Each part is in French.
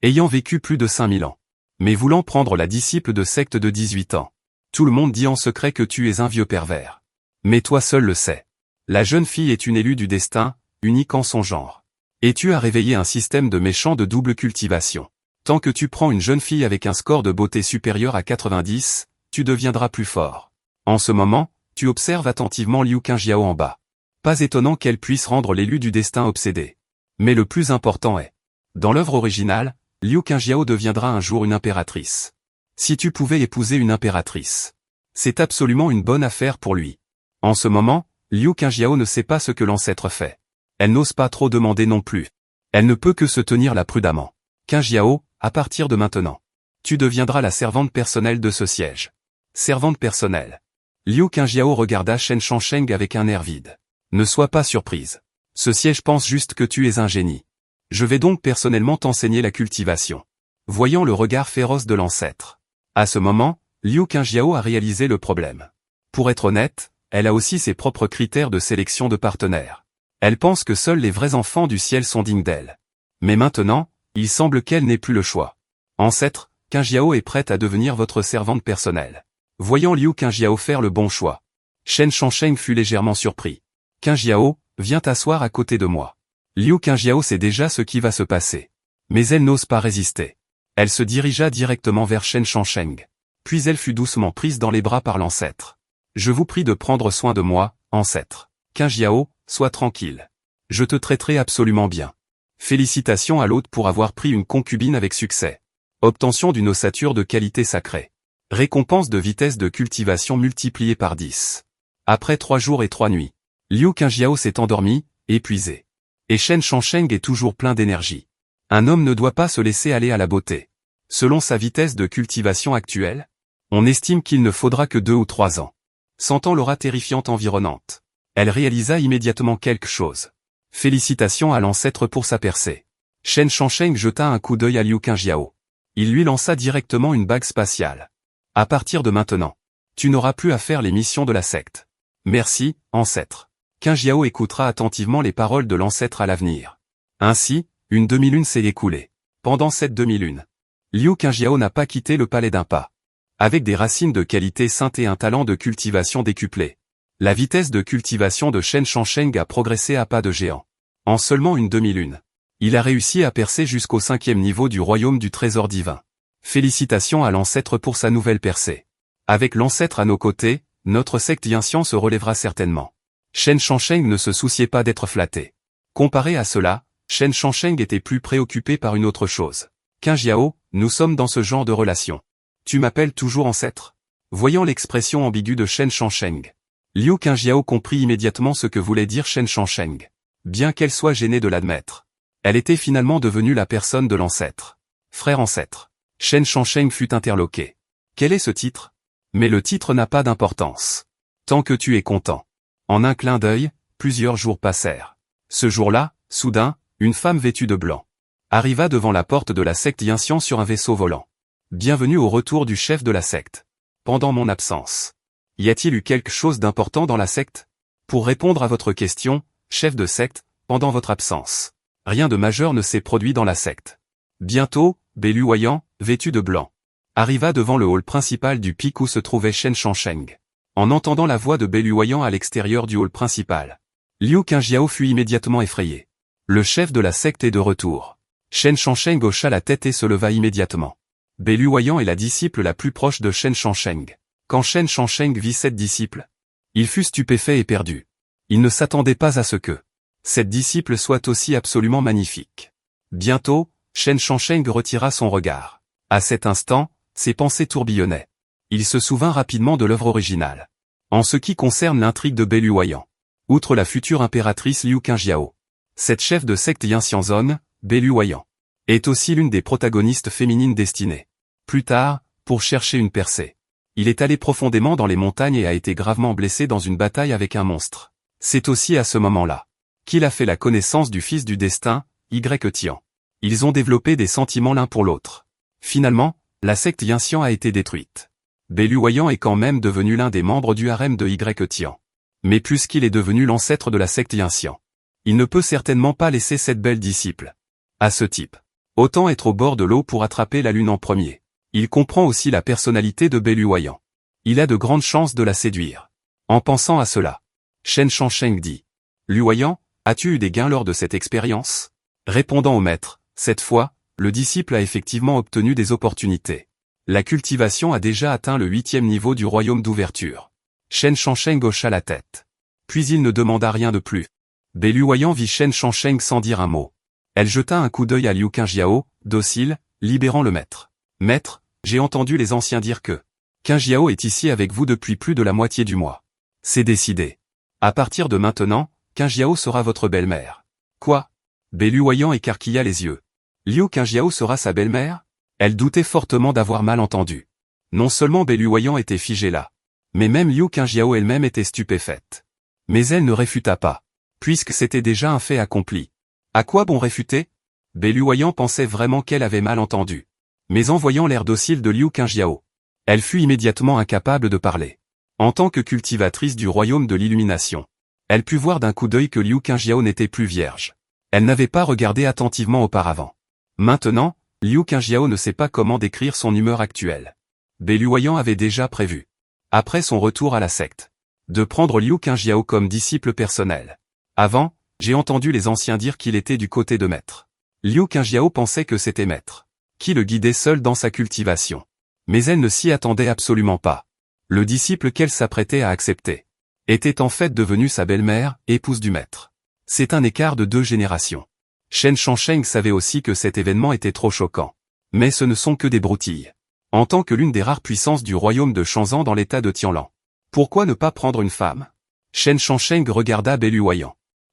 ayant vécu plus de 5000 ans, mais voulant prendre la disciple de secte de 18 ans. Tout le monde dit en secret que tu es un vieux pervers. Mais toi seul le sais. La jeune fille est une élue du destin, unique en son genre. Et tu as réveillé un système de méchants de double cultivation. Tant que tu prends une jeune fille avec un score de beauté supérieur à 90, tu deviendras plus fort. En ce moment, tu observes attentivement Liu Qingjiao en bas. Pas étonnant qu'elle puisse rendre l'élu du destin obsédé. Mais le plus important est, dans l'œuvre originale, Liu Qingjiao deviendra un jour une impératrice. Si tu pouvais épouser une impératrice, c'est absolument une bonne affaire pour lui. En ce moment, Liu Qingjiao ne sait pas ce que l'ancêtre fait. Elle n'ose pas trop demander non plus. Elle ne peut que se tenir là prudemment. Qingjiao, à partir de maintenant, tu deviendras la servante personnelle de ce siège. Servante personnelle. Liu Qingjiao regarda Shen Shangsheng avec un air vide. Ne sois pas surprise. Ce siège pense juste que tu es un génie. Je vais donc personnellement t'enseigner la cultivation. Voyant le regard féroce de l'ancêtre. À ce moment, Liu Qingjiao a réalisé le problème. Pour être honnête, elle a aussi ses propres critères de sélection de partenaires. Elle pense que seuls les vrais enfants du ciel sont dignes d'elle. Mais maintenant, il semble qu'elle n'ait plus le choix. Ancêtre, Qingjiao est prête à devenir votre servante personnelle. Voyant Liu Qingjiao faire le bon choix, Shen Shangsheng fut légèrement surpris. Qingjiao, viens t'asseoir à côté de moi. Liu Qingjiao sait déjà ce qui va se passer. Mais elle n'ose pas résister. Elle se dirigea directement vers Shen Shangsheng. Puis elle fut doucement prise dans les bras par l'ancêtre. Je vous prie de prendre soin de moi, ancêtre. Qingjiao, sois tranquille. Je te traiterai absolument bien. Félicitations à l'hôte pour avoir pris une concubine avec succès. Obtention d'une ossature de qualité sacrée. Récompense de vitesse de cultivation multipliée par 10. Après 3 jours et 3 nuits, Liu Qingjiao s'est endormi, épuisé. Et Shen Shangsheng est toujours plein d'énergie. Un homme ne doit pas se laisser aller à la beauté. Selon sa vitesse de cultivation actuelle, on estime qu'il ne faudra que 2 ou 3 ans. Sentant l'aura terrifiante environnante, elle réalisa immédiatement quelque chose. Félicitations à l'ancêtre pour sa percée. Shen Shangsheng jeta un coup d'œil à Liu Qingjiao. Il lui lança directement une bague spatiale. À partir de maintenant, tu n'auras plus à faire les missions de la secte. Merci, ancêtre. Qingjiao écoutera attentivement les paroles de l'ancêtre à l'avenir. Ainsi, une demi-lune s'est écoulée. Pendant cette demi-lune, Liu Qingjiao n'a pas quitté le palais d'un pas. Avec des racines de qualité sainte et un talent de cultivation décuplé, la vitesse de cultivation de Shen Shangsheng a progressé à pas de géant. En seulement une demi-lune, il a réussi à percer jusqu'au 5e niveau du royaume du trésor divin. Félicitations à l'ancêtre pour sa nouvelle percée. Avec l'ancêtre à nos côtés, notre secte Yinxian se relèvera certainement. Shen Shangsheng ne se souciait pas d'être flatté. Comparé à cela, Shen Shangsheng était plus préoccupé par une autre chose. Qingjiao, nous sommes dans ce genre de relation. Tu m'appelles toujours ancêtre? Voyant l'expression ambiguë de Shen Shangsheng, Liu Qingjiao comprit immédiatement ce que voulait dire Shen Shangsheng. Bien qu'elle soit gênée de l'admettre, elle était finalement devenue la personne de l'ancêtre. Frère ancêtre. Shen Shangsheng fut interloqué. Quel est ce titre? Mais le titre n'a pas d'importance. Tant que tu es content. En un clin d'œil, plusieurs jours passèrent. Ce jour-là, soudain, une femme vêtue de blanc arriva devant la porte de la secte Yinxian sur un vaisseau volant. Bienvenue au retour du chef de la secte. Pendant mon absence, y a-t-il eu quelque chose d'important dans la secte? Pour répondre à votre question, chef de secte, pendant votre absence, rien de majeur ne s'est produit dans la secte. Bientôt, Belu Wayang, vêtu de blanc, arriva devant le hall principal du pic où se trouvait Shen Shangsheng. En entendant la voix de Belu Wayang à l'extérieur du hall principal, Liu Qingjiao fut immédiatement effrayé. Le chef de la secte est de retour. Shen Shangsheng hocha la tête et se leva immédiatement. Belu Wayang est la disciple la plus proche de Shen Shangsheng. Quand Shen Shangsheng vit cette disciple, il fut stupéfait et perdu. Il ne s'attendait pas à ce que cette disciple soit aussi absolument magnifique. Bientôt, Shen Shangsheng retira son regard. À cet instant, ses pensées tourbillonnaient. Il se souvint rapidement de l'œuvre originale. En ce qui concerne l'intrigue de Belu Wayang, outre la future impératrice Liu Qingjiao, cette chef de secte Yinxian, Belu Wayang, est aussi l'une des protagonistes féminines destinées. Plus tard, pour chercher une percée, il est allé profondément dans les montagnes et a été gravement blessé dans une bataille avec un monstre. C'est aussi à ce moment-là qu'il a fait la connaissance du fils du destin, Y-Tian. Ils ont développé des sentiments l'un pour l'autre. Finalement, la secte Yinxian a été détruite. Belu Wayang est quand même devenu l'un des membres du harem de Y-Tian. Mais puisqu'il est devenu l'ancêtre de la secte Yinxian, il ne peut certainement pas laisser cette belle disciple à ce type. Autant être au bord de l'eau pour attraper la lune en premier. Il comprend aussi la personnalité de Bai Luoyang. Il a de grandes chances de la séduire. En pensant à cela, Shen Shangsheng dit. Luoyang, as-tu eu des gains lors de cette expérience? Répondant au maître, cette fois, le disciple a effectivement obtenu des opportunités. La cultivation a déjà atteint le 8e niveau du royaume d'ouverture. Shen Shangsheng hocha la tête. Puis il ne demanda rien de plus. Bai Luoyang vit Shen Shangsheng sans dire un mot. Elle jeta un coup d'œil à Liu Qingjiao, docile, libérant le maître. Maître, j'ai entendu les anciens dire que Qingjiao est ici avec vous depuis plus de la moitié du mois. C'est décidé. À partir de maintenant, Qingjiao sera votre belle-mère. Quoi? Bai Luoyang écarquilla les yeux. Liu Qingjiao sera sa belle-mère? Elle doutait fortement d'avoir mal entendu. Non seulement Bai Luoyang était figée là, mais même Liu Qingjiao elle-même était stupéfaite. Mais elle ne réfuta pas, puisque c'était déjà un fait accompli. À quoi bon réfuter? Bai Luoyang pensait vraiment qu'elle avait mal entendu. Mais en voyant l'air docile de Liu Qingjiao, elle fut immédiatement incapable de parler. En tant que cultivatrice du royaume de l'illumination, elle put voir d'un coup d'œil que Liu Qingjiao n'était plus vierge. Elle n'avait pas regardé attentivement auparavant. Maintenant, Liu Qingjiao ne sait pas comment décrire son humeur actuelle. Bai Luoyang avait déjà prévu, après son retour à la secte, de prendre Liu Qingjiao comme disciple personnel. Avant, j'ai entendu les anciens dire qu'il était du côté de maître. Liu Qingjiao pensait que c'était maître, qui le guidait seul dans sa cultivation. Mais elle ne s'y attendait absolument pas. Le disciple qu'elle s'apprêtait à accepter était en fait devenu sa belle-mère, épouse du maître. C'est un écart de 2 générations. Shen Shangsheng savait aussi que cet événement était trop choquant. Mais ce ne sont que des broutilles. En tant que l'une des rares puissances du royaume de Shanzan dans l'état de Tianlan, pourquoi ne pas prendre une femme? Shen Shangsheng regarda Bai Luoyang.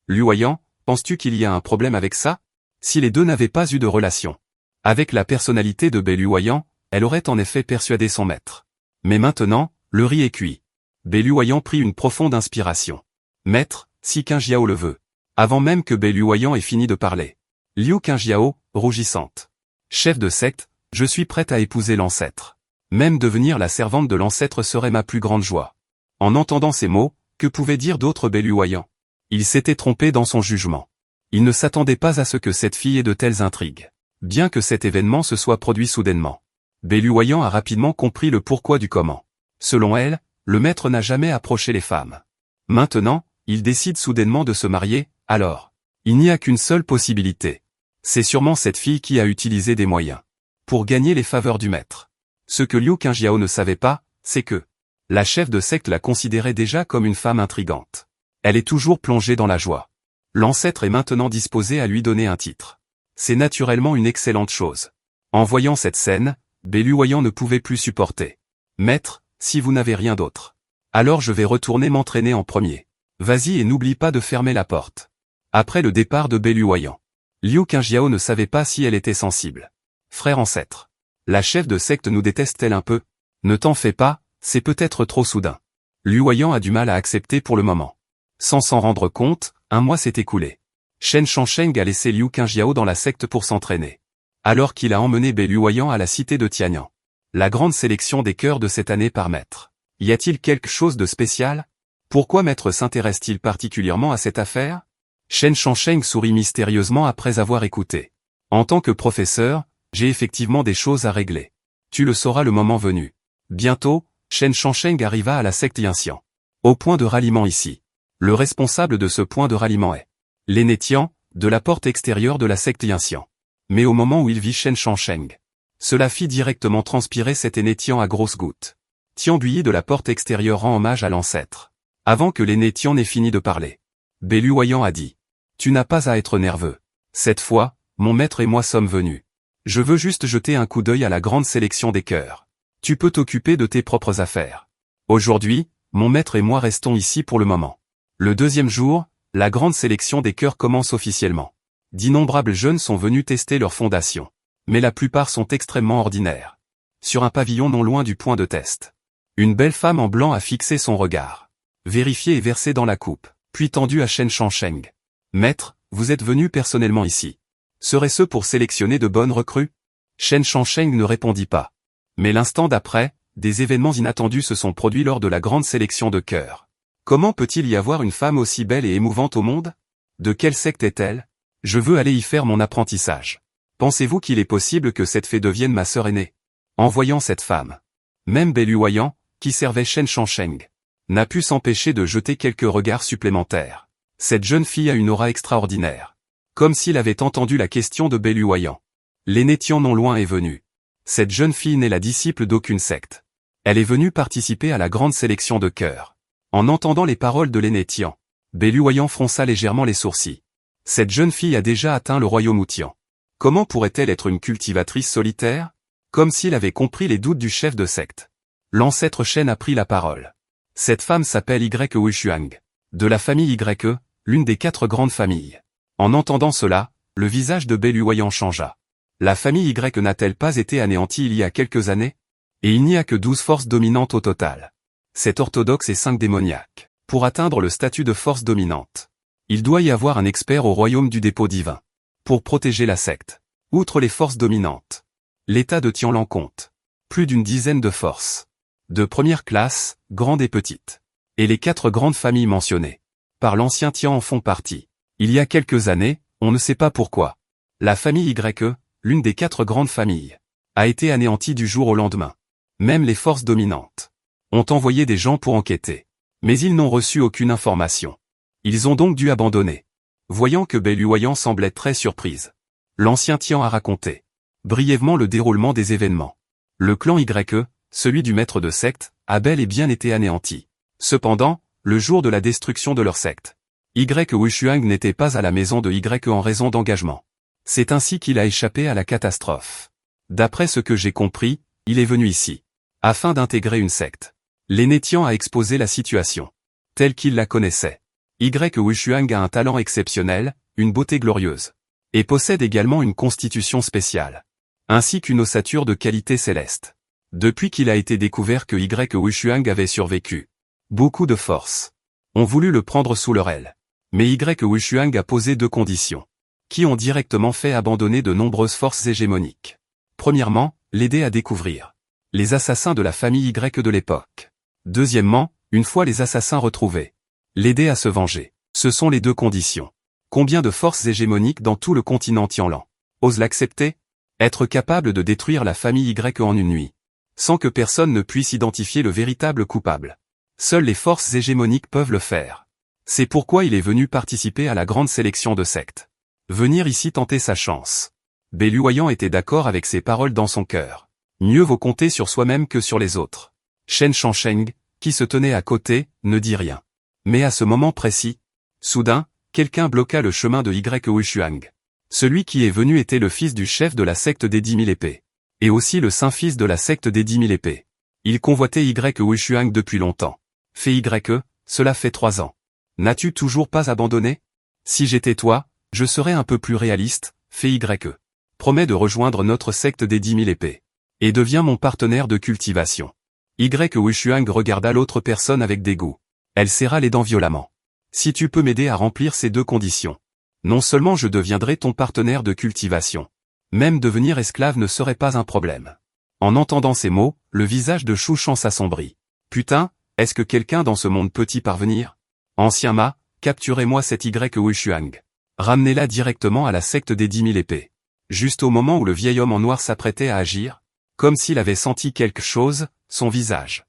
Luoyang, penses-tu qu'il y a un problème avec ça? Si les deux n'avaient pas eu de relation. Avec la personnalité de Bai Luoyang, elle aurait en effet persuadé son maître. Mais maintenant, le riz est cuit. Bai Luoyang prit une profonde inspiration. Maître, si Qingjiao le veut. Avant même que Bai Luoyang ait fini de parler. Liu Qingjiao, rougissante. Chef de secte, je suis prête à épouser l'ancêtre. Même devenir la servante de l'ancêtre serait ma plus grande joie. En entendant ces mots, que pouvait dire d'autre Bai Luoyang? Il s'était trompé dans son jugement. Il ne s'attendait pas à ce que cette fille ait de telles intrigues. Bien que cet événement se soit produit soudainement. Bai Luoyang a rapidement compris le pourquoi du comment. Selon elle, le maître n'a jamais approché les femmes. Maintenant, il décide soudainement de se marier, alors. Il n'y a qu'une seule possibilité. C'est sûrement cette fille qui a utilisé des moyens pour gagner les faveurs du maître. Ce que Liu Qingjiao ne savait pas, c'est que la chef de secte la considérait déjà comme une femme intrigante. Elle est toujours plongée dans la joie. L'ancêtre est maintenant disposé à lui donner un titre. C'est naturellement une excellente chose. En voyant cette scène, Bai Luoyang ne pouvait plus supporter. Maître, si vous n'avez rien d'autre, alors je vais retourner m'entraîner en premier. Vas-y et n'oublie pas de fermer la porte. Après le départ de Bai Luoyang, Liu Qingjiao ne savait pas si elle était sensible. Frère ancêtre, la chef de secte nous déteste-t-elle un peu? Ne t'en fais pas, c'est peut-être trop soudain. Luoyang a du mal à accepter pour le moment. Sans s'en rendre compte, un mois s'est écoulé. Shen Shangsheng a laissé Liu Qingjiao dans la secte pour s'entraîner. Alors qu'il a emmené Bai Luoyang à la cité de Tianyang. La grande sélection des cœurs de cette année par maître. Y a-t-il quelque chose de spécial? Pourquoi maître s'intéresse-t-il particulièrement à cette affaire? Shen Shangsheng sourit mystérieusement après avoir écouté. En tant que professeur, j'ai effectivement des choses à régler. Tu le sauras le moment venu. Bientôt, Shen Shangsheng arriva à la secte Yinxian. Au point de ralliement ici. Le responsable de ce point de ralliement est l'aîné Tian, de la porte extérieure de la secte Yinxian. Mais au moment où il vit Shen Shangsheng, cela fit directement transpirer cet aîné Tian à grosses gouttes. Tian Buyi de la porte extérieure rend hommage à l'ancêtre. Avant que l'aîné Tian n'ait fini de parler, Bai Luoyang a dit. Tu n'as pas à être nerveux. Cette fois, mon maître et moi sommes venus. Je veux juste jeter un coup d'œil à la grande sélection des cœurs. Tu peux t'occuper de tes propres affaires. Aujourd'hui, mon maître et moi restons ici pour le moment. Le deuxième jour, la grande sélection des cœurs commence officiellement. D'innombrables jeunes sont venus tester leur fondation. Mais la plupart sont extrêmement ordinaires. Sur un pavillon non loin du point de test. Une belle femme en blanc a fixé son regard. Vérifié et versé dans la coupe, puis tendu à Shen Shangsheng. Maître, vous êtes venu personnellement ici. Serait-ce pour sélectionner de bonnes recrues? Shen Shangsheng ne répondit pas. Mais l'instant d'après, des événements inattendus se sont produits lors de la grande sélection de cœurs. Comment peut-il y avoir une femme aussi belle et émouvante au monde? De quelle secte est-elle? Je veux aller y faire mon apprentissage. Pensez-vous qu'il est possible que cette fée devienne ma sœur aînée? En voyant cette femme, même Beluoyant, qui servait Shen Shangsheng, n'a pu s'empêcher de jeter quelques regards supplémentaires. Cette jeune fille a une aura extraordinaire. Comme s'il avait entendu la question de Beluoyant. L'aîné Tian non loin est venu. Cette jeune fille n'est la disciple d'aucune secte. Elle est venue participer à la grande sélection de cœurs. En entendant les paroles de l'aîné Tian, Beluoyant fronça légèrement les sourcils. Cette jeune fille a déjà atteint le royaume Tian. Comment pourrait-elle être une cultivatrice solitaire? Comme s'il avait compris les doutes du chef de secte. L'ancêtre Shen a pris la parole. Cette femme s'appelle Y Wushuang. De la famille Y, l'une des 4 grandes familles. En entendant cela, le visage de Beluoyant changea. La famille Y n'a-t-elle pas été anéantie il y a quelques années? Et il n'y a que 12 forces dominantes au total. C'est orthodoxe et 5 démoniaques. Pour atteindre le statut de force dominante, il doit y avoir un expert au royaume du dépôt divin. Pour protéger la secte. Outre les forces dominantes, l'état de Tianlan compte plus d'une dizaine de forces. De première classe, grandes et petites. Et les 4 grandes familles mentionnées par l'ancien Tian en font partie. Il y a quelques années, on ne sait pas pourquoi. La famille Y, l'une des 4 grandes familles, a été anéantie du jour au lendemain. Même les forces dominantes ont envoyé des gens pour enquêter. Mais ils n'ont reçu aucune information. Ils ont donc dû abandonner. Voyant que Beluoyant semblait très surprise, l'ancien Tian a raconté brièvement le déroulement des événements. Le clan Y, celui du maître de secte, a bel et bien été anéanti. Cependant, le jour de la destruction de leur secte, Y Wushuang n'était pas à la maison de Y en raison d'engagement. C'est ainsi qu'il a échappé à la catastrophe. D'après ce que j'ai compris, il est venu ici, afin d'intégrer une secte. L'aîné Tian a exposé la situation, telle qu'il la connaissait. Y Wushuang a un talent exceptionnel, une beauté glorieuse, et possède également une constitution spéciale, ainsi qu'une ossature de qualité céleste. Depuis qu'il a été découvert que Y Wushuang avait survécu, beaucoup de forces ont voulu le prendre sous leur aile. Mais Y Wushuang a posé 2 conditions, qui ont directement fait abandonner de nombreuses forces hégémoniques. Premièrement, l'aider à découvrir les assassins de la famille Y de l'époque. Deuxièmement, une fois les assassins retrouvés, l'aider à se venger. Ce sont les 2 conditions. Combien de forces hégémoniques dans tout le continent Tianlan osent l'accepter? Être capable de détruire la famille Y en une nuit, sans que personne ne puisse identifier le véritable coupable. Seules les forces hégémoniques peuvent le faire. C'est pourquoi il est venu participer à la grande sélection de sectes. Venir ici tenter sa chance. Beluoyant était d'accord avec ces paroles dans son cœur. Mieux vaut compter sur soi-même que sur les autres. Shen Shangsheng, qui se tenait à côté, ne dit rien. Mais à ce moment précis, soudain, quelqu'un bloqua le chemin de Y Wushuang. Celui qui est venu était le fils du chef de la secte des 10 000 épées. Et aussi le saint-fils de la secte des 10 000 épées. Il convoitait Y Wushuang depuis longtemps. Fait Y, cela fait 3 ans. N'as-tu toujours pas abandonné? Si j'étais toi, je serais un peu plus réaliste, fait Y. Promets de rejoindre notre secte des 10 000 épées. Et deviens mon partenaire de cultivation. Y Wushuang regarda l'autre personne avec dégoût. Elle serra les dents violemment. Si tu peux m'aider à remplir ces 2 conditions, non seulement je deviendrai ton partenaire de cultivation, même devenir esclave ne serait pas un problème. En entendant ces mots, le visage de Shu Shan s'assombrit. Putain, est-ce que quelqu'un dans ce monde peut y parvenir? Ancien Ma, capturez-moi cette Y Wushuang. Ramenez-la directement à la secte des 10 000 épées. Juste au moment où le vieil homme en noir s'apprêtait à agir, comme s'il avait senti quelque chose, son visage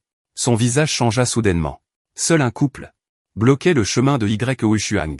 changea soudainement. Seul un couple bloquait le chemin de Y Wushuang.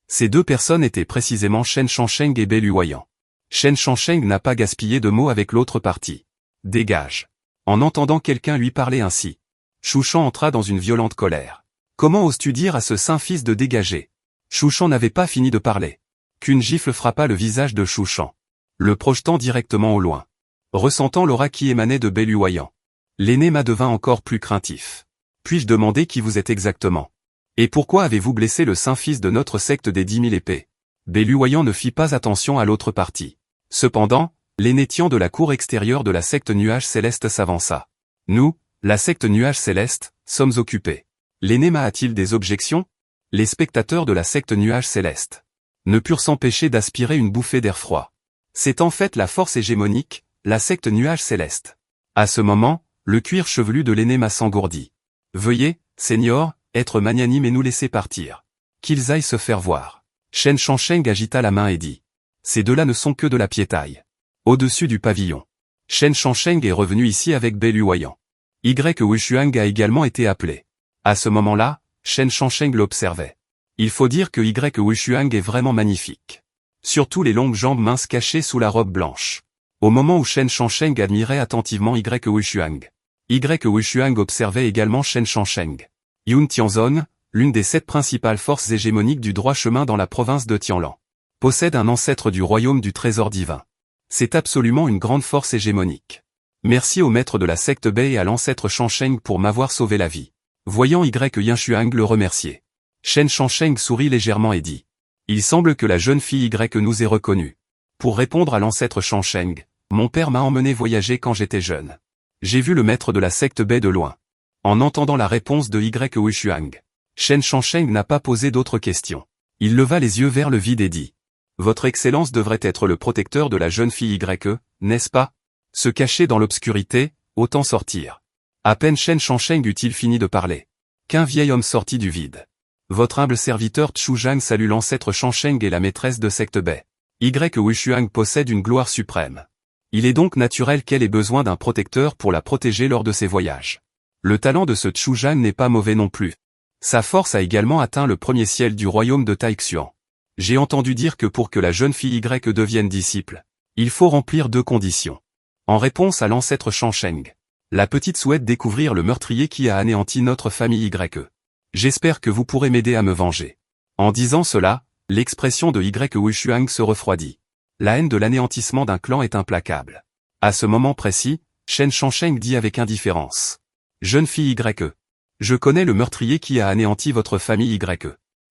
Ces 2 personnes étaient précisément Shen Shangsheng et Beluoyant. Shen Shangsheng n'a pas gaspillé de mots avec l'autre partie. Dégage. En entendant quelqu'un lui parler ainsi, Shu Shan entra dans une violente colère. Comment oses-tu dire à ce saint fils de dégager? Shu Shan n'avait pas fini de parler, qu'une gifle frappa le visage de Shu Shan, le projetant directement au loin. Ressentant l'aura qui émanait de Beluoyant, l'aîné Ma devint encore plus craintif. Puis-je demander qui vous êtes exactement? Et pourquoi avez-vous blessé le saint fils de notre secte des 10 000 épées? Beluoyant ne fit pas attention à l'autre partie. Cependant, l'aîné Tian de la cour extérieure de la secte Nuage Céleste s'avança. Nous, la secte Nuage Céleste, sommes occupés. L'aîné Ma a-t-il des objections? Les spectateurs de la secte Nuage Céleste ne purent s'empêcher d'aspirer une bouffée d'air froid. C'est en fait la force hégémonique, la secte Nuage Céleste. À ce moment, le cuir chevelu de l'aîné Ma s'engourdit. Veuillez, Seigneur, être magnanime et nous laisser partir. Qu'ils aillent se faire voir. Shen Shangsheng agita la main et dit. Ces 2-là ne sont que de la piétaille. Au-dessus du pavillon. Shen Shangsheng est revenu ici avec Belu Huayan. Y Wushuang a également été appelé. À ce moment-là, Shen Shangsheng l'observait. Il faut dire que Y Wushuang est vraiment magnifique. Surtout les longues jambes minces cachées sous la robe blanche. Au moment où Shen Shangsheng admirait attentivement Y Wushuang. Y Wushuang observait également Shen Shangsheng. Yun Tianzong, l'une des 7 principales forces hégémoniques du droit chemin dans la province de Tianlan, possède un ancêtre du royaume du trésor divin. C'est absolument une grande force hégémonique. Merci au maître de la secte Bei et à l'ancêtre Shangsheng pour m'avoir sauvé la vie. Voyant Y Yinshuang le remercier. Shen Shangsheng sourit légèrement et dit. Il semble que la jeune fille Y nous ait reconnus. Pour répondre à l'ancêtre Shangsheng, mon père m'a emmené voyager quand j'étais jeune. J'ai vu le maître de la secte Bei de loin. En entendant la réponse de Y Wushuang, Shen Shangsheng n'a pas posé d'autres questions. Il leva les yeux vers le vide et dit. Votre Excellence devrait être le protecteur de la jeune fille Y, n'est-ce pas? Se cacher dans l'obscurité, autant sortir. À peine Shen Shangsheng eut-il fini de parler, qu'un vieil homme sortit du vide. Votre humble serviteur Chu Zhang salue l'ancêtre Shangsheng et la maîtresse de secte Bei. Y Wushuang possède une gloire suprême. Il est donc naturel qu'elle ait besoin d'un protecteur pour la protéger lors de ses voyages. Le talent de ce Chu Zhang n'est pas mauvais non plus. Sa force a également atteint le premier ciel du royaume de Taixuan. J'ai entendu dire que pour que la jeune fille Y devienne disciple, il faut remplir 2 conditions. En réponse à l'ancêtre Shangsheng, la petite souhaite découvrir le meurtrier qui a anéanti notre famille Y. J'espère que vous pourrez m'aider à me venger. En disant cela, l'expression de Y Wushuang se refroidit. La haine de l'anéantissement d'un clan est implacable. À ce moment précis, Shen Shangsheng dit avec indifférence. Jeune fille Y. Je connais le meurtrier qui a anéanti votre famille Y.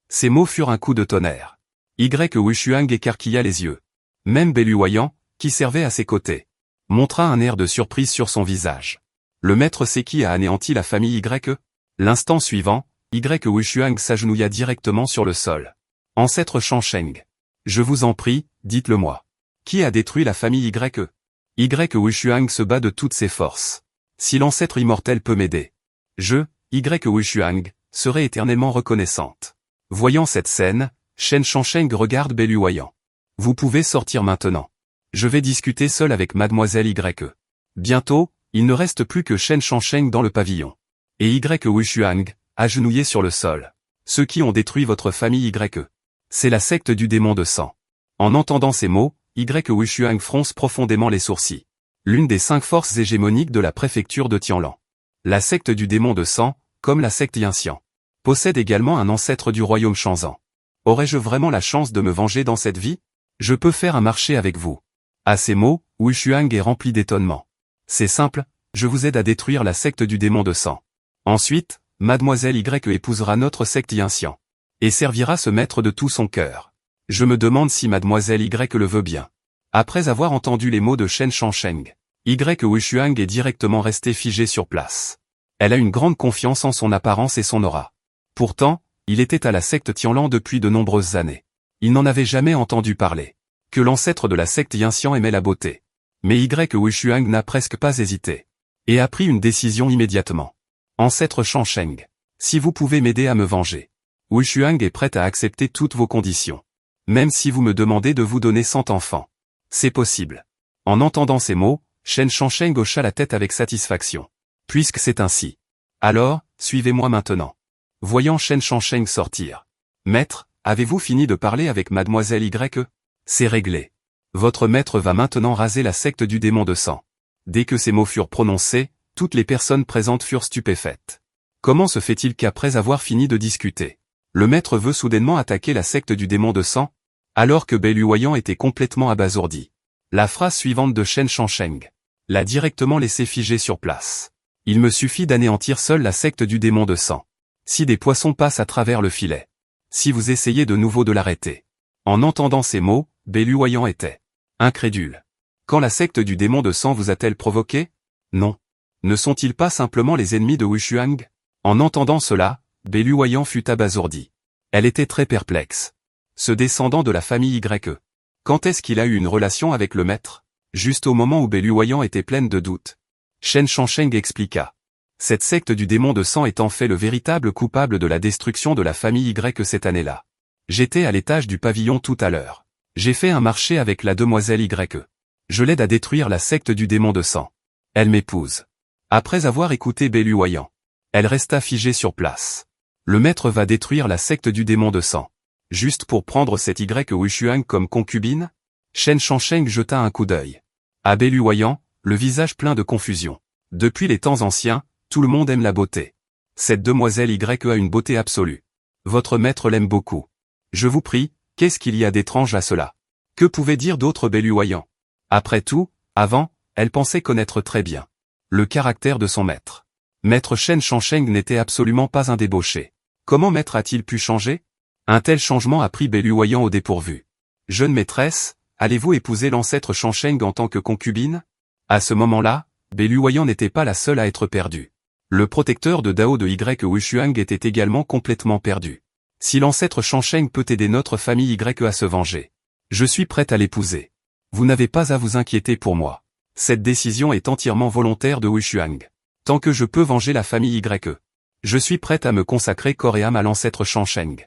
Ces mots furent un coup de tonnerre. Y Wushuang écarquilla les yeux. Même Belu Huayan, qui servait à ses côtés, montra un air de surprise sur son visage. Le maître sait qui a anéanti la famille Y. L'instant suivant, Y Wushuang s'agenouilla directement sur le sol. Ancêtre Shangsheng. Je vous en prie, dites-le-moi. Qui a détruit la famille Y? Y Wushuang se bat de toutes ses forces. Si l'ancêtre immortel peut m'aider, je, Y Wushuang, serai éternellement reconnaissante. Voyant cette scène, Shen Shangsheng regarde Belu Huayan. Vous pouvez sortir maintenant. Je vais discuter seul avec mademoiselle Y. Bientôt, il ne reste plus que Shen Shangsheng dans le pavillon. Et Y Wushuang, agenouillé sur le sol. Ceux qui ont détruit votre famille Y. C'est la secte du démon de sang. En entendant ces mots, Y Wushuang fronce profondément les sourcils. L'une des 5 forces hégémoniques de la préfecture de Tianlan. La secte du démon de sang, comme la secte Yinxian, possède également un ancêtre du royaume Shanzan. Aurais-je vraiment la chance de me venger dans cette vie? Je peux faire un marché avec vous. À ces mots, Wushuang est rempli d'étonnement. C'est simple, je vous aide à détruire la secte du démon de sang. Ensuite, mademoiselle Y épousera notre secte Yinxian. Et servira ce maître de tout son cœur. Je me demande si mademoiselle Y le veut bien. Après avoir entendu les mots de Shen Shangsheng, Y Wushuang est directement resté figé sur place. Elle a une grande confiance en son apparence et son aura. Pourtant, il était à la secte Tianlan depuis de nombreuses années. Il n'en avait jamais entendu parler. Que l'ancêtre de la secte Yinxian aimait la beauté. Mais Y Wushuang n'a presque pas hésité. Et a pris une décision immédiatement. Ancêtre Shangsheng, si vous pouvez m'aider à me venger. Wushuang est prête à accepter toutes vos conditions. Même si vous me demandez de vous donner 100 enfants. C'est possible. En entendant ces mots, Shen Shangsheng hocha la tête avec satisfaction. Puisque c'est ainsi. Alors, suivez-moi maintenant. Voyant Shen Shangsheng sortir. Maître, avez-vous fini de parler avec mademoiselle Y? C'est réglé. Votre maître va maintenant raser la secte du démon de sang. Dès que ces mots furent prononcés, toutes les personnes présentes furent stupéfaites. Comment se fait-il qu'après avoir fini de discuter, le maître veut soudainement attaquer la secte du démon de sang? Alors que Belu Huayan était complètement abasourdi. La phrase suivante de Shen Shangsheng l'a directement laissé figé sur place. Il me suffit d'anéantir seul la secte du démon de sang. Si des poissons passent à travers le filet. Si vous essayez de nouveau de l'arrêter. En entendant ces mots, Belu Huayan était incrédule. Quand la secte du démon de sang vous a-t-elle provoqué? Non. Ne sont-ils pas simplement les ennemis de Wushuang? En entendant cela, Belu Huayan fut abasourdi. Elle était très perplexe. Ce descendant de la famille Y. Quand est-ce qu'il a eu une relation avec le maître? Juste au moment où Belu Huayan était pleine de doutes. Shen Shangsheng expliqua. Cette secte du démon de sang est en fait le véritable coupable de la destruction de la famille Y cette année-là. J'étais à l'étage du pavillon tout à l'heure. J'ai fait un marché avec la demoiselle Y. Je l'aide à détruire la secte du démon de sang. Elle m'épouse. Après avoir écouté Beluoyan, elle resta figée sur place. Le maître va détruire la secte du démon de sang. Juste pour prendre cette Y Wushuang comme concubine? Shen Shangsheng jeta un coup d'œil. À Beluoyan, le visage plein de confusion. Depuis les temps anciens, tout le monde aime la beauté. Cette demoiselle Y a une beauté absolue. Votre maître l'aime beaucoup. Je vous prie, qu'est-ce qu'il y a d'étrange à cela? Que pouvait dire d'autre Beluoyan? Après tout, avant, elle pensait connaître très bien le caractère de son maître. Maître Shen Shangsheng n'était absolument pas un débauché. Comment maître a-t-il pu changer? Un tel changement a pris Beluoyan au dépourvu. Jeune maîtresse, allez-vous épouser l'ancêtre Shangsheng en tant que concubine? À ce moment-là, Beluoyan n'était pas la seule à être perdue. Le protecteur de Dao de Y Wushuang était également complètement perdu. Si l'ancêtre Shangsheng peut aider notre famille Y à se venger, je suis prête à l'épouser. Vous n'avez pas à vous inquiéter pour moi. Cette décision est entièrement volontaire de Wushuang. Tant que je peux venger la famille Y, je suis prête à me consacrer corps et âme à l'ancêtre Shangsheng.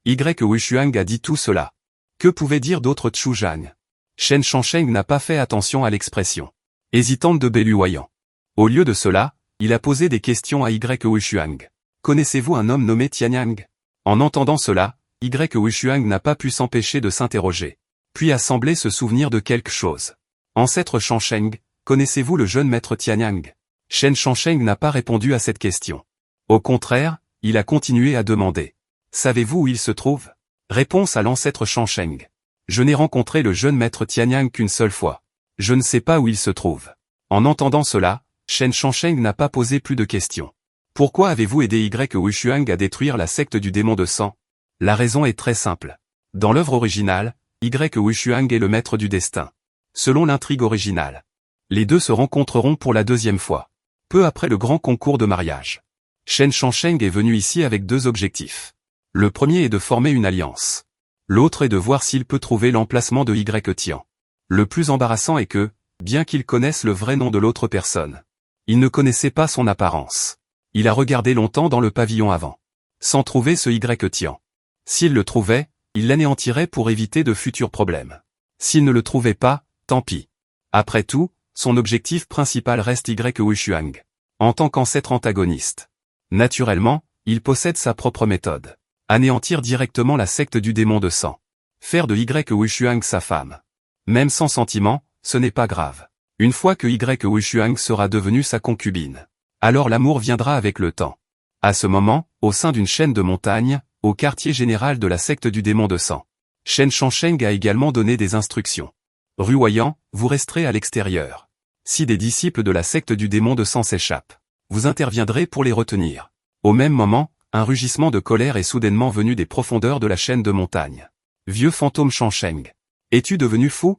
Y Wushuang a dit tout cela. Que pouvait dire d'autre Chu Zhang? Shen Shangsheng n'a pas fait attention à l'expression hésitante de Beluoyan. Au lieu de cela, il a posé des questions à Y Wushuang. Connaissez-vous un homme nommé Tianyang? En entendant cela, Y Wushuang n'a pas pu s'empêcher de s'interroger, puis a semblé se souvenir de quelque chose. Ancêtre Shangsheng, connaissez-vous le jeune maître Tianyang? Shen Shangsheng n'a pas répondu à cette question. Au contraire, il a continué à demander. Savez-vous où il se trouve? Réponse à l'ancêtre Shangsheng. Je n'ai rencontré le jeune maître Tianyang qu'une seule fois. Je ne sais pas où il se trouve. En entendant cela, Shen Shangsheng n'a pas posé plus de questions. Pourquoi avez-vous aidé Y Wushuang à détruire la secte du démon de sang? La raison est très simple. Dans l'œuvre originale, Y Wushuang est le maître du destin. Selon l'intrigue originale, les deux se rencontreront pour la deuxième fois, peu après le grand concours de mariage. Shen Shangsheng est venu ici avec deux objectifs. Le premier est de former une alliance. L'autre est de voir s'il peut trouver l'emplacement de Y Tian. Le plus embarrassant est que, bien qu'il connaisse le vrai nom de l'autre personne, il ne connaissait pas son apparence. Il a regardé longtemps dans le pavillon avant, sans trouver ce Y Tian. S'il le trouvait, il l'anéantirait pour éviter de futurs problèmes. S'il ne le trouvait pas, tant pis. Après tout, son objectif principal reste Y Wushuang, en tant qu'ancêtre antagoniste. Naturellement, il possède sa propre méthode. Anéantir directement la secte du démon de sang. Faire de Y Wushuang sa femme. Même sans sentiment, ce n'est pas grave. Une fois que Y Wushuang sera devenue sa concubine, alors l'amour viendra avec le temps. À ce moment, au sein d'une chaîne de montagnes, au quartier général de la secte du démon de sang, Shen Shangsheng a également donné des instructions. Ruoyan, vous resterez à l'extérieur. Si des disciples de la secte du démon de sang s'échappent, vous interviendrez pour les retenir. Au même moment, un rugissement de colère est soudainement venu des profondeurs de la chaîne de montagnes. Vieux fantôme Shangsheng. Es-tu devenu fou?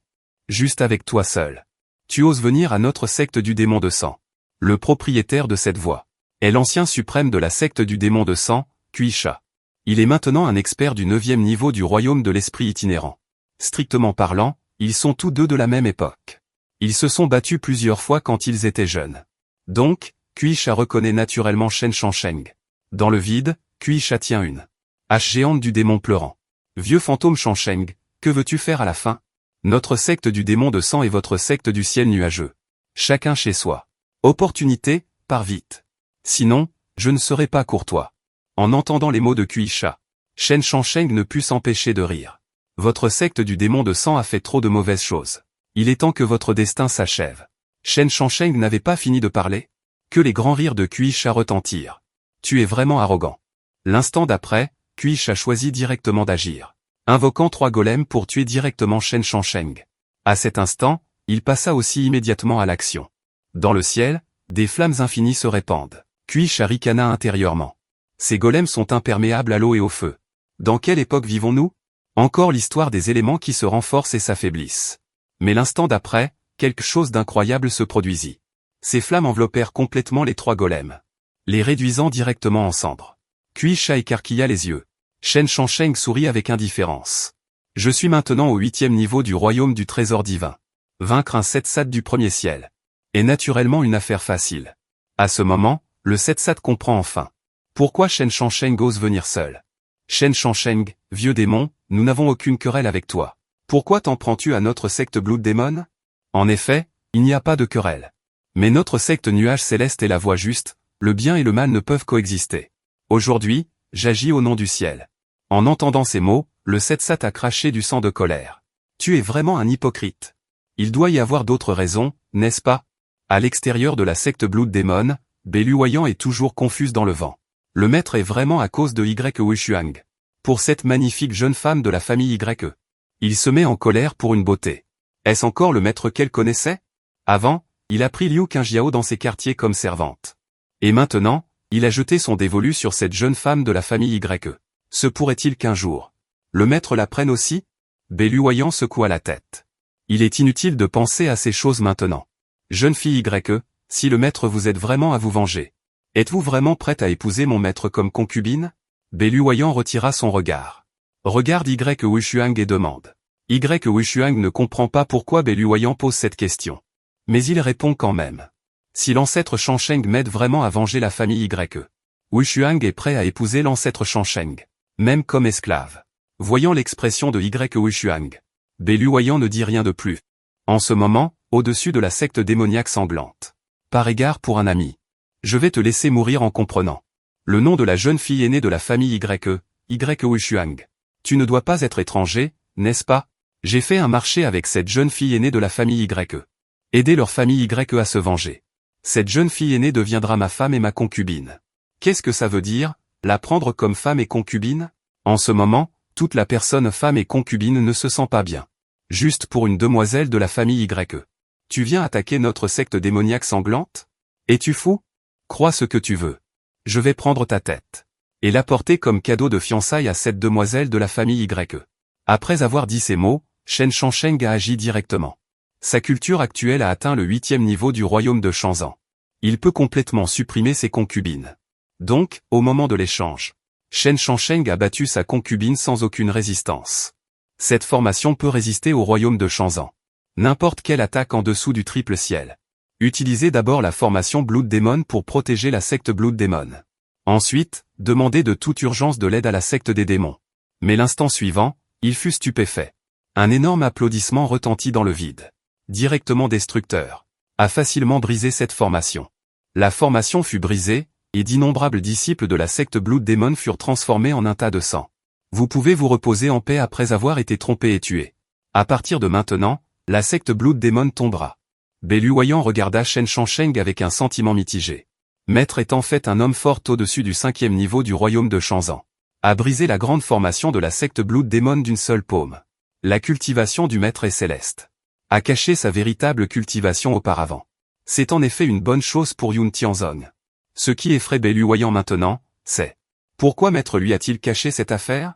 Juste avec toi seul. Tu oses venir à notre secte du démon de sang. Le propriétaire de cette voie est l'ancien suprême de la secte du démon de sang, Kuisha. Il est maintenant un expert du 9e niveau du royaume de l'esprit itinérant. Strictement parlant, ils sont tous deux de la même époque. Ils se sont battus plusieurs fois quand ils étaient jeunes. Donc, Kuisha reconnaît naturellement Shen Shangsheng. Dans le vide, Kuisha tient une hache géante du démon pleurant. Vieux fantôme Shangsheng, que veux-tu faire à la fin? Notre secte du démon de sang et votre secte du ciel nuageux. Chacun chez soi. Opportunité, pars vite. Sinon, je ne serai pas courtois. En entendant les mots de Kuisha, Shen Shangsheng ne put s'empêcher de rire. Votre secte du démon de sang a fait trop de mauvaises choses. Il est temps que votre destin s'achève. Shen Shangsheng n'avait pas fini de parler, que les grands rires de Kuisha retentirent. Tu es vraiment arrogant. L'instant d'après, Kuisha choisit directement d'agir, invoquant 3 golems pour tuer directement Shen Shangsheng. À cet instant, il passa aussi immédiatement à l'action. Dans le ciel, des flammes infinies se répandent. Kuisha ricana intérieurement. Ces golems sont imperméables à l'eau et au feu. Dans quelle époque vivons-nous? Encore l'histoire des éléments qui se renforcent et s'affaiblissent. Mais l'instant d'après, quelque chose d'incroyable se produisit. Ces flammes enveloppèrent complètement les 3 golems, les réduisant directement en cendres. Kuisha écarquilla les yeux. Shen Shangsheng sourit avec indifférence. Je suis maintenant au 8e niveau du royaume du trésor divin. Vaincre un Setsat du premier ciel est naturellement une affaire facile. À ce moment, le Setsat comprend enfin pourquoi Shen Shangsheng ose venir seul. Shen Shangsheng, vieux démon, nous n'avons aucune querelle avec toi. Pourquoi t'en prends-tu à notre secte Blood Demon? En effet, il n'y a pas de querelle. Mais notre secte nuage céleste est la voie juste, le bien et le mal ne peuvent coexister. Aujourd'hui, j'agis au nom du ciel. En entendant ces mots, le Setsat a craché du sang de colère. Tu es vraiment un hypocrite. Il doit y avoir d'autres raisons, n'est-ce pas? À l'extérieur de la secte Blood Demon, Beluoyant est toujours confuse dans le vent. Le maître est vraiment à cause de Wushuang. Pour cette magnifique jeune femme de la famille YE. Il se met en colère pour une beauté. Est-ce encore le maître qu'elle connaissait? Avant, il a pris Liu Qingjiao dans ses quartiers comme servante. Et maintenant, il a jeté son dévolu sur cette jeune femme de la famille YE. Se pourrait-il qu'un jour, le maître la prenne aussi? Beluoyant secoua la tête. Il est inutile de penser à ces choses maintenant. Jeune fille YE, si le maître vous aide vraiment à vous venger, êtes-vous vraiment prête à épouser mon maître comme concubine? Beluoyant retira son regard. Regarde Wushuang et demande. Wushuang ne comprend pas pourquoi Beluoyant pose cette question. Mais il répond quand même. Si l'ancêtre Shangsheng m'aide vraiment à venger la famille YE, Wushuang est prêt à épouser l'ancêtre Shangsheng, même comme esclave. Voyant l'expression de Wushuang, Beluoyant ne dit rien de plus. En ce moment, au-dessus de la secte démoniaque sanglante. Par égard pour un ami. Je vais te laisser mourir en comprenant. Le nom de la jeune fille aînée de la famille Wushuang. Tu ne dois pas être étranger, n'est-ce pas? J'ai fait un marché avec cette jeune fille aînée de la famille YE. Aider leur famille YE à se venger. Cette jeune fille aînée deviendra ma femme et ma concubine. Qu'est-ce que ça veut dire, la prendre comme femme et concubine? En ce moment, toute la personne femme et concubine ne se sent pas bien. Juste pour une demoiselle de la famille YE. Tu viens attaquer notre secte démoniaque sanglante? Es-tu fou? Crois ce que tu veux. Je vais prendre ta tête. Et l'apporter comme cadeau de fiançailles à cette demoiselle de la famille YE. Après avoir dit ces mots, Shen Shangsheng a agi directement. Sa culture actuelle a atteint le 8e niveau du royaume de Shanzan. Il peut complètement supprimer ses concubines. Donc, au moment de l'échange, Shen Shangsheng a battu sa concubine sans aucune résistance. Cette formation peut résister au royaume de Shanzan. N'importe quelle attaque en dessous du triple ciel. Utilisez d'abord la formation Blood Demon pour protéger la secte Blood Demon. Ensuite, demandez de toute urgence de l'aide à la secte des démons. Mais l'instant suivant, il fut stupéfait. Un énorme applaudissement retentit dans le vide. Directement destructeur. A facilement brisé cette formation. La formation fut brisée, et d'innombrables disciples de la secte Blood Demon furent transformés en un tas de sang. Vous pouvez vous reposer en paix après avoir été trompé et tué. À partir de maintenant, la secte Blood Demon tombera. Beluoyant regarda Shen Shangsheng avec un sentiment mitigé. Maître est en fait un homme fort au-dessus du 5e niveau du royaume de Shanzan. A brisé la grande formation de la secte Blood Demon d'une seule paume. La cultivation du maître est céleste. A caché sa véritable cultivation auparavant. C'est en effet une bonne chose pour Yun Tianzong. Ce qui effraie Beluoyant maintenant, c'est pourquoi Maître lui a-t-il caché cette affaire?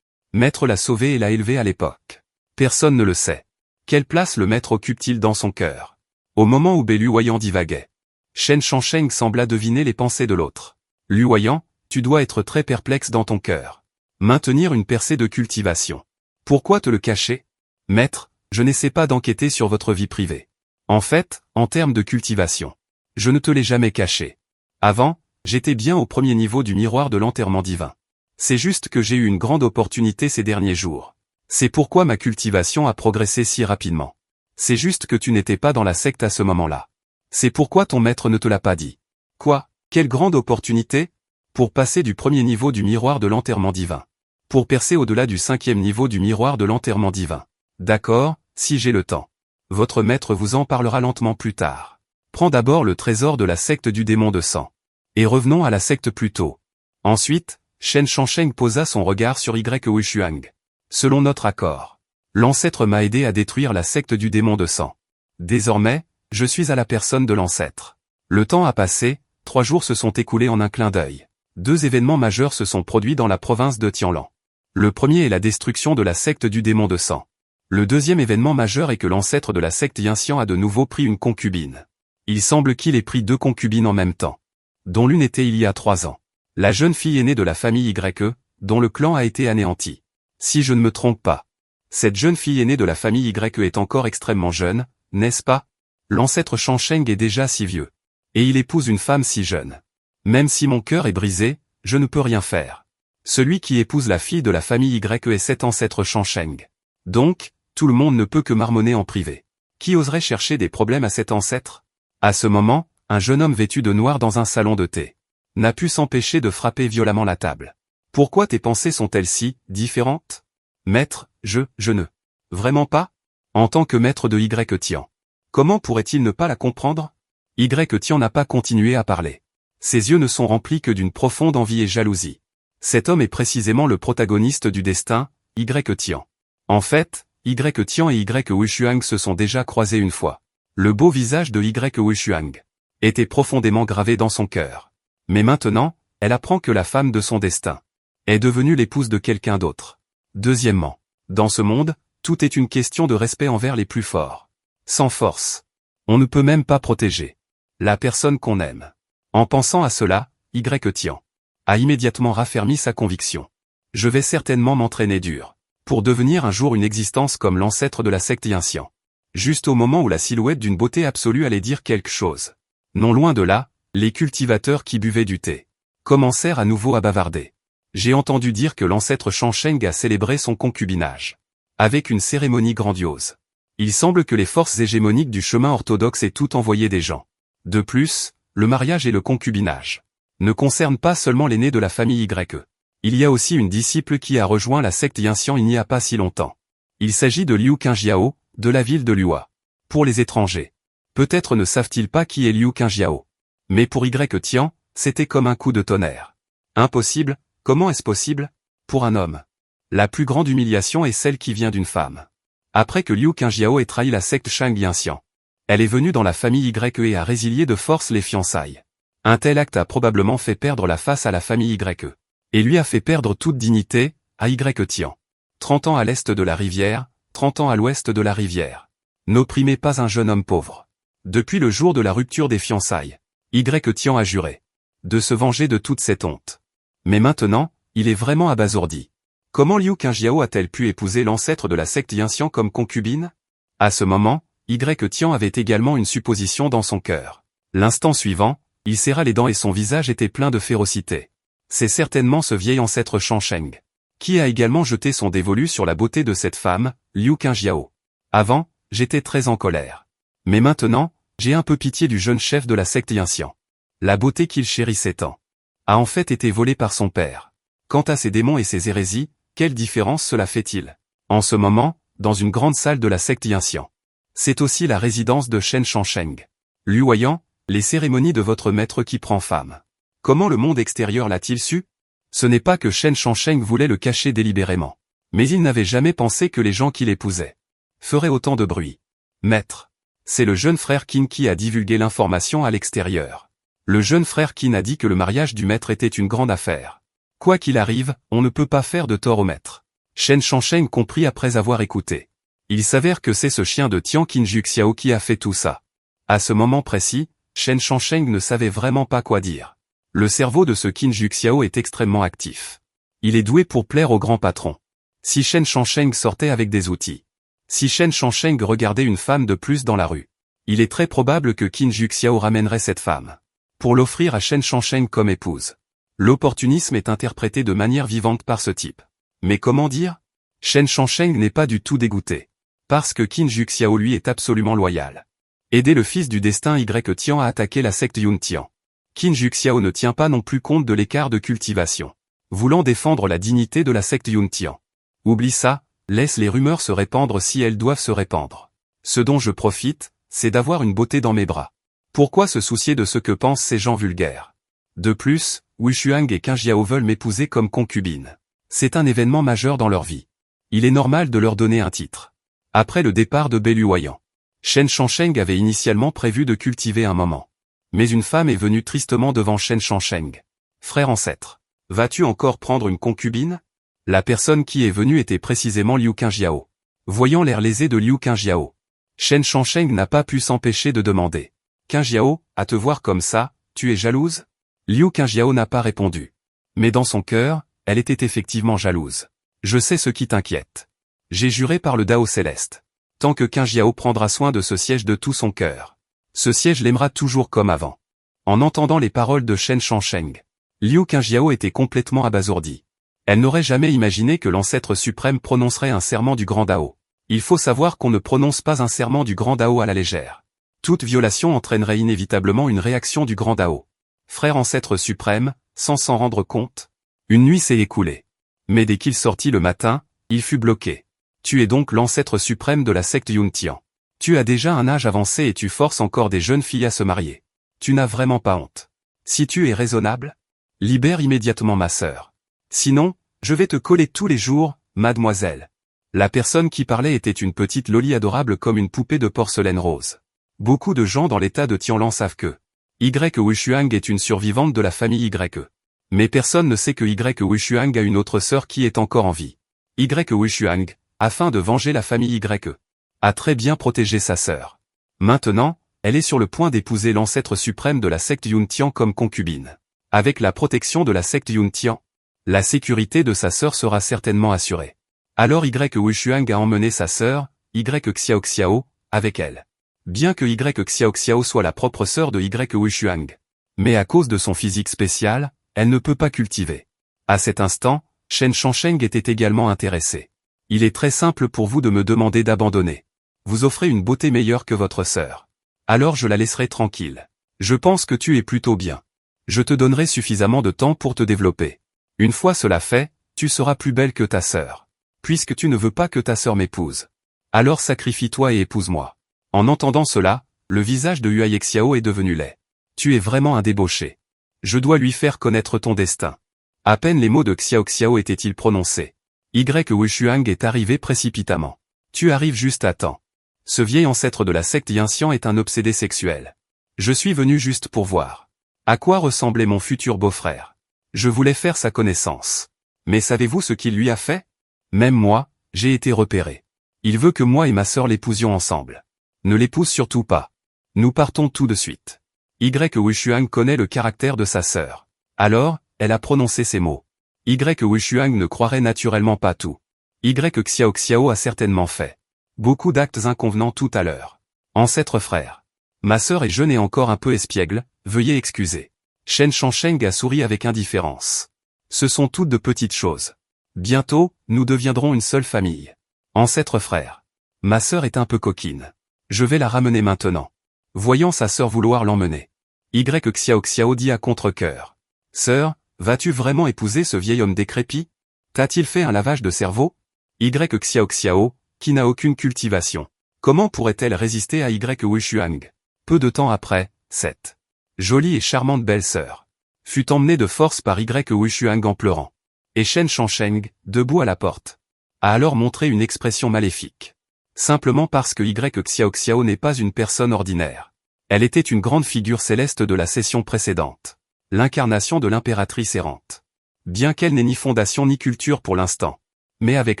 Maître l'a sauvé et l'a élevé à l'époque. Personne ne le sait. Quelle place le maître occupe-t-il dans son cœur? Au moment où Beluoyant divaguait, Shen Shangsheng sembla deviner les pensées de l'autre. Luoyant, tu dois être très perplexe dans ton cœur. Maintenir une percée de cultivation. Pourquoi te le cacher? Maître, je n'essaie pas d'enquêter sur votre vie privée. En fait, en termes de cultivation, je ne te l'ai jamais caché. Avant, j'étais bien au premier niveau du miroir de l'enterrement divin. C'est juste que j'ai eu une grande opportunité ces derniers jours. C'est pourquoi ma cultivation a progressé si rapidement. C'est juste que tu n'étais pas dans la secte à ce moment-là. C'est pourquoi ton maître ne te l'a pas dit. Quoi? Quelle grande opportunité? Pour passer du premier niveau du miroir de l'enterrement divin. Pour percer au-delà du 5e niveau du miroir de l'enterrement divin. D'accord, si j'ai le temps. Votre maître vous en parlera lentement plus tard. Prends d'abord le trésor de la secte du démon de sang. Et revenons à la secte plus tôt. Ensuite, Shen Shangsheng posa son regard sur Wushuang. Selon notre accord, l'ancêtre m'a aidé à détruire la secte du démon de sang. Désormais, je suis à la personne de l'ancêtre. Le temps a passé, 3 jours se sont écoulés en un clin d'œil. 2 événements majeurs se sont produits dans la province de Tianlan. Le premier est la destruction de la secte du démon de sang. Le deuxième événement majeur est que l'ancêtre de la secte Yinxian a de nouveau pris une concubine. Il semble qu'il ait pris 2 concubines en même temps. Dont l'une était il y a 3 ans. La jeune fille aînée de la famille YE, dont le clan a été anéanti. Si je ne me trompe pas. Cette jeune fille aînée de la famille YE est encore extrêmement jeune, n'est-ce pas? L'ancêtre Shangsheng est déjà si vieux. Et il épouse une femme si jeune. Même si mon cœur est brisé, je ne peux rien faire. Celui qui épouse la fille de la famille YE est cet ancêtre Shangsheng. Donc, tout le monde ne peut que marmonner en privé. Qui oserait chercher des problèmes à cet ancêtre? À ce moment, un jeune homme vêtu de noir dans un salon de thé n'a pu s'empêcher de frapper violemment la table. Pourquoi tes pensées sont-elles si différentes? Maître, je ne. Vraiment pas? En tant que maître de Y Tian. Comment pourrait-il ne pas la comprendre? Y Tian n'a pas continué à parler. Ses yeux ne sont remplis que d'une profonde envie et jalousie. Cet homme est précisément le protagoniste du destin, Y Tian. En fait, Y Tian et Y Wushuang se sont déjà croisés une fois. Le beau visage de Y Wushuang était profondément gravé dans son cœur. Mais maintenant, elle apprend que la femme de son destin est devenue l'épouse de quelqu'un d'autre. Deuxièmement, dans ce monde, tout est une question de respect envers les plus forts. Sans force, on ne peut même pas protéger la personne qu'on aime. En pensant à cela, Y Tian a immédiatement raffermi sa conviction. Je vais certainement m'entraîner dur pour devenir un jour une existence comme l'ancêtre de la secte Yinxian. Juste au moment où la silhouette d'une beauté absolue allait dire quelque chose. Non loin de là, les cultivateurs qui buvaient du thé commencèrent à nouveau à bavarder. J'ai entendu dire que l'ancêtre Shangsheng a célébré son concubinage avec une cérémonie grandiose. Il semble que les forces hégémoniques du chemin orthodoxe aient tout envoyé des gens. De plus, le mariage et le concubinage ne concernent pas seulement l'aîné de la famille Y. Il y a aussi une disciple qui a rejoint la secte Yinxian il n'y a pas si longtemps. Il s'agit de Liu Qingjiao, de la ville de Lua. Pour les étrangers, peut-être ne savent-ils pas qui est Liu Qingjiao. Mais pour Y Tian, c'était comme un coup de tonnerre. Impossible, comment est-ce possible? Pour un homme. La plus grande humiliation est celle qui vient d'une femme. Après que Liu Qingjiao ait trahi la secte Shang Yinxian, elle est venue dans la famille Y et a résilié de force les fiançailles. Un tel acte a probablement fait perdre la face à la famille Y. Et lui a fait perdre toute dignité, à Y Tian. 30 ans à l'est de la rivière, 30 ans à l'ouest de la rivière. N'opprimez pas un jeune homme pauvre. Depuis le jour de la rupture des fiançailles, Y Tian a juré de se venger de toute cette honte. Mais maintenant, il est vraiment abasourdi. Comment Liu Qingjiao a-t-elle pu épouser l'ancêtre de la secte Yinxian comme concubine? À ce moment, Y Tian avait également une supposition dans son cœur. L'instant suivant, il serra les dents et son visage était plein de férocité. C'est certainement ce vieil ancêtre Shangsheng qui a également jeté son dévolu sur la beauté de cette femme, Liu Qingjiao. Avant, j'étais très en colère. Mais maintenant, j'ai un peu pitié du jeune chef de la secte Yinxian. La beauté qu'il chérissait tant a en fait été volée par son père. Quant à ses démons et ses hérésies, quelle différence cela fait-il? En ce moment, dans une grande salle de la secte Yinxian. C'est aussi la résidence de Shen Shangsheng. Lui voyant, les cérémonies de votre maître qui prend femme. Comment le monde extérieur l'a-t-il su? Ce n'est pas que Shen Shangsheng voulait le cacher délibérément. Mais il n'avait jamais pensé que les gens qui l'épousaient feraient autant de bruit. Maître. C'est le jeune frère Qin qui a divulgué l'information à l'extérieur. Le jeune frère Qin a dit que le mariage du maître était une grande affaire. Quoi qu'il arrive, on ne peut pas faire de tort au maître. Shen Shangsheng comprit après avoir écouté. Il s'avère que c'est ce chien de Tian Qinjuxiao qui a fait tout ça. À ce moment précis, Shen Shangsheng ne savait vraiment pas quoi dire. Le cerveau de ce Qinjuxiao est extrêmement actif. Il est doué pour plaire au grand patron. Si Shen Shangsheng sortait avec des outils. Si Shen Shangsheng regardait une femme de plus dans la rue. Il est très probable que Qinjuxiao ramènerait cette femme pour l'offrir à Shen Shangsheng comme épouse. L'opportunisme est interprété de manière vivante par ce type. Mais comment dire? Shen Shangsheng n'est pas du tout dégoûté. Parce que Qinjuxiao lui est absolument loyal. Aider le fils du destin Y Tian à attaquer la secte Yuntian. Qinjuxiao ne tient pas non plus compte de l'écart de cultivation. Voulant défendre la dignité de la secte Yuntian. Oublie ça, laisse les rumeurs se répandre si elles doivent se répandre. Ce dont je profite, c'est d'avoir une beauté dans mes bras. Pourquoi se soucier de ce que pensent ces gens vulgaires? De plus, Wushuang et Qingjiao veulent m'épouser comme concubine. C'est un événement majeur dans leur vie. Il est normal de leur donner un titre. Après le départ de Beluoyan, Shen Shangsheng avait initialement prévu de cultiver un moment. Mais une femme est venue tristement devant Shen Shangsheng. Frère ancêtre, vas-tu encore prendre une concubine? La personne qui est venue était précisément Liu Qingjiao. Voyant l'air lésé de Liu Qingjiao, Shen Shangsheng n'a pas pu s'empêcher de demander. Qingjiao, à te voir comme ça, tu es jalouse? Liu Qingjiao n'a pas répondu. Mais dans son cœur, elle était effectivement jalouse. Je sais ce qui t'inquiète. J'ai juré par le Dao céleste. Tant que Qingjiao prendra soin de ce siège de tout son cœur. Ce siège l'aimera toujours comme avant. En entendant les paroles de Shen Shangsheng, Liu Qingjiao était complètement abasourdi. Elle n'aurait jamais imaginé que l'ancêtre suprême prononcerait un serment du grand Dao. Il faut savoir qu'on ne prononce pas un serment du grand Dao à la légère. Toute violation entraînerait inévitablement une réaction du grand Dao. Frère ancêtre suprême, sans s'en rendre compte, une nuit s'est écoulée. Mais dès qu'il sortit le matin, il fut bloqué. Tu es donc l'ancêtre suprême de la secte Yuntian. Tu as déjà un âge avancé et tu forces encore des jeunes filles à se marier. Tu n'as vraiment pas honte. Si tu es raisonnable, libère immédiatement ma sœur. Sinon, je vais te coller tous les jours, mademoiselle. La personne qui parlait était une petite Loli adorable comme une poupée de porcelaine rose. Beaucoup de gens dans l'état de Tianlan savent que Y Wushuang est une survivante de la famille YE. Mais personne ne sait que Y Wushuang a une autre sœur qui est encore en vie. Y Wushuang, afin de venger la famille YE, a très bien protégé sa sœur. Maintenant, elle est sur le point d'épouser l'ancêtre suprême de la secte Yuntian comme concubine. Avec la protection de la secte Yuntian, la sécurité de sa sœur sera certainement assurée. Alors Y Wushuang a emmené sa sœur, Y Xiaoxiao, avec elle. Bien que Y Xiaoxiao soit la propre sœur de Y Wushuang. Mais à cause de son physique spécial, elle ne peut pas cultiver. À cet instant, Shen Shansheng était également intéressé. Il est très simple pour vous de me demander d'abandonner. Vous offrez une beauté meilleure que votre sœur. Alors je la laisserai tranquille. Je pense que tu es plutôt bien. Je te donnerai suffisamment de temps pour te développer. Une fois cela fait, tu seras plus belle que ta sœur. Puisque tu ne veux pas que ta sœur m'épouse. Alors sacrifie-toi et épouse-moi. En entendant cela, le visage de Huai Xiao est devenu laid. Tu es vraiment un débauché. Je dois lui faire connaître ton destin. À peine les mots de Xiao Xiao étaient-ils prononcés. Y Wushuang est arrivé précipitamment. Tu arrives juste à temps. Ce vieil ancêtre de la secte Yinxian est un obsédé sexuel. Je suis venu juste pour voir. À quoi ressemblait mon futur beau-frère? Je voulais faire sa connaissance. Mais savez-vous ce qu'il lui a fait? Même moi, j'ai été repéré. Il veut que moi et ma sœur l'épousions ensemble. Ne l'épouse surtout pas. Nous partons tout de suite. Y Wushuang connaît le caractère de sa sœur. Alors, elle a prononcé ces mots. Y Wushuang ne croirait naturellement pas tout. Y Xiaoxiao a certainement fait beaucoup d'actes inconvenants tout à l'heure. Ancêtre frère. Ma sœur est jeune et encore un peu espiègle, veuillez excuser. Shen Shansheng a souri avec indifférence. Ce sont toutes de petites choses. Bientôt, nous deviendrons une seule famille. Ancêtre frère. Ma sœur est un peu coquine. Je vais la ramener maintenant. Voyant sa sœur vouloir l'emmener. Y Xiaoxiao dit à contre-cœur. Sœur, vas-tu vraiment épouser ce vieil homme décrépit? T'a-t-il fait un lavage de cerveau? Y Xiaoxiao, qui n'a aucune cultivation. Comment pourrait-elle résister à Y Wushuang? Peu de temps après, cette jolie et charmante belle-sœur fut emmenée de force par Y Wushuang en pleurant. Et Shen Shansheng, debout à la porte, a alors montré une expression maléfique. Simplement parce que Y Xiaoxiao n'est pas une personne ordinaire. Elle était une grande figure céleste de la session précédente. L'incarnation de l'impératrice errante. Bien qu'elle n'ait ni fondation ni culture pour l'instant. Mais avec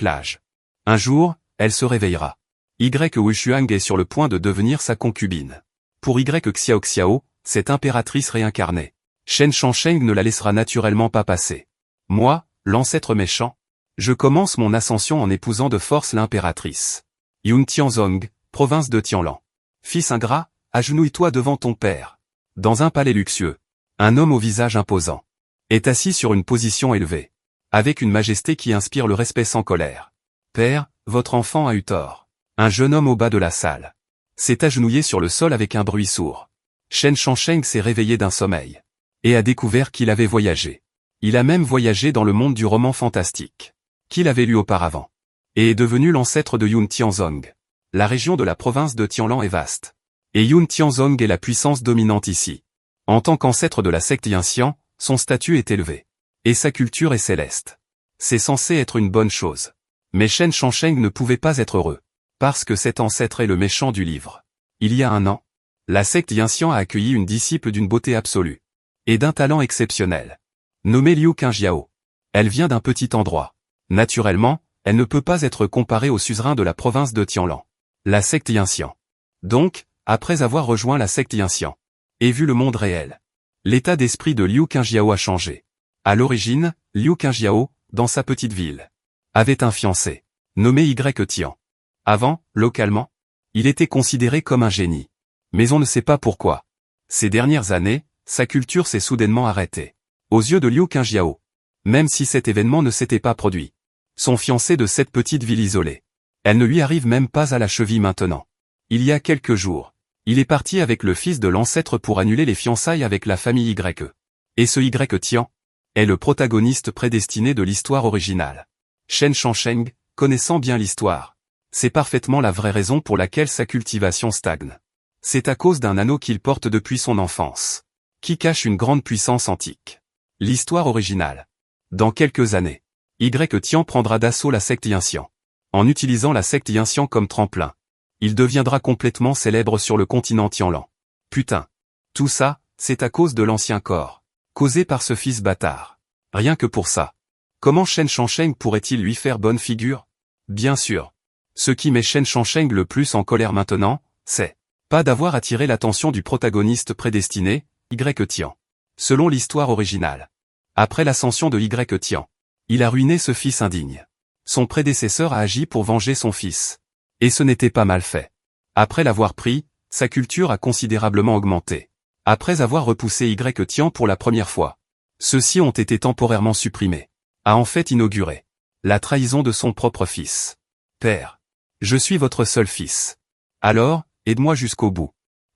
l'âge. Un jour, elle se réveillera. Y Wushuang est sur le point de devenir sa concubine. Pour Y Xiaoxiao, cette impératrice réincarnée. Shen Shansheng ne la laissera naturellement pas passer. Moi, l'ancêtre méchant, je commence mon ascension en épousant de force l'impératrice. Yun Tianzong, province de Tianlan. Fils ingrat, agenouille-toi devant ton père. Dans un palais luxueux, un homme au visage imposant est assis sur une position élevée, avec une majesté qui inspire le respect sans colère. Père, votre enfant a eu tort. Un jeune homme au bas de la salle s'est agenouillé sur le sol avec un bruit sourd. Shen Shansheng s'est réveillé d'un sommeil et a découvert qu'il avait voyagé. Il a même voyagé dans le monde du roman fantastique qu'il avait lu auparavant et est devenu l'ancêtre de Yun Tianzong. La région de la province de Tianlan est vaste. Et Yun Tianzong est la puissance dominante ici. En tant qu'ancêtre de la secte Yinxian, son statut est élevé. Et sa culture est céleste. C'est censé être une bonne chose. Mais Shen Shansheng ne pouvait pas être heureux. Parce que cet ancêtre est le méchant du livre. Il y a un an, la secte Yinxian a accueilli une disciple d'une beauté absolue. Et d'un talent exceptionnel. Nommée Liu Qingjiao. Elle vient d'un petit endroit. Naturellement, elle ne peut pas être comparée au suzerain de la province de Tianlan. La secte Yinxian. Donc, après avoir rejoint la secte Yinxian, et vu le monde réel, l'état d'esprit de Liu Qingjiao a changé. À l'origine, Liu Qingjiao, dans sa petite ville, avait un fiancé, nommé Y Tian. Avant, localement, il était considéré comme un génie. Mais on ne sait pas pourquoi. Ces dernières années, sa culture s'est soudainement arrêtée. Aux yeux de Liu Qingjiao. Même si cet événement ne s'était pas produit. Son fiancé de cette petite ville isolée Elle ne lui arrive même pas à la cheville maintenant. Il y a quelques jours, il est parti avec le fils de l'ancêtre pour annuler les fiançailles avec la famille Y. Et ce Y Tian est le protagoniste prédestiné de l'histoire originale. Shen Shangsheng, connaissant bien l'histoire, c'est parfaitement la vraie raison pour laquelle sa cultivation stagne. C'est à cause d'un anneau qu'il porte depuis son enfance, qui cache une grande puissance antique. L'histoire originale. Dans quelques années, Y Tian prendra d'assaut la secte Yinxian. En utilisant la secte Yinxian comme tremplin, il deviendra complètement célèbre sur le continent Tianlan. Putain. Tout ça, c'est à cause de l'ancien corps, causé par ce fils bâtard. Rien que pour ça. Comment Shen Shangsheng pourrait-il lui faire bonne figure? Bien sûr. Ce qui met Shen Shangsheng le plus en colère maintenant, c'est pas d'avoir attiré l'attention du protagoniste prédestiné, Y Tian. Selon l'histoire originale. Après l'ascension de Y Tian, il a ruiné ce fils indigne. Son prédécesseur a agi pour venger son fils. Et ce n'était pas mal fait. Après l'avoir pris, sa culture a considérablement augmenté. Après avoir repoussé Y Tian pour la première fois, ceux-ci ont été temporairement supprimés. A en fait inauguré la trahison de son propre fils. Père, je suis votre seul fils. Alors, aide-moi jusqu'au bout.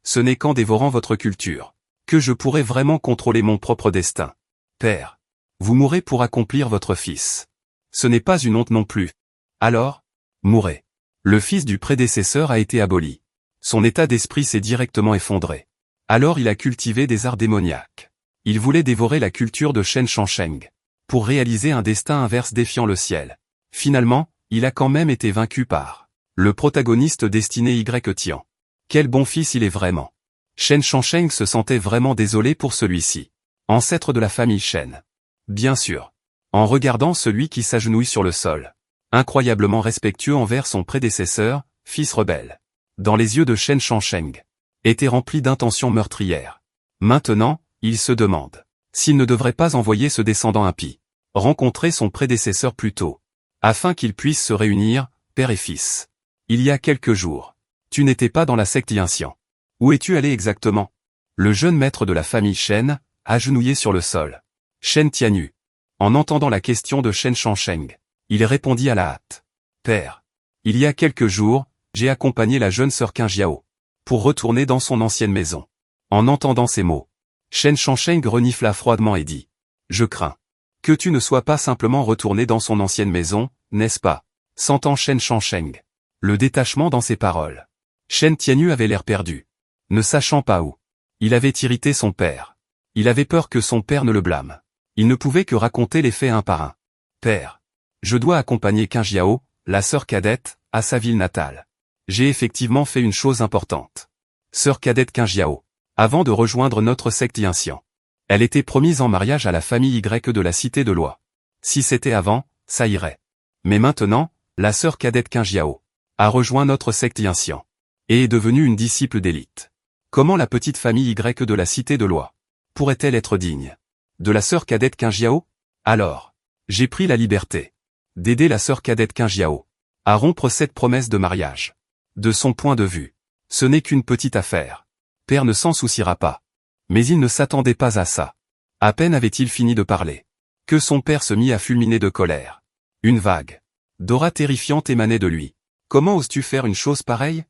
Ce n'est qu'en dévorant votre culture que je pourrai vraiment contrôler mon propre destin. Père, vous mourrez pour accomplir votre fils. Ce n'est pas une honte non plus. Alors, mourrez. Le fils du prédécesseur a été aboli. Son état d'esprit s'est directement effondré. Alors il a cultivé des arts démoniaques. Il voulait dévorer la culture de Shen Shangsheng, pour réaliser un destin inverse défiant le ciel. Finalement, il a quand même été vaincu par le protagoniste destiné Y Tian. Quel bon fils il est vraiment. Shen Shangsheng se sentait vraiment désolé pour celui-ci. Ancêtre de la famille Shen. Bien sûr. En regardant celui qui s'agenouille sur le sol. Incroyablement respectueux envers son prédécesseur, fils rebelle. Dans les yeux de Shen Shangsheng. Était rempli d'intentions meurtrières. Maintenant, il se demande s'il ne devrait pas envoyer ce descendant impie rencontrer son prédécesseur plus tôt, afin qu'ils puissent se réunir, père et fils. Il y a quelques jours, tu n'étais pas dans la secte Yinxian. Où es-tu allé exactement? Le jeune maître de la famille Shen, agenouillé sur le sol. Shen Tianyu. En entendant la question de Shen Shangsheng, il répondit à la hâte. Père, il y a quelques jours, j'ai accompagné la jeune sœur Qingjiao pour retourner dans son ancienne maison. En entendant ces mots, Shen Shangsheng renifla froidement et dit. Je crains que tu ne sois pas simplement retourné dans son ancienne maison, n'est-ce pas? Sentant Shen Shangsheng le détachement dans ses paroles. Shen Tianyu avait l'air perdu. Ne sachant pas où. Il avait irrité son père. Il avait peur que son père ne le blâme. Il ne pouvait que raconter les faits un par un. Père, je dois accompagner Qingjiao, la sœur cadette, à sa ville natale. J'ai effectivement fait une chose importante. Sœur cadette Qingjiao. Avant de rejoindre notre secte Yinxian. Elle était promise en mariage à la famille Y de la Cité de Loi. Si c'était avant, ça irait. Mais maintenant, la sœur cadette Qingjiao a rejoint notre secte Yinxian et est devenue une disciple d'élite. Comment la petite famille Y de la Cité de Loi pourrait-elle être digne de la sœur cadette Qingjiao? Alors, j'ai pris la liberté d'aider la sœur cadette Qingjiao à rompre cette promesse de mariage. De son point de vue, ce n'est qu'une petite affaire. Père ne s'en souciera pas. Mais il ne s'attendait pas à ça. À peine avait-il fini de parler, que son père se mit à fulminer de colère. Une vague d'aura terrifiante émanait de lui. Comment oses-tu faire une chose pareille?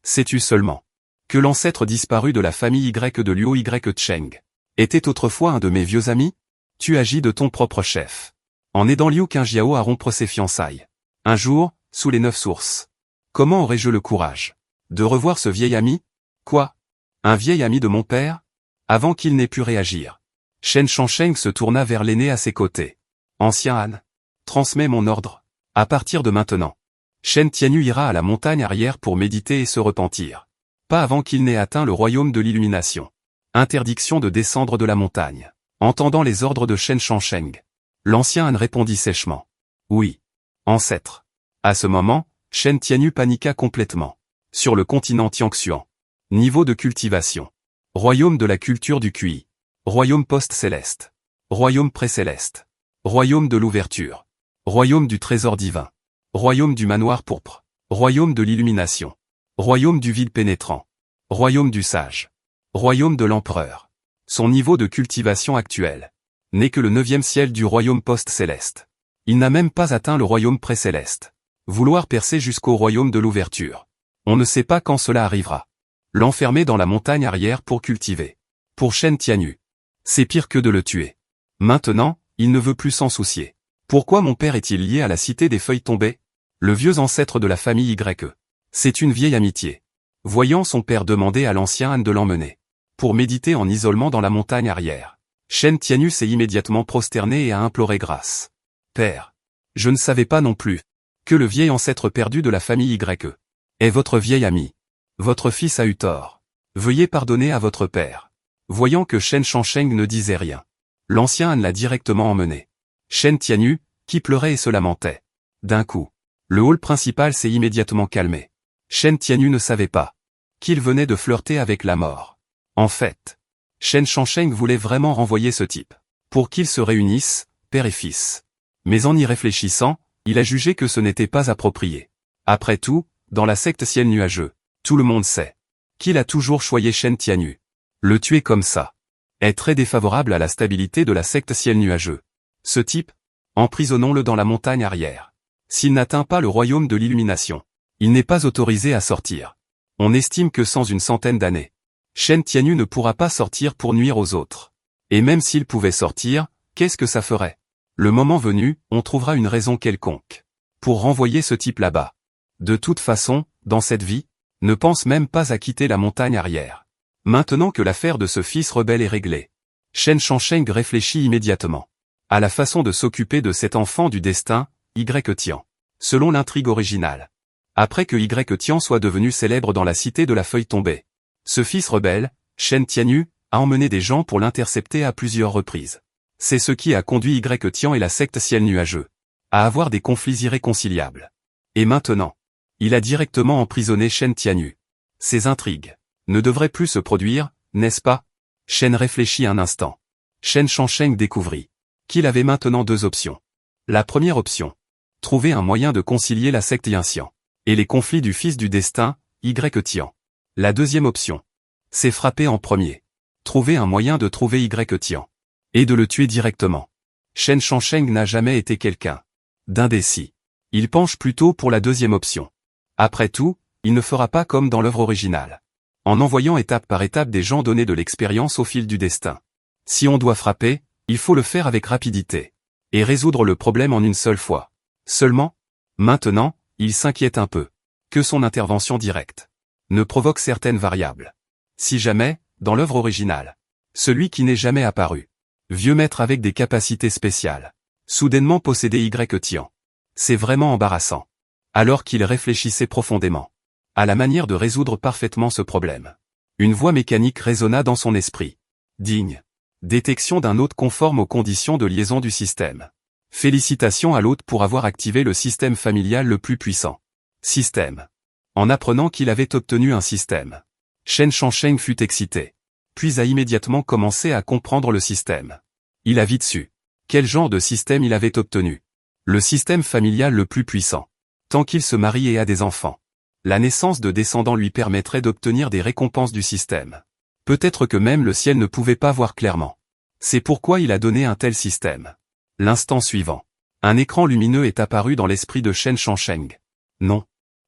Sais-tu seulement que l'ancêtre disparu de la famille Y de Luo Y Cheng était autrefois un de mes vieux amis? Tu agis de ton propre chef, en aidant Liu Qingjiao à rompre ses fiançailles. Un jour, sous les 9 sources. Comment aurais-je le courage de revoir ce vieil ami? Quoi? Un vieil ami de mon père? Avant qu'il n'ait pu réagir, Shen Shangsheng se tourna vers l'aîné à ses côtés. Ancien Han, transmets mon ordre. À partir de maintenant, Shen Tianyu ira à la montagne arrière pour méditer et se repentir. Pas avant qu'il n'ait atteint le royaume de l'illumination. Interdiction de descendre de la montagne. Entendant les ordres de Shen Shangsheng, l'ancien Han répondit sèchement. Oui. Ancêtre. À ce moment, Shen Tianyu paniqua complètement. Sur le continent Tianxuan. Niveau de cultivation. Royaume de la culture du QI. Royaume post-céleste. Royaume pré-céleste. Royaume de l'ouverture. Royaume du trésor divin. Royaume du manoir pourpre. Royaume de l'illumination. Royaume du vide pénétrant. Royaume du sage. Royaume de l'empereur. Son niveau de cultivation actuel n'est que le 9e ciel du royaume post-céleste. Il n'a même pas atteint le royaume pré-céleste. Vouloir percer jusqu'au royaume de l'ouverture. On ne sait pas quand cela arrivera. L'enfermer dans la montagne arrière pour cultiver. Pour Shen Tianyu. C'est pire que de le tuer. Maintenant, il ne veut plus s'en soucier. Pourquoi mon père est-il lié à la cité des feuilles tombées? Le vieux ancêtre de la famille YE. C'est une vieille amitié. Voyant son père demander à l'ancien âne de l'emmener. Pour méditer en isolement dans la montagne arrière. Shen Tianyu s'est immédiatement prosterné et a imploré grâce. Père. Je ne savais pas non plus que le vieil ancêtre perdu de la famille YE est votre vieil ami. Votre fils a eu tort. Veuillez pardonner à votre père. Voyant que Shen Shangsheng ne disait rien. L'ancien âne l'a directement emmené. Shen Tianyu, qui pleurait et se lamentait. D'un coup, le hall principal s'est immédiatement calmé. Shen Tianyu ne savait pas qu'il venait de flirter avec la mort. En fait, Shen Shangsheng voulait vraiment renvoyer ce type, pour qu'ils se réunissent, père et fils. Mais en y réfléchissant, il a jugé que ce n'était pas approprié. Après tout, dans la secte ciel nuageux, tout le monde sait qu'il a toujours choyé Shen Tianyu. Le tuer comme ça est très défavorable à la stabilité de la secte ciel nuageux. Ce type, emprisonnons-le dans la montagne arrière. S'il n'atteint pas le royaume de l'illumination, il n'est pas autorisé à sortir. On estime que sans une centaine d'années, Shen Tianyu ne pourra pas sortir pour nuire aux autres. Et même s'il pouvait sortir, qu'est-ce que ça ferait? Le moment venu, on trouvera une raison quelconque pour renvoyer ce type là-bas. De toute façon, dans cette vie, ne pense même pas à quitter la montagne arrière. Maintenant que l'affaire de ce fils rebelle est réglée, Shen Shangsheng réfléchit immédiatement à la façon de s'occuper de cet enfant du destin, Y Tian. Selon l'intrigue originale, après que Y Tian soit devenu célèbre dans la cité de la feuille tombée, ce fils rebelle, Shen Tianyu, a emmené des gens pour l'intercepter à plusieurs reprises. C'est ce qui a conduit Y Tian et la secte ciel nuageux à avoir des conflits irréconciliables. Et maintenant, il a directement emprisonné Shen Tianyu. Ces intrigues ne devraient plus se produire, n'est-ce pas? Shen réfléchit un instant. Shen Shangsheng découvrit qu'il avait maintenant deux options. La première option, trouver un moyen de concilier la secte Yin-Xian et les conflits du fils du destin, Y Tian. La deuxième option, c'est frapper en premier. Trouver un moyen de trouver Y Tian et de le tuer directement. Shen Shangsheng n'a jamais été quelqu'un d'indécis. Il penche plutôt pour la deuxième option. Après tout, il ne fera pas comme dans l'œuvre originale, en envoyant étape par étape des gens donner de l'expérience au fil du destin. Si on doit frapper, il faut le faire avec rapidité et résoudre le problème en une seule fois. Seulement, maintenant, il s'inquiète un peu que son intervention directe ne provoque certaines variables. Si jamais, dans l'œuvre originale, celui qui n'est jamais apparu, vieux maître avec des capacités spéciales, soudainement possédé Y Tian, c'est vraiment embarrassant. Alors qu'il réfléchissait profondément à la manière de résoudre parfaitement ce problème, une voix mécanique résonna dans son esprit. Digne. Détection d'un hôte conforme aux conditions de liaison du système. Félicitations à l'hôte pour avoir activé le système familial le plus puissant. Système. En apprenant qu'il avait obtenu un système, Shen Shangsheng fut excité, puis a immédiatement commencé à comprendre le système. Il a vite su quel genre de système il avait obtenu. Le système familial le plus puissant. Tant qu'il se marie et a des enfants, la naissance de descendants lui permettrait d'obtenir des récompenses du système. Peut-être que même le ciel ne pouvait pas voir clairement. C'est pourquoi il a donné un tel système. L'instant suivant, un écran lumineux est apparu dans l'esprit de Shen Shangsheng. Non.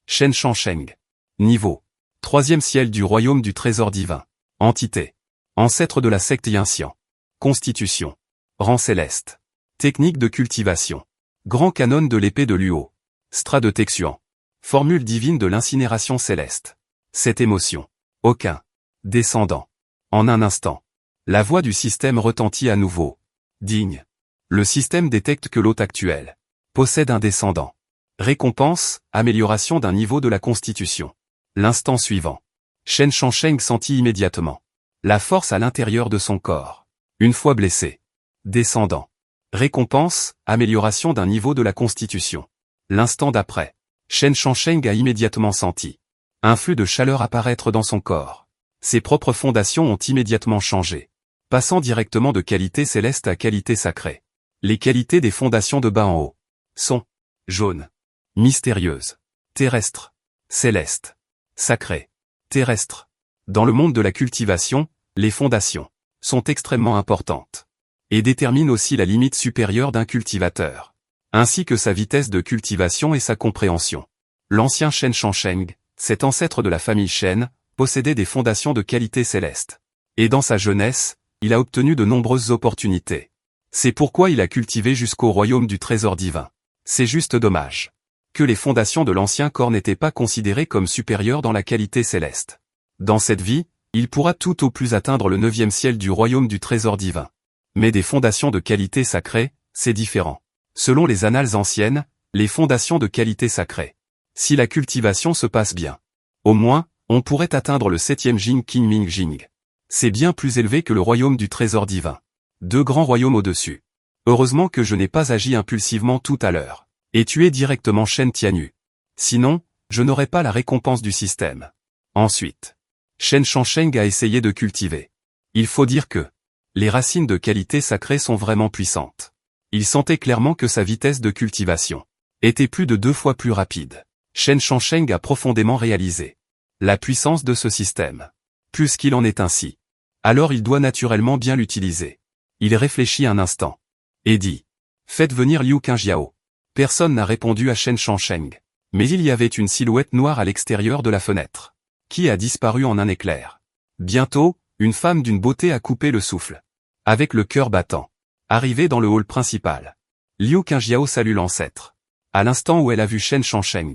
Shen Shangsheng. Niveau. Troisième ciel du royaume du trésor divin. Entité. Ancêtre de la secte Yin-Xian. Constitution. Rang céleste. Technique de cultivation. Grand canon de l'épée de Luo. Strat de Texuan. Formule divine de l'incinération céleste. Cette émotion. Aucun. Descendant. En un instant. La voix du système retentit à nouveau. Digne. Le système détecte que l'hôte actuel possède un descendant. Récompense, amélioration d'un niveau de la constitution. L'instant suivant. Shen Shangsheng sentit immédiatement la force à l'intérieur de son corps. Une fois blessé. Descendant. Récompense, amélioration d'un niveau de la constitution. L'instant d'après. Shen Shangsheng a immédiatement senti un flux de chaleur apparaître dans son corps. Ses propres fondations ont immédiatement changé, passant directement de qualité céleste à qualité sacrée. Les qualités des fondations de bas en haut sont jaunes, mystérieuses, terrestres, célestes, sacrées, terrestres. Dans le monde de la cultivation, les fondations sont extrêmement importantes et déterminent aussi la limite supérieure d'un cultivateur. ainsi que sa vitesse de cultivation et sa compréhension. L'ancien Shen Shangsheng, cet ancêtre de la famille Shen, possédait des fondations de qualité céleste. Et dans sa jeunesse, il a obtenu de nombreuses opportunités. C'est pourquoi il a cultivé jusqu'au royaume du trésor divin. C'est juste dommage que les fondations de l'ancien corps n'étaient pas considérées comme supérieures dans la qualité céleste. Dans cette vie, il pourra tout au plus atteindre le 9e ciel du royaume du trésor divin. Mais des fondations de qualité sacrée, c'est différent. Selon les annales anciennes, les fondations de qualité sacrée. Si la cultivation se passe bien, au moins, on pourrait atteindre le 7e Jing Qingming Jing. C'est bien plus élevé que le royaume du trésor divin. 2 grands royaumes au-dessus. Heureusement que je n'ai pas agi impulsivement tout à l'heure. Et tué directement Shen Tianyu. Sinon, je n'aurais pas la récompense du système. Ensuite, Shen Shangsheng a essayé de cultiver. Il faut dire que les racines de qualité sacrée sont vraiment puissantes. Il sentait clairement que sa vitesse de cultivation était plus de 2 fois plus rapide. Shen Shangsheng a profondément réalisé la puissance de ce système. Puisqu'il en est ainsi, alors il doit naturellement bien l'utiliser. Il réfléchit un instant et dit « Faites venir Liu Qingjiao ». Personne n'a répondu à Shen Shangsheng. Mais il y avait une silhouette noire à l'extérieur de la fenêtre, qui a disparu en un éclair. Bientôt, une femme d'une beauté a coupé le souffle, avec le cœur battant. Arrivée dans le hall principal, Liu Qingjiao salue l'ancêtre. À l'instant où elle a vu Shen Shangsheng,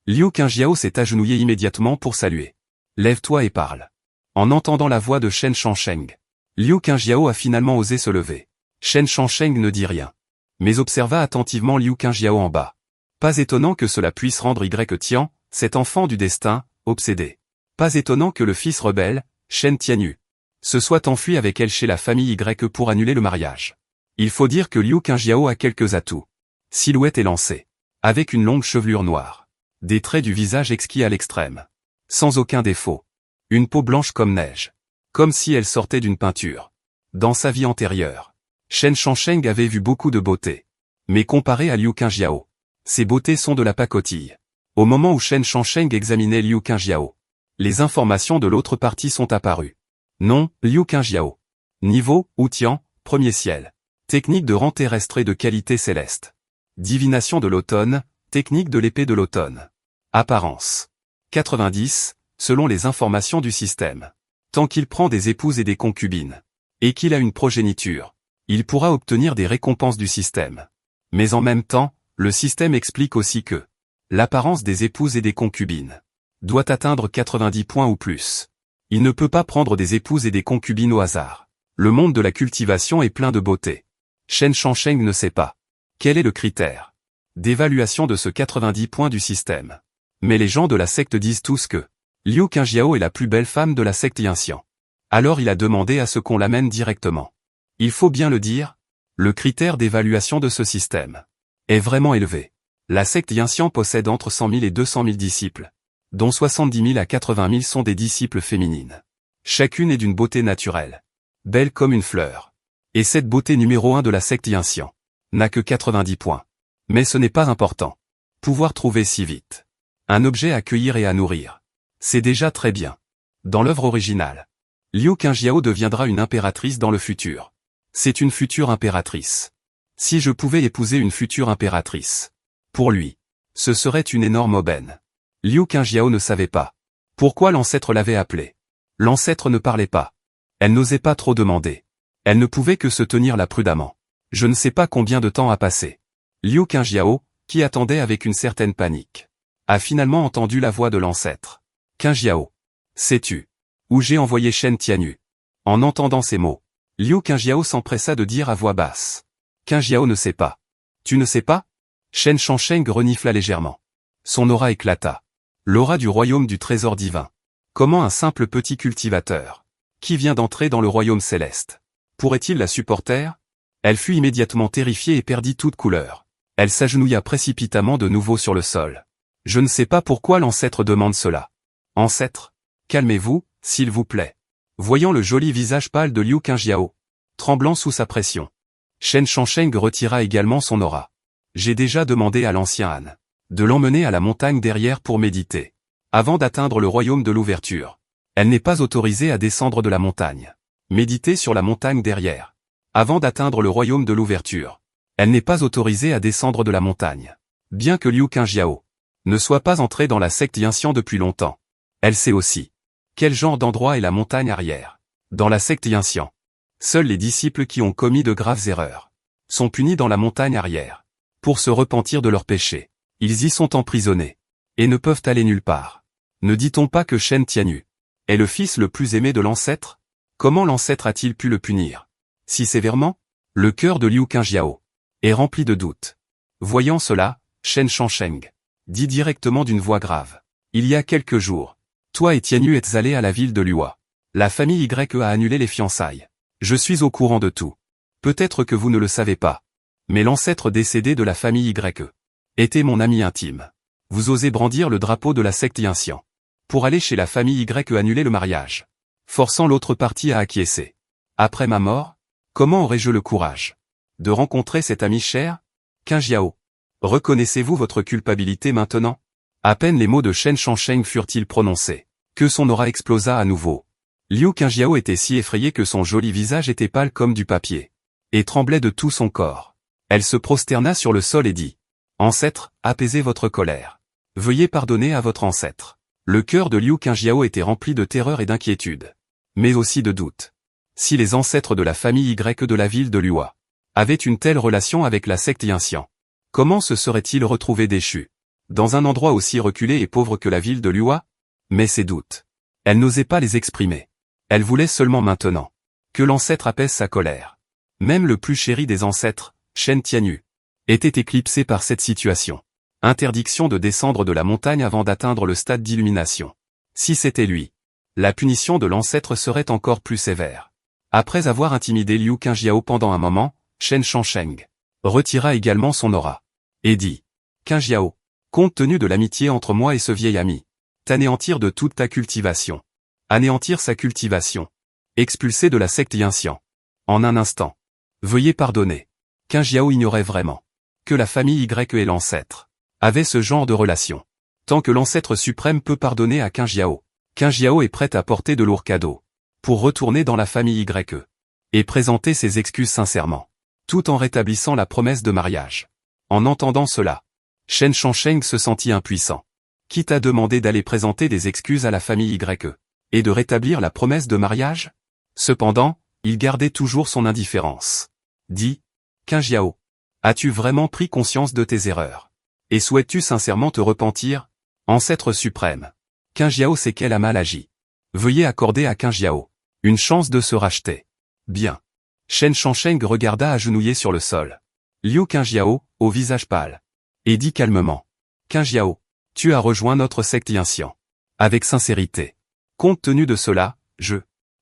Liu Qingjiao s'est agenouillé immédiatement pour saluer. « Lève-toi et parle ». En entendant la voix de Shen Shangsheng, Liu Qingjiao a finalement osé se lever. Shen Shangsheng ne dit rien, mais observa attentivement Liu Qingjiao en bas. Pas étonnant que cela puisse rendre Y Tian, cet enfant du destin, obsédé. Pas étonnant que le fils rebelle, Shen Tianyu, se soit enfui avec elle chez la famille Y pour annuler le mariage. Il faut dire que Liu Qingjiao a quelques atouts. Silhouette élancée, avec une longue chevelure noire. Des traits du visage exquis à l'extrême. Sans aucun défaut. Une peau blanche comme neige. Comme si elle sortait d'une peinture. Dans sa vie antérieure, Shen Shangsheng avait vu beaucoup de beauté. Mais comparé à Liu Qingjiao, ces beautés sont de la pacotille. Au moment où Shen Shangsheng examinait Liu Qingjiao, les informations de l'autre partie sont apparues. Nom, Liu Qingjiao. Niveau, Outian, premier ciel. Technique de rang terrestre et de qualité céleste. Divination de l'automne, technique de l'épée de l'automne. Apparence. 90, selon les informations du système. Tant qu'il prend des épouses et des concubines, et qu'il a une progéniture, il pourra obtenir des récompenses du système. Mais en même temps, le système explique aussi que l'apparence des épouses et des concubines doit atteindre 90 points ou plus. Il ne peut pas prendre des épouses et des concubines au hasard. Le monde de la cultivation est plein de beauté. Shen Shangsheng ne sait pas quel est le critère d'évaluation de ce 90 points du système. Mais les gens de la secte disent tous que Liu Qingjiao est la plus belle femme de la secte Yinxian. Alors il a demandé à ce qu'on l'amène directement. Il faut bien le dire, le critère d'évaluation de ce système est vraiment élevé. La secte Yinxian possède entre 100 000 et 200 000 disciples, dont 70 000 à 80 000 sont des disciples féminines. Chacune est d'une beauté naturelle, belle comme une fleur. Et cette beauté numéro 1 de la secte Yinxian n'a que 90 points. Mais ce n'est pas important. Pouvoir trouver si vite un objet à cueillir et à nourrir, c'est déjà très bien. Dans l'œuvre originale, Liu Qingjiao deviendra une impératrice dans le futur. C'est une future impératrice. Si je pouvais épouser une future impératrice, pour lui, ce serait une énorme aubaine. Liu Qingjiao ne savait pas pourquoi l'ancêtre l'avait appelée. L'ancêtre ne parlait pas. Elle n'osait pas trop demander. Elle ne pouvait que se tenir là prudemment. Je ne sais pas combien de temps a passé. Liu Qingjiao, qui attendait avec une certaine panique, a finalement entendu la voix de l'ancêtre. Qingjiao, sais-tu où j'ai envoyé Shen Tianyu? En entendant ces mots, Liu Qingjiao s'empressa de dire à voix basse. Qingjiao ne sait pas. Tu ne sais pas? Shen Shangsheng renifla légèrement. Son aura éclata. L'aura du royaume du trésor divin. Comment un simple petit cultivateur, qui vient d'entrer dans le royaume céleste, pourrait-il la supporter? Elle fut immédiatement terrifiée et perdit toute couleur. Elle s'agenouilla précipitamment de nouveau sur le sol. Je ne sais pas pourquoi l'ancêtre demande cela. Ancêtre, calmez-vous, s'il vous plaît. Voyant le joli visage pâle de Liu Qingjiao, tremblant sous sa pression, Shen Shangsheng retira également son aura. J'ai déjà demandé à l'ancien Han de l'emmener à la montagne derrière pour méditer. Avant d'atteindre le royaume de l'ouverture, elle n'est pas autorisée à descendre de la montagne. Méditer sur la montagne derrière. Avant d'atteindre le royaume de l'ouverture, Elle n'est pas autorisée à descendre de la montagne. Bien que Liu Qingjiao ne soit pas entrée dans la secte Yinxian depuis longtemps, elle sait aussi quel genre d'endroit est la montagne arrière. Dans la secte Yinxian, seuls les disciples qui ont commis de graves erreurs sont punis dans la montagne arrière. Pour se repentir de leurs péchés, ils y sont emprisonnés et ne peuvent aller nulle part. Ne dit-on pas que Shen Tianyu est le fils le plus aimé de l'ancêtre? Comment l'ancêtre a-t-il pu le punir si sévèrement? Le cœur de Liu Qingjiao est rempli de doutes. Voyant cela, Shen Shangsheng dit directement d'une voix grave. Il y a quelques jours, toi et Tianyu êtes allés à la ville de Lua. La famille Y a annulé les fiançailles. Je suis au courant de tout. Peut-être que vous ne le savez pas, mais l'ancêtre décédé de la famille Y était mon ami intime. Vous osez brandir le drapeau de la secte Yinxian pour aller chez la famille Y annuler le mariage, forçant l'autre partie à acquiescer. Après ma mort, comment aurais-je le courage de rencontrer cet ami cher? Qingjiao, reconnaissez-vous votre culpabilité maintenant? À peine les mots de Shen Shangsheng furent-ils prononcés, que son aura explosa à nouveau. Liu Qingjiao était si effrayée que son joli visage était pâle comme du papier, et tremblait de tout son corps. Elle se prosterna sur le sol et dit, « Ancêtre, apaisez votre colère. Veuillez pardonner à votre ancêtre. » Le cœur de Liu Qingjiao était rempli de terreur et d'inquiétude, mais aussi de doute. Si les ancêtres de la famille Y de la ville de Lua avaient une telle relation avec la secte Yinxian, comment se seraient-ils retrouvés déchus dans un endroit aussi reculé et pauvre que la ville de Lua? Mais ces doutes, elle n'osait pas les exprimer. Elle voulait seulement maintenant que l'ancêtre apaise sa colère. Même le plus chéri des ancêtres, Shen Tianyu, était éclipsé par cette situation. Interdiction de descendre de la montagne avant d'atteindre le stade d'illumination. Si c'était lui, la punition de l'ancêtre serait encore plus sévère. Après avoir intimidé Liu Qingjiao pendant un moment, Shen Shangsheng retira également son aura et dit, « Qingjiao, compte tenu de l'amitié entre moi et ce vieil ami, t'anéantir de toute ta cultivation. Anéantir sa cultivation. Expulser de la secte Yinxian. En un instant. Veuillez pardonner. » Qingjiao ignorait vraiment que la famille Y et l'ancêtre avaient ce genre de relation. Tant que l'ancêtre suprême peut pardonner à Qingjiao, Qingjiao est prête à porter de lourds cadeaux pour retourner dans la famille Y et présenter ses excuses sincèrement, tout en rétablissant la promesse de mariage. En entendant cela, Shen Shangsheng se sentit impuissant, quitte à demander d'aller présenter des excuses à la famille Y et de rétablir la promesse de mariage. Cependant, il gardait toujours son indifférence. Dit, « Qingjiao, as-tu vraiment pris conscience de tes erreurs? Et souhaites-tu sincèrement te repentir? Ancêtre suprême, Qingjiao sait qu'elle a mal agi. Veuillez accorder à Qingjiao une chance de se racheter. » Bien. Shen Shangsheng regarda agenouillé sur le sol Liu Qingjiao, au visage pâle, et dit calmement, « Qingjiao, tu as rejoint notre secte Yinxian. Avec sincérité. Compte tenu de cela, je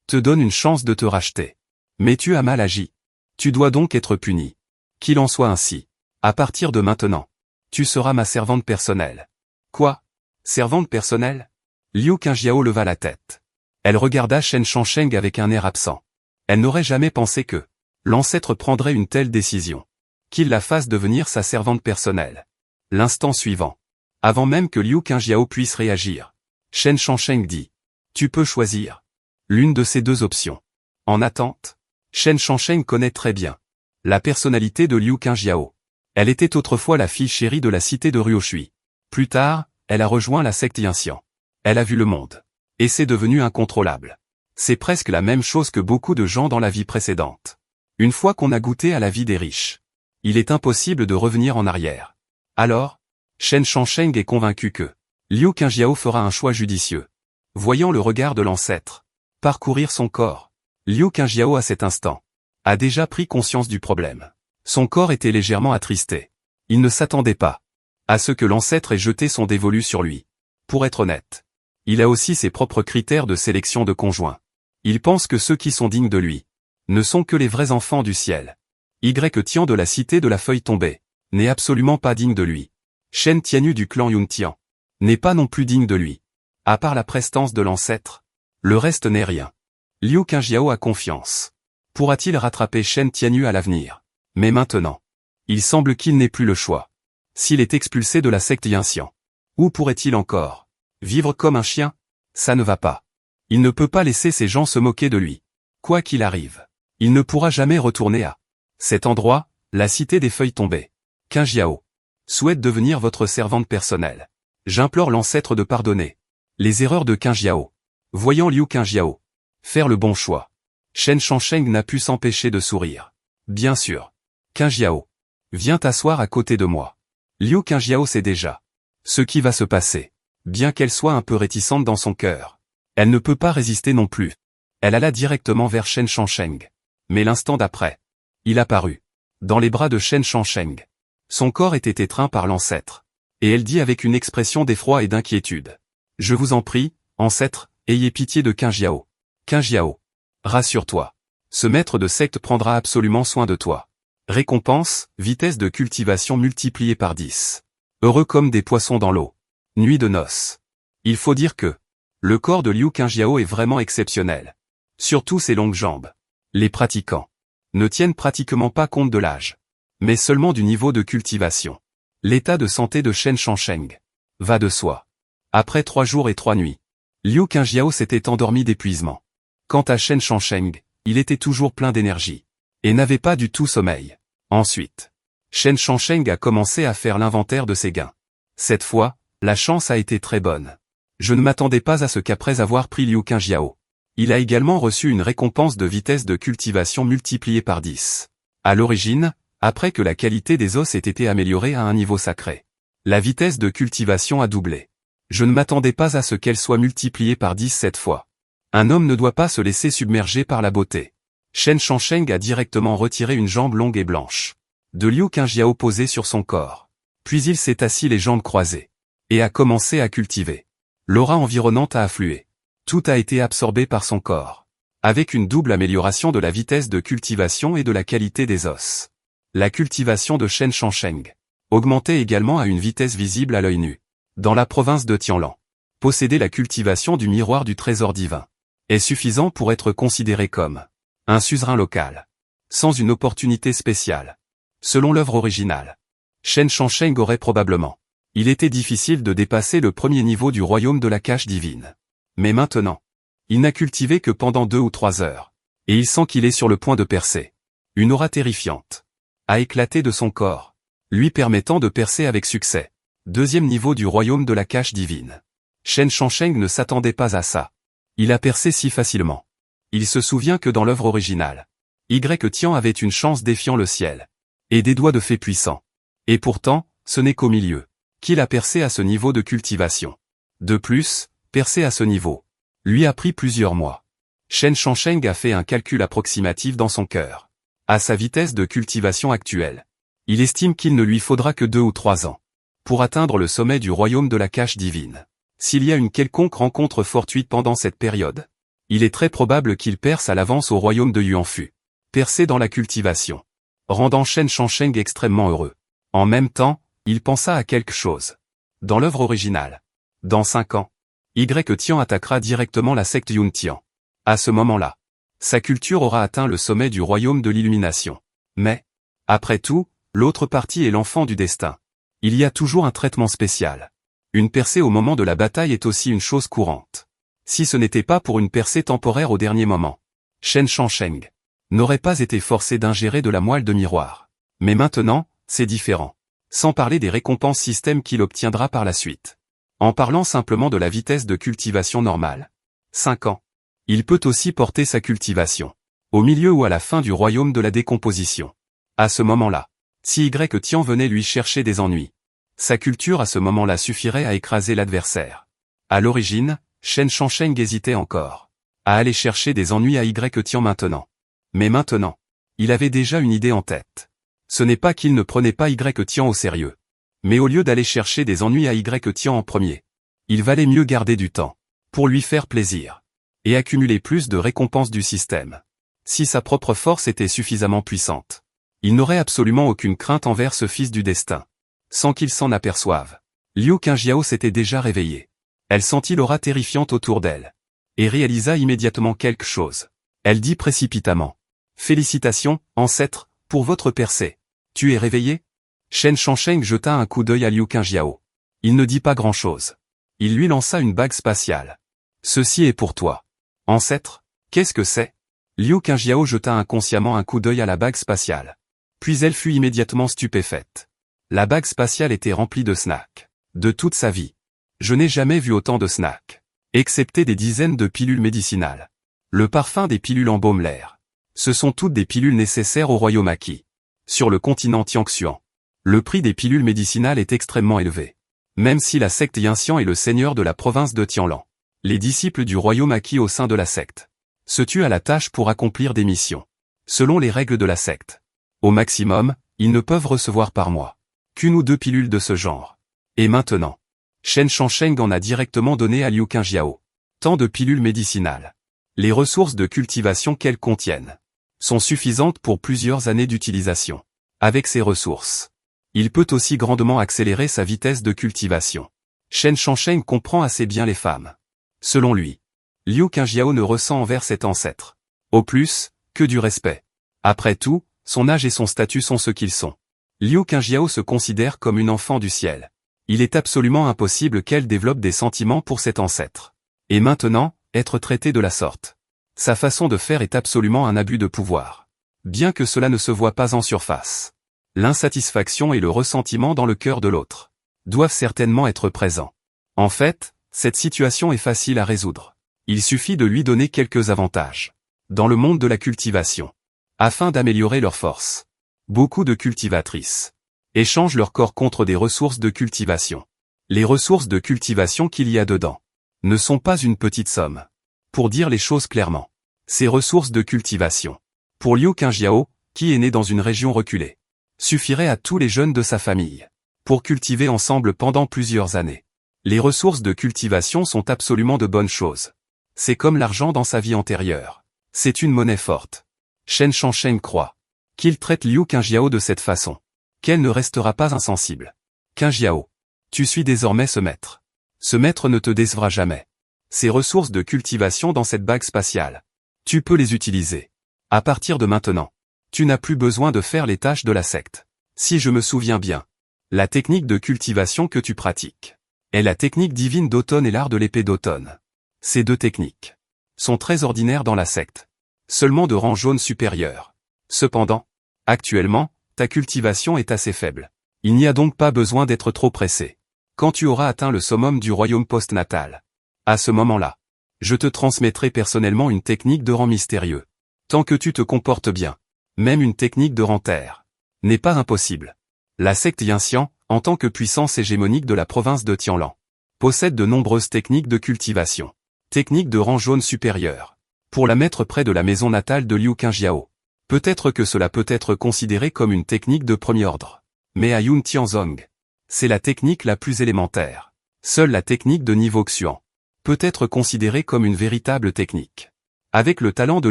te donne une chance de te racheter. Mais tu as mal agi. Tu dois donc être puni. Qu'il en soit ainsi. À partir de maintenant, tu seras ma servante personnelle. » Quoi? Servante personnelle? Liu Qingjiao leva la tête. Elle regarda Shen Shangsheng avec un air absent. Elle n'aurait jamais pensé que l'ancêtre prendrait une telle décision, qu'il la fasse devenir sa servante personnelle. L'instant suivant, avant même que Liu Qingjiao puisse réagir, Shen Shangsheng dit, « Tu peux choisir l'une de ces deux options. » En attente, Shen Shangsheng connaît très bien la personnalité de Liu Qingjiao. Elle était autrefois la fille chérie de la cité de Ruoshui. Plus tard, elle a rejoint la secte Yinxian. Elle a vu le monde. Et c'est devenu incontrôlable. C'est presque la même chose que beaucoup de gens dans la vie précédente. Une fois qu'on a goûté à la vie des riches, il est impossible de revenir en arrière. Alors, Shen Shangsheng est convaincu que Liu Qingjiao fera un choix judicieux. Voyant le regard de l'ancêtre parcourir son corps, Liu Qingjiao à cet instant a déjà pris conscience du problème. Son corps était légèrement attristé. Il ne s'attendait pas à ce que l'ancêtre ait jeté son dévolu sur lui. Pour être honnête, il a aussi ses propres critères de sélection de conjoints. Il pense que ceux qui sont dignes de lui ne sont que les vrais enfants du ciel. Y Tian de la cité de la feuille tombée n'est absolument pas digne de lui. Shen Tianyu du clan Yuntian n'est pas non plus digne de lui. À part la prestance de l'ancêtre, le reste n'est rien. Liu Qingjiao a confiance. Pourra-t-il rattraper Shen Tianyu à l'avenir? Mais maintenant, il semble qu'il n'ait plus le choix. S'il est expulsé de la secte Yinxian, où pourrait-il encore vivre comme un chien? Ça ne va pas. Il ne peut pas laisser ces gens se moquer de lui. Quoi qu'il arrive, il ne pourra jamais retourner à cet endroit La cité des feuilles tombées. Qingjiao souhaite devenir votre servante personnelle. J'implore l'ancêtre de pardonner les erreurs de Qingjiao. Voyant Liu Qingjiao faire le bon choix, Shen Shangsheng n'a pu s'empêcher de sourire. Bien sûr. Qingjiao, viens t'asseoir à côté de moi. Liu Qingjiao sait déjà ce qui va se passer. Bien qu'elle soit un peu réticente dans son cœur, elle ne peut pas résister non plus. Elle alla directement vers Shen Shangsheng. Mais l'instant d'après, il apparut dans les bras de Shen Shangsheng. Son corps était étreint par l'ancêtre. Et elle dit avec une expression d'effroi et d'inquiétude. Je vous en prie, ancêtre, ayez pitié de Qingjiao. Qingjiao, rassure-toi. Ce maître de secte prendra absolument soin de toi. Récompense, vitesse de cultivation multipliée par 10. Heureux comme des poissons dans l'eau. Nuit de noces. Il faut dire que le corps de Liu Qingjiao est vraiment exceptionnel. Surtout ses longues jambes. Les pratiquants ne tiennent pratiquement pas compte de l'âge, mais seulement du niveau de cultivation. L'état de santé de Shen Shangsheng va de soi. Après 3 jours et 3 nuits, Liu Qingjiao s'était endormi d'épuisement. Quant à Shen Shangsheng, il était toujours plein d'énergie et n'avait pas du tout sommeil. Ensuite, Shen Shangsheng a commencé à faire l'inventaire de ses gains. Cette fois, la chance a été très bonne. Je ne m'attendais pas à ce qu'après avoir pris Liu Qingjiao, il a également reçu une récompense de vitesse de cultivation multipliée par 10. À l'origine, après que la qualité des os ait été améliorée à un niveau sacré, la vitesse de cultivation a doublé. Je ne m'attendais pas à ce qu'elle soit multipliée par 10 cette fois. Un homme ne doit pas se laisser submerger par la beauté. Shen Shangsheng a directement retiré une jambe longue et blanche de Liu Qingjiao posée sur son corps. Puis il s'est assis les jambes croisées et a commencé à cultiver. L'aura environnante a afflué. Tout a été absorbé par son corps, avec une double amélioration de la vitesse de cultivation et de la qualité des os. La cultivation de Shen Shangsheng augmentait également à une vitesse visible à l'œil nu. Dans la province de Tianlan, posséder la cultivation du miroir du trésor divin est suffisant pour être considéré comme un suzerain local, sans une opportunité spéciale. Selon l'œuvre originale, Shen Shangsheng aurait probablement. Il était difficile de dépasser le premier niveau du royaume de la cache divine. Mais maintenant, il n'a cultivé que pendant 2 ou 3 heures, et il sent qu'il est sur le point de percer. Une aura terrifiante a éclaté de son corps, lui permettant de percer avec succès. 2e niveau du royaume de la cache divine. Shen Shangsheng ne s'attendait pas à ça. Il a percé si facilement. Il se souvient que dans l'œuvre originale, Y Tian avait une chance défiant le ciel, et des doigts de fée puissants. Et pourtant, ce n'est qu'au milieu qu'il a percé à ce niveau de cultivation. De plus, percer à ce niveau lui a pris plusieurs mois. Shen Shangsheng a fait un calcul approximatif dans son cœur. À sa vitesse de cultivation actuelle, il estime qu'il ne lui faudra que 2 ou 3 ans pour atteindre le sommet du royaume de la cache divine. S'il y a une quelconque rencontre fortuite pendant cette période, il est très probable qu'il perce à l'avance au royaume de Yuanfu. Percer dans la cultivation, rendant Shen Shangsheng extrêmement heureux. En même temps, il pensa à quelque chose. Dans l'œuvre originale, dans 5 ans, Y Tian attaquera directement la secte Yuntian. À ce moment-là, sa culture aura atteint le sommet du royaume de l'illumination. Mais, après tout, l'autre partie est l'enfant du destin. Il y a toujours un traitement spécial. Une percée au moment de la bataille est aussi une chose courante. Si ce n'était pas pour une percée temporaire au dernier moment, Shen Shangsheng n'aurait pas été forcé d'ingérer de la moelle de miroir. Mais maintenant, c'est différent. Sans parler des récompenses système qu'il obtiendra par la suite. En parlant simplement de la vitesse de cultivation normale. 5 ans. Il peut aussi porter sa cultivation au milieu ou à la fin du royaume de la décomposition. À ce moment-là, si Y Tian venait lui chercher des ennuis, sa culture à ce moment-là suffirait à écraser l'adversaire. À l'origine, Shen Shangsheng hésitait encore à aller chercher des ennuis à Y Tian maintenant. Mais maintenant, il avait déjà une idée en tête. Ce n'est pas qu'il ne prenait pas Y Tian au sérieux. Mais au lieu d'aller chercher des ennuis à Y Tian en premier, il valait mieux garder du temps pour lui faire plaisir et accumuler plus de récompenses du système. Si sa propre force était suffisamment puissante, il n'aurait absolument aucune crainte envers ce fils du destin. Sans qu'il s'en aperçoive, Liu Qingjiao s'était déjà réveillée. Elle sentit l'aura terrifiante autour d'elle et réalisa immédiatement quelque chose. Elle dit précipitamment. « Félicitations, ancêtre, pour votre percée. Tu es réveillé ?» Shen Shangsheng jeta un coup d'œil à Liu Qingjiao. Il ne dit pas grand-chose. Il lui lança une bague spatiale. « Ceci est pour toi. »« Ancêtre, qu'est-ce que c'est ?» Liu Qingjiao jeta inconsciemment un coup d'œil à la bague spatiale. Puis elle fut immédiatement stupéfaite. La bague spatiale était remplie de snacks. De toute sa vie. Je n'ai jamais vu autant de snacks. Excepté des dizaines de pilules médicinales. Le parfum des pilules embaume l'air. Ce sont toutes des pilules nécessaires au royaume acquis. Sur le continent Tianxian. Le prix des pilules médicinales est extrêmement élevé. Même si la secte Yinxian est le seigneur de la province de Tianlan. Les disciples du royaume acquis au sein de la secte se tuent à la tâche pour accomplir des missions. Selon les règles de la secte. Au maximum, ils ne peuvent recevoir par mois qu'une ou deux pilules de ce genre. Et maintenant, Shen Shangsheng en a directement donné à Liu Qingjiao. Tant de pilules médicinales. Les ressources de cultivation qu'elles contiennent sont suffisantes pour plusieurs années d'utilisation. Avec ces ressources, il peut aussi grandement accélérer sa vitesse de cultivation. Shen Shangsheng comprend assez bien les femmes. Selon lui, Liu Qingjiao ne ressent envers cet ancêtre, au plus, que du respect. Après tout, son âge et son statut sont ce qu'ils sont. Liu Qingjiao se considère comme une enfant du ciel. Il est absolument impossible qu'elle développe des sentiments pour cet ancêtre. Et maintenant, être traité de la sorte. Sa façon de faire est absolument un abus de pouvoir. Bien que cela ne se voit pas en surface. L'insatisfaction et le ressentiment dans le cœur de l'autre doivent certainement être présents. En fait, cette situation est facile à résoudre. Il suffit de lui donner quelques avantages dans le monde de la cultivation, afin d'améliorer leur force. Beaucoup de cultivatrices échangent leur corps contre des ressources de cultivation. Les ressources de cultivation qu'il y a dedans ne sont pas une petite somme. Pour dire les choses clairement, ces ressources de cultivation, pour Liu Qingjiao, qui est né dans une région reculée, suffiraient à tous les jeunes de sa famille pour cultiver ensemble pendant plusieurs années. Les ressources de cultivation sont absolument de bonnes choses. C'est comme l'argent dans sa vie antérieure. C'est une monnaie forte. Shen Shangsheng croit qu'il traite Liu Qingjiao de cette façon, qu'elle ne restera pas insensible. Qingjiao, tu suis désormais ce maître. Ce maître ne te décevra jamais. Ces ressources de cultivation dans cette bague spatiale, tu peux les utiliser. À partir de maintenant, tu n'as plus besoin de faire les tâches de la secte. Si je me souviens bien, la technique de cultivation que tu pratiques est la technique divine d'automne et l'art de l'épée d'automne. Ces deux techniques sont très ordinaires dans la secte, seulement de rang jaune supérieur. Cependant, actuellement, ta cultivation est assez faible. Il n'y a donc pas besoin d'être trop pressé. Quand tu auras atteint le summum du royaume postnatal, à ce moment-là, je te transmettrai personnellement une technique de rang mystérieux. Tant que tu te comportes bien, même une technique de rang terre n'est pas impossible. La secte Yinxian, en tant que puissance hégémonique de la province de Tianlan, possède de nombreuses techniques de cultivation. Technique de rang jaune supérieur. Pour la mettre près de la maison natale de Liu Qingjiao. Peut-être que cela peut être considéré comme une technique de premier ordre. Mais à Yun Tianzong, c'est la technique la plus élémentaire. Seule la technique de niveau Xuan peut être considérée comme une véritable technique. Avec le talent de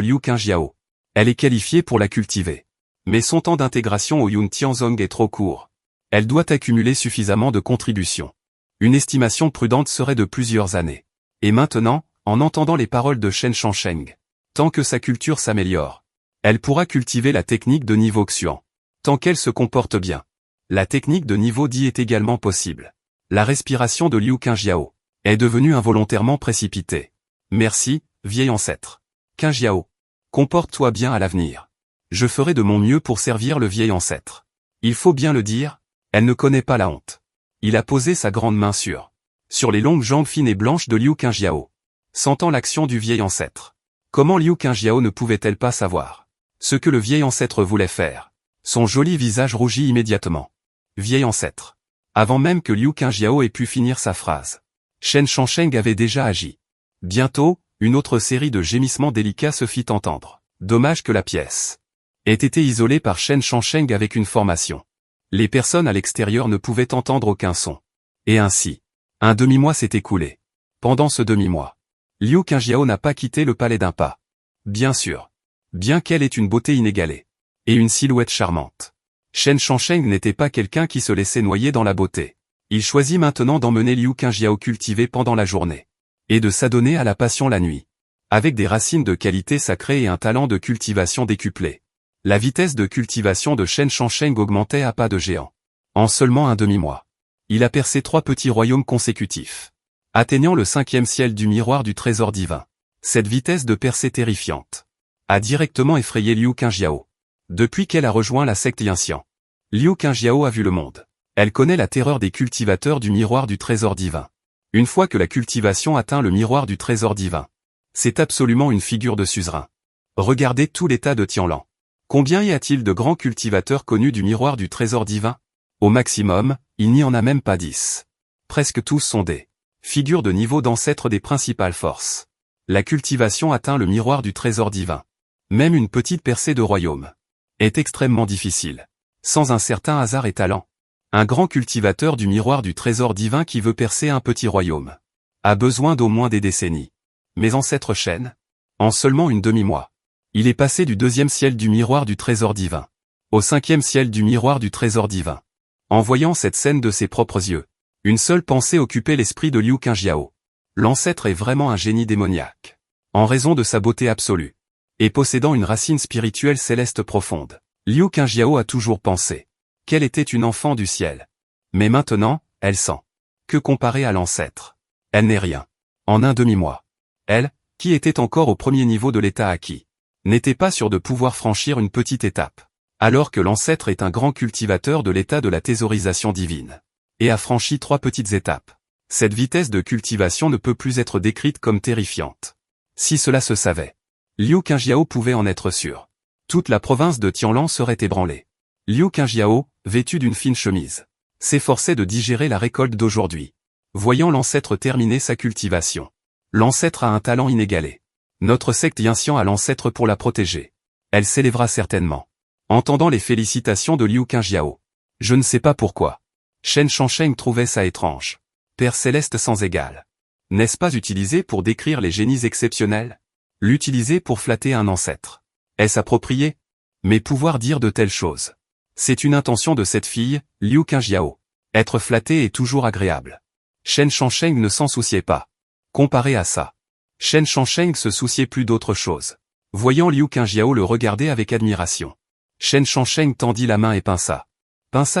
Liu Qingjiao, elle est qualifiée pour la cultiver. Mais son temps d'intégration au Yun Tianzong est trop court. Elle doit accumuler suffisamment de contributions. Une estimation prudente serait de plusieurs années. Et maintenant, en entendant les paroles de Shen Shangsheng, tant que sa culture s'améliore, elle pourra cultiver la technique de niveau Xuan. Tant qu'elle se comporte bien, la technique de niveau Di est également possible. La respiration de Liu Qingjiao est devenue involontairement précipitée. Merci, vieil ancêtre. Qingjiao, comporte-toi bien à l'avenir. Je ferai de mon mieux pour servir le vieil ancêtre. Il faut bien le dire, elle ne connaît pas la honte. Il a posé sa grande main sur les longues jambes fines et blanches de Liu Qingjiao, sentant l'action du vieil ancêtre. Comment Liu Qingjiao ne pouvait-elle pas savoir ce que le vieil ancêtre voulait faire? Son joli visage rougit immédiatement. Vieil ancêtre. Avant même que Liu Qingjiao ait pu finir sa phrase, Shen Shangsheng avait déjà agi. Bientôt, une autre série de gémissements délicats se fit entendre. Dommage que la pièce ait été isolée par Shen Shangsheng avec une formation. Les personnes à l'extérieur ne pouvaient entendre aucun son. Et ainsi, un demi-mois s'est écoulé. Pendant ce demi-mois, Liu Qingjiao n'a pas quitté le palais d'un pas. Bien sûr. Bien qu'elle ait une beauté inégalée et une silhouette charmante, Shen Shangsheng n'était pas quelqu'un qui se laissait noyer dans la beauté. Il choisit maintenant d'emmener Liu Qingjiao cultiver pendant la journée et de s'adonner à la passion la nuit. Avec des racines de qualité sacrée et un talent de cultivation décuplé, la vitesse de cultivation de Shen Shangsheng augmentait à pas de géant. En seulement un demi-mois, il a percé 3 petits royaumes consécutifs, atteignant le 5e ciel du miroir du trésor divin. Cette vitesse de percée terrifiante a directement effrayé Liu Qingjiao. Depuis qu'elle a rejoint la secte Yinxian, Liu Qingjiao a vu le monde. Elle connaît la terreur des cultivateurs du miroir du trésor divin. Une fois que la cultivation atteint le miroir du trésor divin, c'est absolument une figure de suzerain. Regardez tout l'état de Tianlan. Combien y a-t-il de grands cultivateurs connus du miroir du trésor divin? Au maximum, il n'y en a même pas 10. Presque tous sont des figures de niveau d'ancêtres des principales forces. La cultivation atteint le miroir du trésor divin. Même une petite percée de royaume est extrêmement difficile. Sans un certain hasard et talent. Un grand cultivateur du miroir du trésor divin qui veut percer un petit royaume a besoin d'au moins des décennies. Mes ancêtres Shen, en seulement une demi-mois, il est passé du 2e ciel du miroir du trésor divin au 5e ciel du miroir du trésor divin. En voyant cette scène de ses propres yeux, une seule pensée occupait l'esprit de Liu Qingjiao. L'ancêtre est vraiment un génie démoniaque. En raison de sa beauté absolue, et possédant une racine spirituelle céleste profonde, Liu Qingjiao a toujours pensé qu'elle était une enfant du ciel. Mais maintenant, elle sent que comparée à l'ancêtre, elle n'est rien. En un demi-mois, elle, qui était encore au premier niveau de l'état acquis, n'était pas sûre de pouvoir franchir une petite étape, alors que l'ancêtre est un grand cultivateur de l'état de la thésaurisation divine, et a franchi 3 petites étapes. Cette vitesse de cultivation ne peut plus être décrite comme terrifiante. Si cela se savait, Liu Qingjiao pouvait en être sûr. Toute la province de Tianlan serait ébranlée. Liu Qingjiao, vêtu d'une fine chemise, s'efforçait de digérer la récolte d'aujourd'hui. Voyant l'ancêtre terminer sa cultivation. L'ancêtre a un talent inégalé. Notre secte Yinxian a l'ancêtre pour la protéger. Elle s'élèvera certainement. Entendant les félicitations de Liu Qingjiao. Je ne sais pas pourquoi. Shen Shangsheng trouvait ça étrange. Père céleste sans égal. N'est-ce pas utilisé pour décrire les génies exceptionnels? L'utiliser pour flatter un ancêtre. Est-ce approprié? Mais pouvoir dire de telles choses. C'est une intention de cette fille, Liu Qingjiao. Être flatté est toujours agréable. Shen Shangsheng ne s'en souciait pas. Comparé à ça, Shen Shangsheng se souciait plus d'autre chose. Voyant Liu Qingjiao le regarder avec admiration, Shen Shangsheng tendit la main et pinça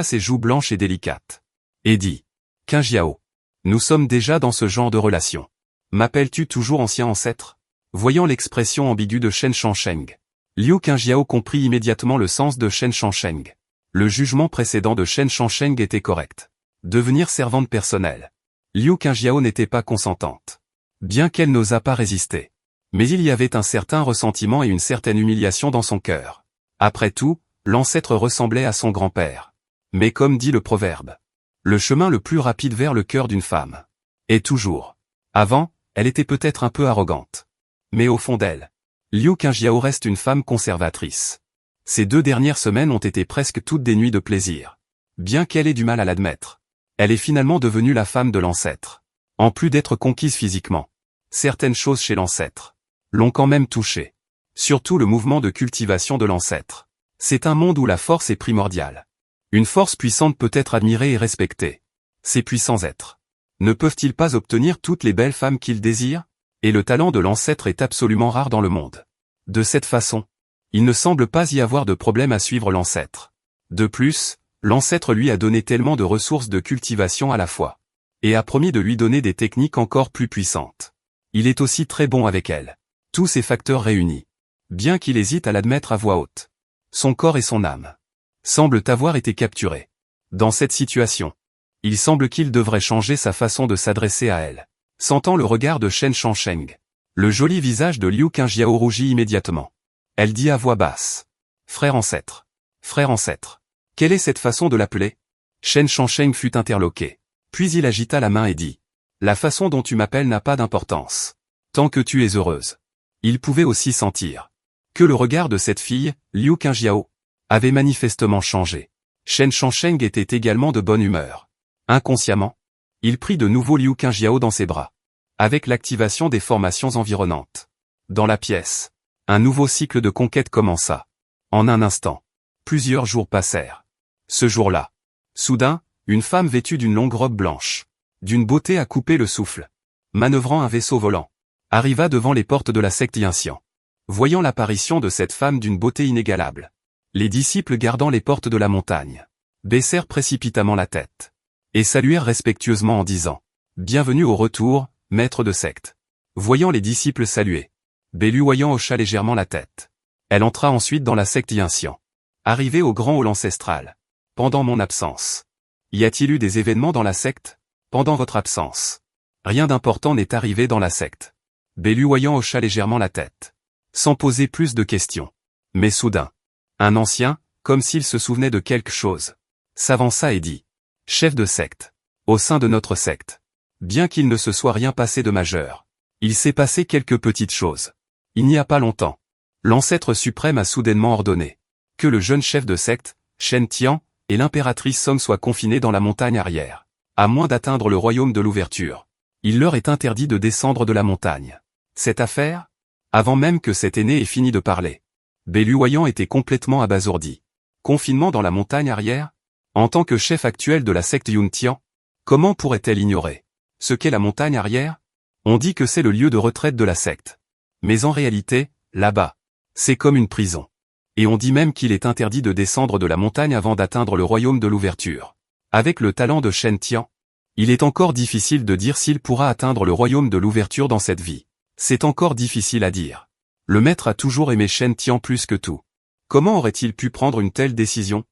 ses joues blanches et délicates. Et dit, Qingjiao, nous sommes déjà dans ce genre de relation. M'appelles-tu toujours ancien ancêtre? Voyant l'expression ambiguë de Shen Shangsheng, Liu Qingjiao comprit immédiatement le sens de Shen Shangsheng. Le jugement précédent de Shen Shangsheng était correct. Devenir servante personnelle. Liu Qingjiao n'était pas consentante. Bien qu'elle n'osât pas résister. Mais il y avait un certain ressentiment et une certaine humiliation dans son cœur. Après tout, l'ancêtre ressemblait à son grand-père. Mais comme dit le proverbe, le chemin le plus rapide vers le cœur d'une femme est toujours. Avant, elle était peut-être un peu arrogante. Mais au fond d'elle, Liu Qingjiao reste une femme conservatrice. Ces 2 dernières semaines ont été presque toutes des nuits de plaisir. Bien qu'elle ait du mal à l'admettre, elle est finalement devenue la femme de l'ancêtre. En plus d'être conquise physiquement, certaines choses chez l'ancêtre l'ont quand même touchée. Surtout le mouvement de cultivation de l'ancêtre. C'est un monde où la force est primordiale. Une force puissante peut être admirée et respectée. Ces puissants êtres ne peuvent-ils pas obtenir toutes les belles femmes qu'ils désirent? Et le talent de l'ancêtre est absolument rare dans le monde. De cette façon, il ne semble pas y avoir de problème à suivre l'ancêtre. De plus, l'ancêtre lui a donné tellement de ressources de cultivation à la fois. Et a promis de lui donner des techniques encore plus puissantes. Il est aussi très bon avec elle. Tous ces facteurs réunis. Bien qu'il hésite à l'admettre à voix haute. Son corps et son âme semblent avoir été capturés. Dans cette situation, il semble qu'il devrait changer sa façon de s'adresser à elle. Sentant le regard de Shen Shangsheng, le joli visage de Liu Qingjiao rougit immédiatement. Elle dit à voix basse. Frère ancêtre. Frère ancêtre. Quelle est cette façon de l'appeler? Shen Shangsheng fut interloqué. Puis il agita la main et dit. La façon dont tu m'appelles n'a pas d'importance. Tant que tu es heureuse. Il pouvait aussi sentir que le regard de cette fille, Liu Qingjiao, avait manifestement changé. Shen Shangsheng était également de bonne humeur. Inconsciemment, il prit de nouveau Liu Qingjiao dans ses bras. Avec l'activation des formations environnantes. Dans la pièce, un nouveau cycle de conquête commença. En un instant, plusieurs jours passèrent. Ce jour-là, soudain, une femme vêtue d'une longue robe blanche, d'une beauté à couper le souffle, manœuvrant un vaisseau volant, arriva devant les portes de la secte Yinxian. Voyant l'apparition de cette femme d'une beauté inégalable, les disciples gardant les portes de la montagne, baissèrent précipitamment la tête, et saluèrent respectueusement en disant « Bienvenue au retour, maître de secte ». Voyant les disciples saluer, Béluoyant hocha légèrement la tête. Elle entra ensuite dans la secte Yinxian. Arrivé au grand hall ancestral. Pendant mon absence. Y a-t-il eu des événements dans la secte? Pendant votre absence. Rien d'important n'est arrivé dans la secte. Belluoyant hocha légèrement la tête. Sans poser plus de questions. Mais soudain. Un ancien, comme s'il se souvenait de quelque chose, s'avança et dit. Chef de secte. Au sein de notre secte. Bien qu'il ne se soit rien passé de majeur. Il s'est passé quelques petites choses. Il n'y a pas longtemps. L'ancêtre suprême a soudainement ordonné. Que le jeune chef de secte, Shen Tian, et l'impératrice Song soient confinés dans la montagne arrière. À moins d'atteindre le royaume de l'ouverture. Il leur est interdit de descendre de la montagne. Cette affaire? Avant même que cet aîné ait fini de parler. Belluoyant était complètement abasourdi. Confinement dans la montagne arrière? En tant que chef actuel de la secte Yuntian? Comment pourrait-elle ignorer ce qu'est la montagne arrière? On dit que c'est le lieu de retraite de la secte. Mais en réalité, là-bas, c'est comme une prison. Et on dit même qu'il est interdit de descendre de la montagne avant d'atteindre le royaume de l'ouverture. Avec le talent de Shen Tian, il est encore difficile de dire s'il pourra atteindre le royaume de l'ouverture dans cette vie. C'est encore difficile à dire. Le maître a toujours aimé Shen Tian plus que tout. Comment aurait-il pu prendre une telle décision?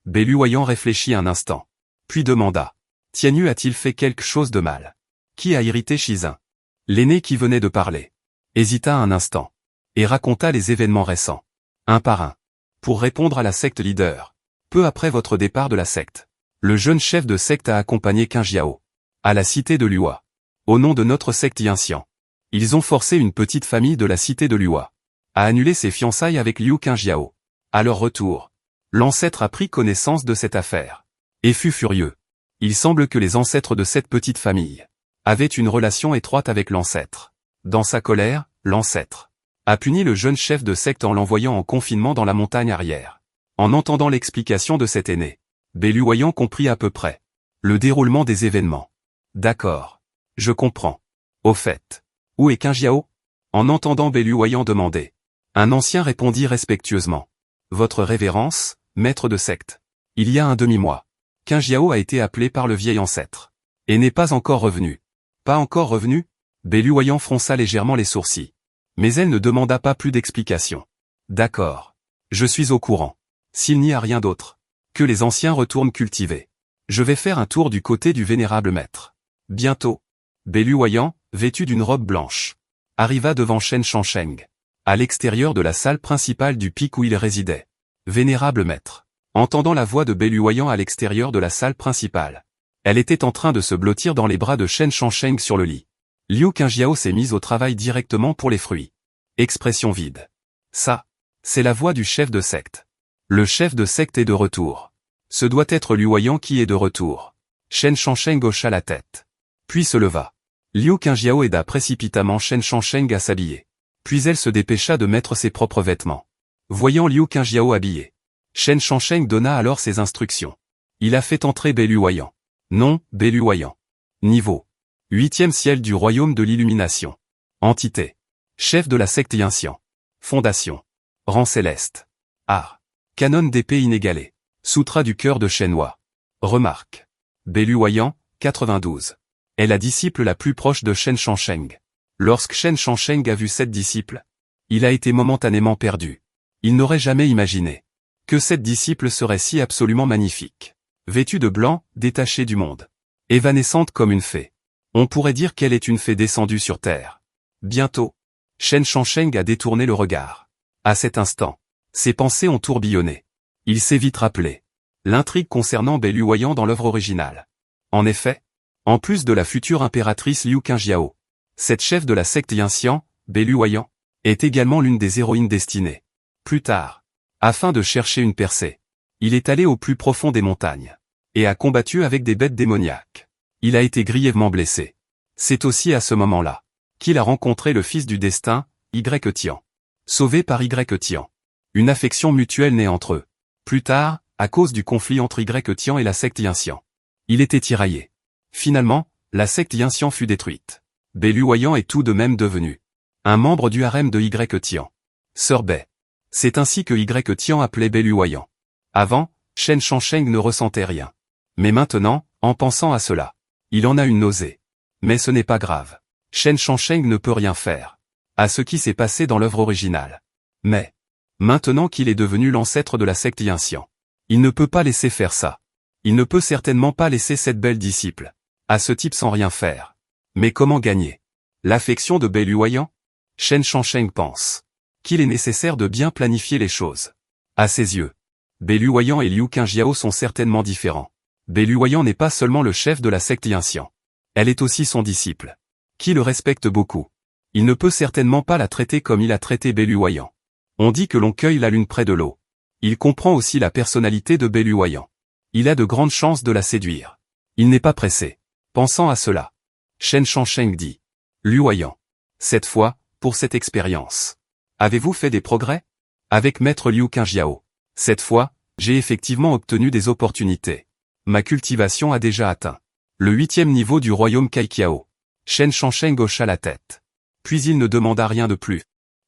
Belluoyant réfléchit un instant. Puis demanda. Tianyu a-t-il fait quelque chose de mal? Qui a irrité Shizun? L'aîné qui venait de parler. Hésita un instant. Et raconta les événements récents. Un par un. Pour répondre à la secte leader. Peu après votre départ de la secte. Le jeune chef de secte a accompagné Qingjiao. À la cité de Lua. Au nom de notre secte Yinxian. Ils ont forcé une petite famille de la cité de Lua. À annuler ses fiançailles avec Liu Qingjiao. À leur retour. L'ancêtre a pris connaissance de cette affaire. Et fut furieux. Il semble que les ancêtres de cette petite famille avaient une relation étroite avec l'ancêtre. Dans sa colère, l'ancêtre a puni le jeune chef de secte en l'envoyant en confinement dans la montagne arrière. En entendant l'explication de cet aîné, Belluoyant comprit à peu près le déroulement des événements. D'accord. Je comprends. Au fait, où est Qingjiao? En entendant Belluoyant demander, un ancien répondit respectueusement. Votre révérence, maître de secte. Il y a un demi-mois, Qingjiao a été appelé par le vieil ancêtre. Et n'est pas encore revenu. Pas encore revenu? Belluoyant fronça légèrement les sourcils. Mais elle ne demanda pas plus d'explications. D'accord. Je suis au courant. S'il n'y a rien d'autre, que les anciens retournent cultiver. Je vais faire un tour du côté du vénérable maître. Bientôt. Belluoyant, vêtu d'une robe blanche, arriva devant Shen Shangsheng, à l'extérieur de la salle principale du pic où il résidait. Vénérable maître. Entendant la voix de Belluoyant à l'extérieur de la salle principale, elle était en train de se blottir dans les bras de Shen Shangsheng sur le lit. Liu Qingjiao s'est mise au travail directement pour les fruits. Expression vide. Ça, c'est la voix du chef de secte. Le chef de secte est de retour. Ce doit être Luoyant qui est de retour. Shen Shangsheng hocha la tête. Puis se leva. Liu Qingjiao aida précipitamment Shen Shangsheng à s'habiller. Puis elle se dépêcha de mettre ses propres vêtements. Voyant Liu Qingjiao habillé, Shen Shangsheng donna alors ses instructions. Il a fait entrer Belluoyant. Nom, Belluoyant. Niveau. 8e ciel du royaume de l'illumination. Entité. Chef de la secte Yinxian. Fondation. Rang céleste. Art. Canon d'épée inégalée. Sutra du cœur de Shenhua. Remarque. Belluoyant, 92. Est la disciple la plus proche de Shen Shangsheng. Lorsque Shen Shangsheng a vu cette disciple, il a été momentanément perdu. Il n'aurait jamais imaginé que cette disciple serait si absolument magnifique. Vêtue de blanc, détachée du monde. Évanescente comme une fée. On pourrait dire qu'elle est une fée descendue sur terre. Bientôt, Shen Shangsheng a détourné le regard. À cet instant, ses pensées ont tourbillonné. Il s'est vite rappelé l'intrigue concernant Belluoyant dans l'œuvre originale. En effet, en plus de la future impératrice Liu Qingjiao, cette chef de la secte Yinxian, Belluoyant, est également l'une des héroïnes destinées. Plus tard, afin de chercher une percée, il est allé au plus profond des montagnes, et a combattu avec des bêtes démoniaques. Il a été grièvement blessé. C'est aussi à ce moment-là qu'il a rencontré le fils du destin, Y Tian. Sauvé par Y Tian. Une affection mutuelle naît entre eux. Plus tard, à cause du conflit entre Y Tian et la secte Yinxian, il était tiraillé. Finalement, la secte Yinxian fut détruite. Belluoyant est tout de même devenu un membre du harem de Y Tian. Sœur Bai. C'est ainsi que Y Tian appelait Belluoyant. Avant, Shen Shangsheng ne ressentait rien. Mais maintenant, en pensant à cela, il en a une nausée. Mais ce n'est pas grave. Shen Shangsheng ne peut rien faire à ce qui s'est passé dans l'œuvre originale. Mais, Maintenant qu'il est devenu l'ancêtre de la secte Yinxian. Il ne peut pas laisser faire ça. Il ne peut certainement pas laisser cette belle disciple à ce type sans rien faire. Mais comment gagner l'affection de Belu Huayan? Shen Shangsheng pense qu'il est nécessaire de bien planifier les choses. À ses yeux, Belu Huayan et Liu Qingjiao sont certainement différents. Belu Huayan n'est pas seulement le chef de la secte Yinxian. Elle est aussi son disciple, qui le respecte beaucoup. Il ne peut certainement pas la traiter comme il a traité Belu Huayan. On dit que l'on cueille la lune près de l'eau. Il comprend aussi la personnalité de Belu Huayan. Il a de grandes chances de la séduire. Il n'est pas pressé. Pensant à cela, Shen Shangsheng dit. Liu Huayan. Cette fois, pour cette expérience. Avez-vous fait des progrès? Avec maître Liu Qingjiao. Cette fois, j'ai effectivement obtenu des opportunités. Ma cultivation a déjà atteint le 8e niveau du royaume Kaikiao. Shen Shangsheng hocha la tête. Puis il ne demanda rien de plus.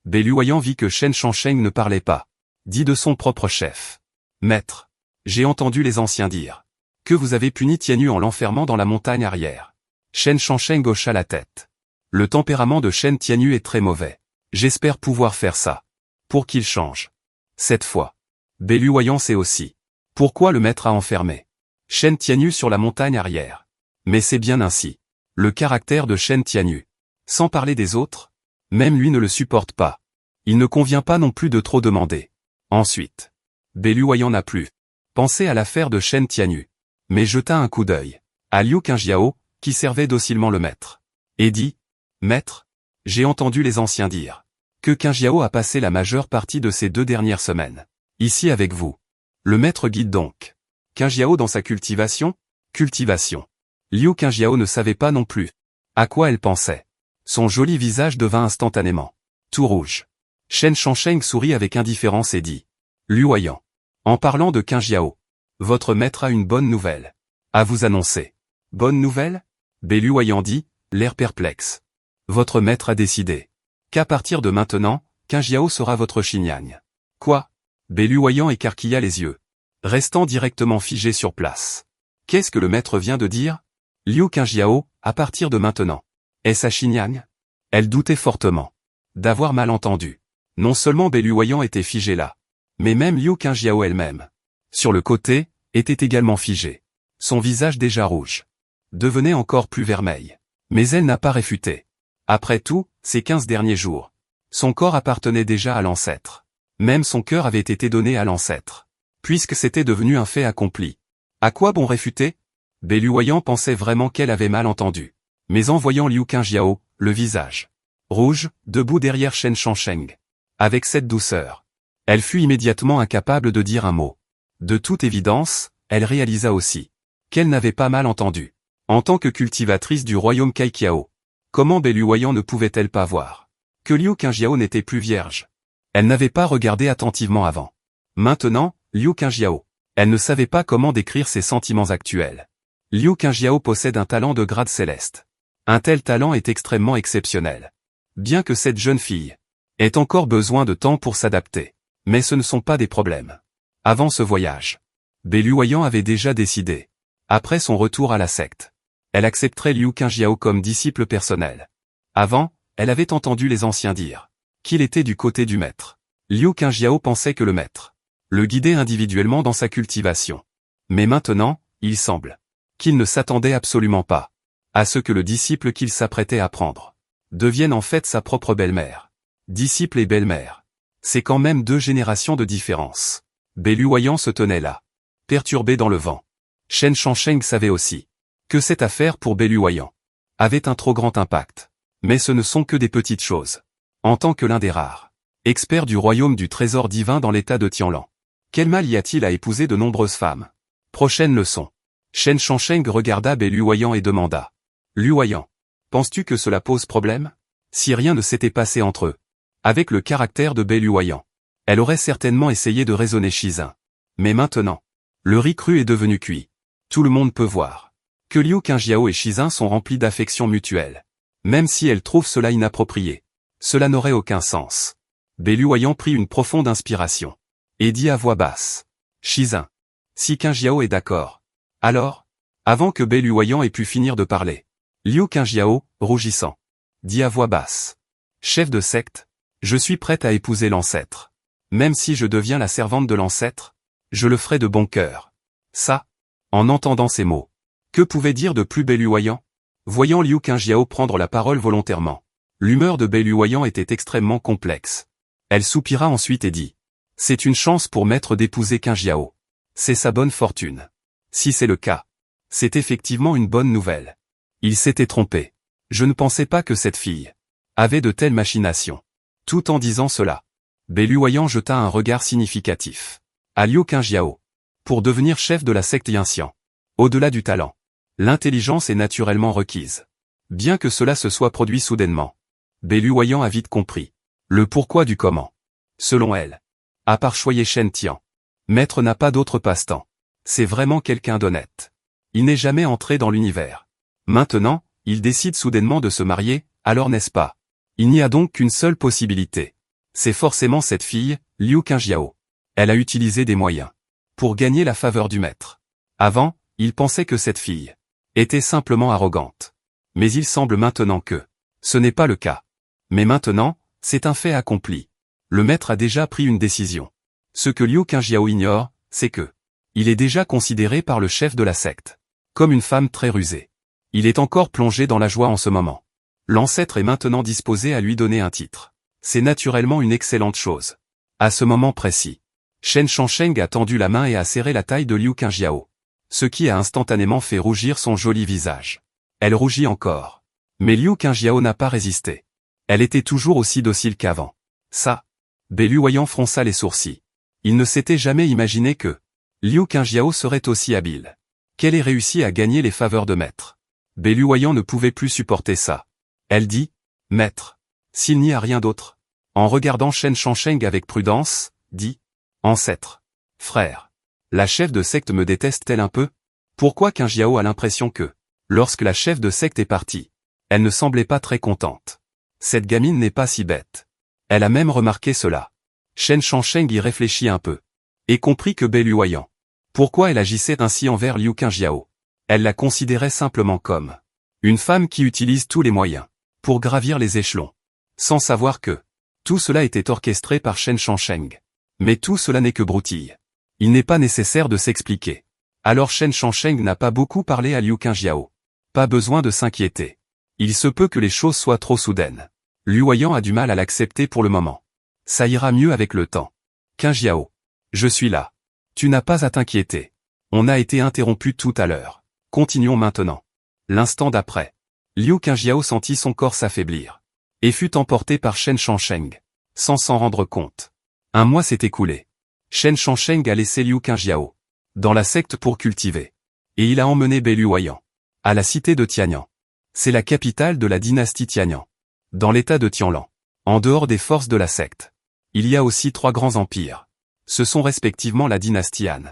Belu Huayan vit que Shen Shangsheng ne parlait pas. Dit de son propre chef. Maître, j'ai entendu les anciens dire que vous avez puni Tianyu en l'enfermant dans la montagne arrière. Shen Shangsheng hocha la tête. Le tempérament de Shen Tianyu est très mauvais. J'espère pouvoir faire ça. Pour qu'il change. Cette fois. Belu Huayan sait aussi pourquoi le maître a enfermé Shen Tianyu sur la montagne arrière. Mais c'est bien ainsi. Le caractère de Shen Tianyu. Sans parler des autres, même lui ne le supporte pas. Il ne convient pas non plus de trop demander. Ensuite, Belu Huayan n'a plus pensé à l'affaire de Shen Tianyu, mais jeta un coup d'œil à Liu Qingjiao, qui servait docilement le maître, et dit, « Maître, j'ai entendu les anciens dire que Qingjiao a passé la majeure partie de ces 2 dernières semaines ici avec vous. Le maître guide donc Qingjiao dans sa cultivation? Cultivation. » Liu Qingjiao ne savait pas non plus à quoi elle pensait. Son joli visage devint instantanément tout rouge. Shen Shangsheng sourit avec indifférence et dit, « Liu Huayan. En parlant de Qingjiao, votre maître a une bonne nouvelle à vous annoncer. » Bonne nouvelle? Belu Huayan dit, l'air perplexe. Votre maître a décidé qu'à partir de maintenant, Qingjiao sera votre Xinyan. Quoi? Belu Huayan écarquilla les yeux, restant directement figé sur place. Qu'est-ce que le maître vient de dire? Liu Qingjiao, à partir de maintenant. Est-ce à Xinyan? Elle doutait fortement d'avoir mal entendu. Non seulement Belu Huayan était figée là, mais même Liu Qingjiao elle-même, sur le côté, était également figée. Son visage déjà rouge devenait encore plus vermeil. Mais elle n'a pas réfuté. Après tout, ces 15 derniers jours, son corps appartenait déjà à l'ancêtre. Même son cœur avait été donné à l'ancêtre, puisque c'était devenu un fait accompli. À quoi bon réfuter? Belu Huayan pensait vraiment qu'elle avait mal entendu. Mais en voyant Liu Qingjiao, le visage rouge, debout derrière Shen Shangsheng, avec cette douceur, elle fut immédiatement incapable de dire un mot. De toute évidence, elle réalisa aussi qu'elle n'avait pas mal entendu. En tant que cultivatrice du royaume Kaikiao, comment Belu Huayan ne pouvait-elle pas voir que Liu Qingjiao n'était plus vierge? Elle n'avait pas regardé attentivement avant. Maintenant, Liu Qingjiao. Elle ne savait pas comment décrire ses sentiments actuels. Liu Qingjiao possède un talent de grade céleste. Un tel talent est extrêmement exceptionnel. Bien que cette jeune fille ait encore besoin de temps pour s'adapter. Mais ce ne sont pas des problèmes. Avant ce voyage, Belu Huayan avait déjà décidé. Après son retour à la secte, elle accepterait Liu Qingjiao comme disciple personnel. Avant, elle avait entendu les anciens dire qu'il était du côté du maître. Liu Qingjiao pensait que le maître le guidait individuellement dans sa cultivation. Mais maintenant, il semble qu'il ne s'attendait absolument pas à ce que le disciple qu'il s'apprêtait à prendre devienne en fait sa propre belle-mère. Disciple et belle-mère. C'est quand même 2 générations de différence. Belu Huayan se tenait là, perturbé dans le vent. Shen Shangsheng savait aussi que cette affaire pour Belu Huayan avait un trop grand impact. Mais ce ne sont que des petites choses. En tant que l'un des rares experts du royaume du trésor divin dans l'état de Tianlan, quel mal y a-t-il à épouser de nombreuses femmes? Prochaine leçon. Shen Shangsheng regarda Belu Huayan et demanda. Liu Huayan, penses-tu que cela pose problème? Si rien ne s'était passé entre eux, avec le caractère de Belu Huayan, elle aurait certainement essayé de raisonner Shizun. Mais maintenant, le riz cru est devenu cuit. Tout le monde peut voir que Liu Qingjiao et Shizun sont remplis d'affection mutuelle. Même si elle trouve cela inapproprié, cela n'aurait aucun sens. Belu Huayan prit une profonde inspiration et dit à voix basse. Shizun, si Qingjiao est d'accord, alors, avant que Belu Huayan ait pu finir de parler, Liu Qingjiao, rougissant, dit à voix basse. Chef de secte, je suis prête à épouser l'ancêtre. Même si je deviens la servante de l'ancêtre, je le ferai de bon cœur. Ça. En entendant ces mots, que pouvait dire de plus Béluoyant? Voyant Liu Qingjiao prendre la parole volontairement, l'humeur de Béluoyant était extrêmement complexe. Elle soupira ensuite et dit. C'est une chance pour maître d'épouser Qingjiao. C'est sa bonne fortune. Si c'est le cas, c'est effectivement une bonne nouvelle. Il s'était trompé. Je ne pensais pas que cette fille avait de telles machinations. Tout en disant cela, Béluoyant jeta un regard significatif à Liu Qingjiao. Pour devenir chef de la secte Yinxian, au-delà du talent, l'intelligence est naturellement requise. Bien que cela se soit produit soudainement, Béluoyant a vite compris le pourquoi du comment. Selon elle, à part choyer Shen Tian, maître n'a pas d'autre passe-temps. C'est vraiment quelqu'un d'honnête. Il n'est jamais entré dans l'univers. Maintenant, il décide soudainement de se marier, alors n'est-ce pas? Il n'y a donc qu'une seule possibilité. C'est forcément cette fille, Liu Qingjiao. Elle a utilisé des moyens pour gagner la faveur du maître. Avant, il pensait que cette fille était simplement arrogante. Mais il semble maintenant que ce n'est pas le cas. Mais maintenant, c'est un fait accompli. Le maître a déjà pris une décision. Ce que Liu Qingjiao ignore, c'est que il est déjà considéré par le chef de la secte comme une femme très rusée. Il est encore plongé dans la joie en ce moment. L'ancêtre est maintenant disposé à lui donner un titre. C'est naturellement une excellente chose. À ce moment précis, Shen Shangsheng a tendu la main et a serré la taille de Liu Qingjiao, ce qui a instantanément fait rougir son joli visage. Elle rougit encore. Mais Liu Qingjiao n'a pas résisté. Elle était toujours aussi docile qu'avant. Ça. Béluoyant fronça les sourcils. Il ne s'était jamais imaginé que Liu Qingjiao serait aussi habile. Qu'elle ait réussi à gagner les faveurs de maître. Béluoyant ne pouvait plus supporter ça. Elle dit, maître, s'il n'y a rien d'autre. En regardant Shen Shangsheng avec prudence, dit, ancêtre, frère, la chef de secte me déteste-t-elle un peu? Pourquoi Qingjiao a l'impression que, lorsque la chef de secte est partie, elle ne semblait pas très contente. Cette gamine n'est pas si bête. Elle a même remarqué cela. Shen Shangsheng y réfléchit un peu. Et comprit que Béluoyant. Pourquoi elle agissait ainsi envers Liu Qingjiao? Elle la considérait simplement comme une femme qui utilise tous les moyens pour gravir les échelons. Sans savoir que tout cela était orchestré par Shen Shangsheng. Mais tout cela n'est que broutille. Il n'est pas nécessaire de s'expliquer. Alors Shen Shangsheng n'a pas beaucoup parlé à Liu Qingjiao. Pas besoin de s'inquiéter. Il se peut que les choses soient trop soudaines. Luoyant a du mal à l'accepter pour le moment. Ça ira mieux avec le temps. Qingjiao. Je suis là. Tu n'as pas à t'inquiéter. On a été interrompu tout à l'heure. Continuons maintenant. L'instant d'après. Liu Qingjiao sentit son corps s'affaiblir. Et fut emporté par Shen Shangsheng. Sans s'en rendre compte. Un mois s'est écoulé. Shen Shangsheng a laissé Liu Qingjiao dans la secte pour cultiver. Et il a emmené Béluoyant à la cité de Tianyan. C'est la capitale de la dynastie Tianyan. Dans l'état de Tianlan. En dehors des forces de la secte. Il y a aussi 3 grands empires. Ce sont respectivement la dynastie Han,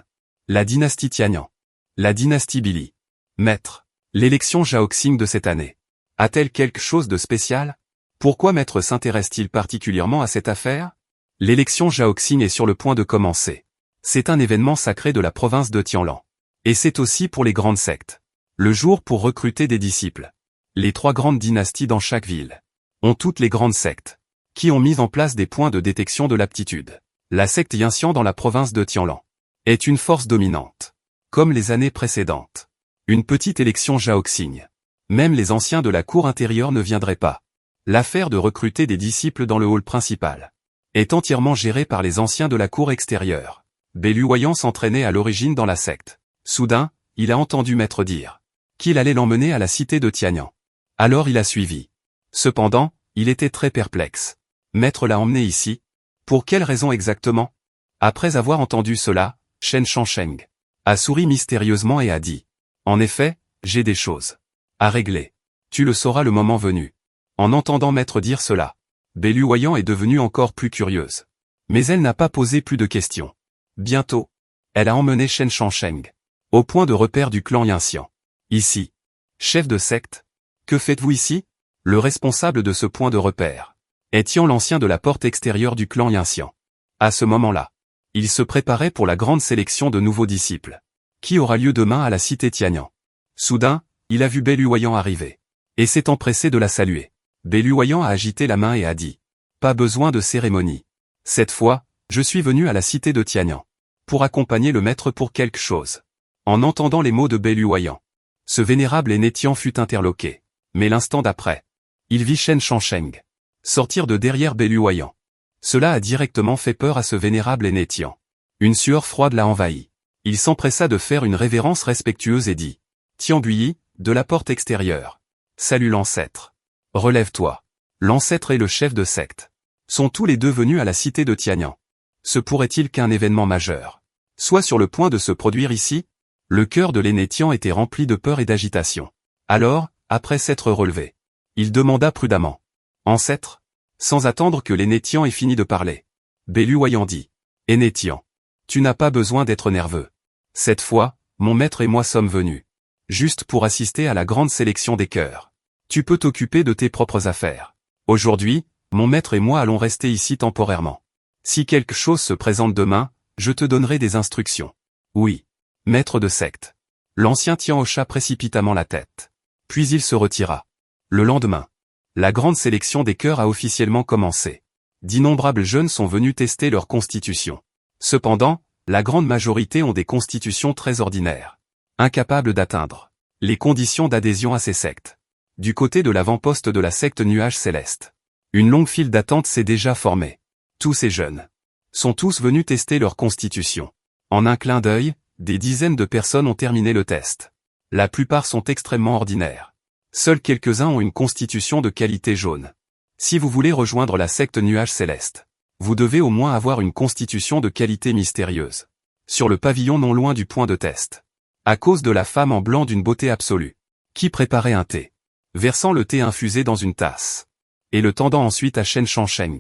la dynastie Tianyan, la dynastie Bili. Maître, l'élection Zhaoxing de cette année a-t-elle quelque chose de spécial? Pourquoi maître s'intéresse-t-il particulièrement à cette affaire? L'élection Zhaoxing est sur le point de commencer. C'est un événement sacré de la province de Tianlan. Et c'est aussi pour les grandes sectes. Le jour pour recruter des disciples. Les 3 grandes dynasties dans chaque ville ont toutes les grandes sectes qui ont mis en place des points de détection de l'aptitude. La secte Yinxian dans la province de Tianlan est une force dominante. Comme les années précédentes. Une petite élection Zhaoxing. Même les anciens de la cour intérieure ne viendraient pas. L'affaire de recruter des disciples dans le hall principal est entièrement gérée par les anciens de la cour extérieure. Béluoyant s'entraînait à l'origine dans la secte. Soudain, il a entendu maître dire qu'il allait l'emmener à la cité de Tianyan. Alors il a suivi. Cependant, il était très perplexe. Maître l'a emmené ici. Pour quelle raison exactement? Après avoir entendu cela, Shen Shangsheng a souri mystérieusement et a dit. En effet, j'ai des choses à régler. Tu le sauras le moment venu. En entendant maître dire cela, Béluoyant est devenue encore plus curieuse. Mais elle n'a pas posé plus de questions. Bientôt, elle a emmené Shen Shangsheng au point de repère du clan Yinxian. Ici. Chef de secte. Que faites-vous ici? Le responsable de ce point de repère est Tian l'ancien de la porte extérieure du clan Yinxian. À ce moment-là, il se préparait pour la grande sélection de nouveaux disciples, qui aura lieu demain à la cité Tianyan. Soudain, il a vu Béluoyant arriver, et s'est empressé de la saluer. Béluoyant a agité la main et a dit, pas besoin de cérémonie. Cette fois, Je suis venu à la cité de Tianyang pour accompagner le maître pour quelque chose. En entendant les mots de Belu Huayan, ce vénérable aîné Tian fut interloqué. Mais l'instant d'après, il vit Shen Shangsheng sortir de derrière Belu Huayan. Cela a directement fait peur à ce vénérable aîné Tian. Une sueur froide l'a envahi. Il s'empressa de faire une révérence respectueuse et dit « Tian Buyi, de la porte extérieure. Salut l'ancêtre. Relève-toi. L'ancêtre et le chef de secte sont tous les deux venus à la cité de Tianyang. Se pourrait-il qu'un événement majeur soit sur le point de se produire ici ?» Le cœur de l'aîné Tian était rempli de peur et d'agitation. Alors, après s'être relevé, il demanda prudemment « Ancêtre ?» Sans attendre que l'aîné Tian ait fini de parler, Belu Huayan dit « Aîné Tian, tu n'as pas besoin d'être nerveux. Cette fois, mon maître et moi sommes venus juste pour assister à la grande sélection des cœurs. Tu peux t'occuper de tes propres affaires. Aujourd'hui, mon maître et moi allons rester ici temporairement. Si quelque chose se présente demain, je te donnerai des instructions. » Oui. Maître de secte. L'ancien Tian hocha précipitamment la tête. Puis il se retira. Le lendemain, la grande sélection des cœurs a officiellement commencé. D'innombrables jeunes sont venus tester leur constitution. Cependant, la grande majorité ont des constitutions très ordinaires, incapables d'atteindre les conditions d'adhésion à ces sectes. Du côté de l'avant-poste de la secte Nuage Céleste, une longue file d'attente s'est déjà formée. Tous ces jeunes sont tous venus tester leur constitution. En un clin d'œil, des dizaines de personnes ont terminé le test. La plupart sont extrêmement ordinaires. Seuls quelques-uns ont une constitution de qualité jaune. Si vous voulez rejoindre la secte Nuage Céleste, vous devez au moins avoir une constitution de qualité mystérieuse. Sur le pavillon non loin du point de test, à cause de la femme en blanc d'une beauté absolue, qui préparait un thé, versant le thé infusé dans une tasse, et le tendant ensuite à Shen Shangsheng.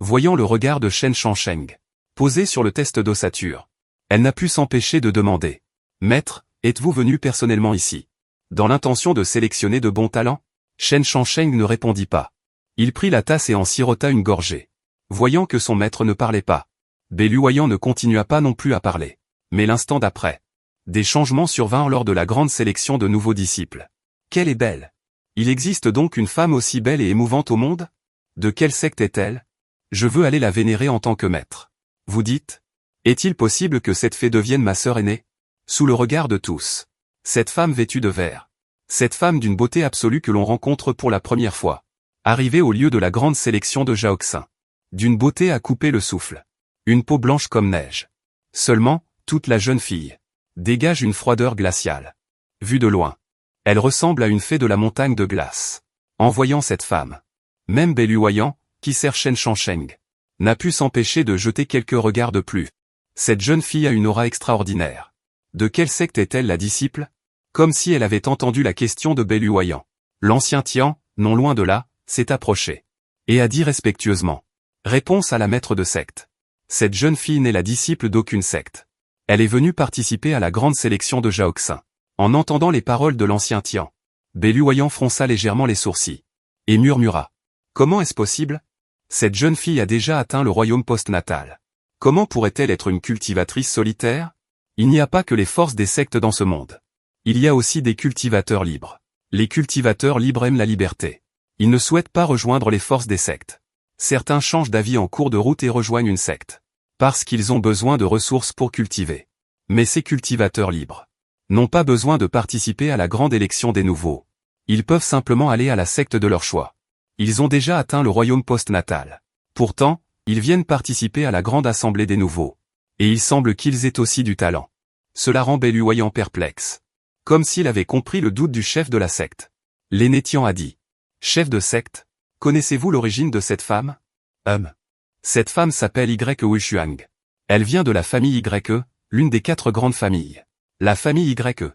Voyant le regard de Shen Shangsheng posé sur le test d'ossature, elle n'a pu s'empêcher de demander « Maître, êtes-vous venu personnellement ici dans l'intention de sélectionner de bons talents ?» Shen Shangsheng ne répondit pas. Il prit la tasse et en sirota une gorgée. Voyant que son maître ne parlait pas, Belu Huayan ne continua pas non plus à parler. Mais l'instant d'après, des changements survinrent lors de la grande sélection de nouveaux disciples. Qu'elle est belle! Il existe donc une femme aussi belle et émouvante au monde? De quelle secte est-elle? Je veux aller la vénérer en tant que maître. Vous dites? Est-il possible que cette fée devienne ma sœur aînée? Sous le regard de tous, cette femme vêtue de vert, cette femme d'une beauté absolue que l'on rencontre pour la première fois, arrivée au lieu de la grande sélection de Zhaoxin, d'une beauté à couper le souffle, une peau blanche comme neige. Seulement, toute la jeune fille dégage une froideur glaciale. Vue de loin, elle ressemble à une fée de la montagne de glace. En voyant cette femme, même Belu Huayan, qui sert Shen Shangsheng, n'a pu s'empêcher de jeter quelques regards de plus. Cette jeune fille a une aura extraordinaire. De quelle secte est-elle la disciple? Comme si elle avait entendu la question de Belu Huayan. L'ancien Tian, non loin de là, s'est approché et a dit respectueusement. Réponse à la maître de secte. Cette jeune fille n'est la disciple d'aucune secte. Elle est venue participer à la grande sélection de Zhaoxin. En entendant les paroles de l'ancien Tian, Belu Huayan fronça légèrement les sourcils et murmura. Comment est-ce possible? Cette jeune fille a déjà atteint le royaume postnatal. Comment pourrait-elle être une cultivatrice solitaire? Il n'y a pas que les forces des sectes dans ce monde. Il y a aussi des cultivateurs libres. Les cultivateurs libres aiment la liberté. Ils ne souhaitent pas rejoindre les forces des sectes. Certains changent d'avis en cours de route et rejoignent une secte, parce qu'ils ont besoin de ressources pour cultiver. Mais ces cultivateurs libres n'ont pas besoin de participer à la grande élection des nouveaux. Ils peuvent simplement aller à la secte de leur choix. Ils ont déjà atteint le royaume postnatal. Pourtant, ils viennent participer à la grande assemblée des nouveaux. Et il semble qu'ils aient aussi du talent. Cela rend Belu Huayan perplexe. Comme s'il avait compris le doute du chef de la secte. L'aîné Tian a dit. Chef de secte, connaissez-vous l'origine de cette femme? Cette femme s'appelle Yshuang. Elle vient de la famille Ye, l'une des 4 grandes familles. La famille Ye.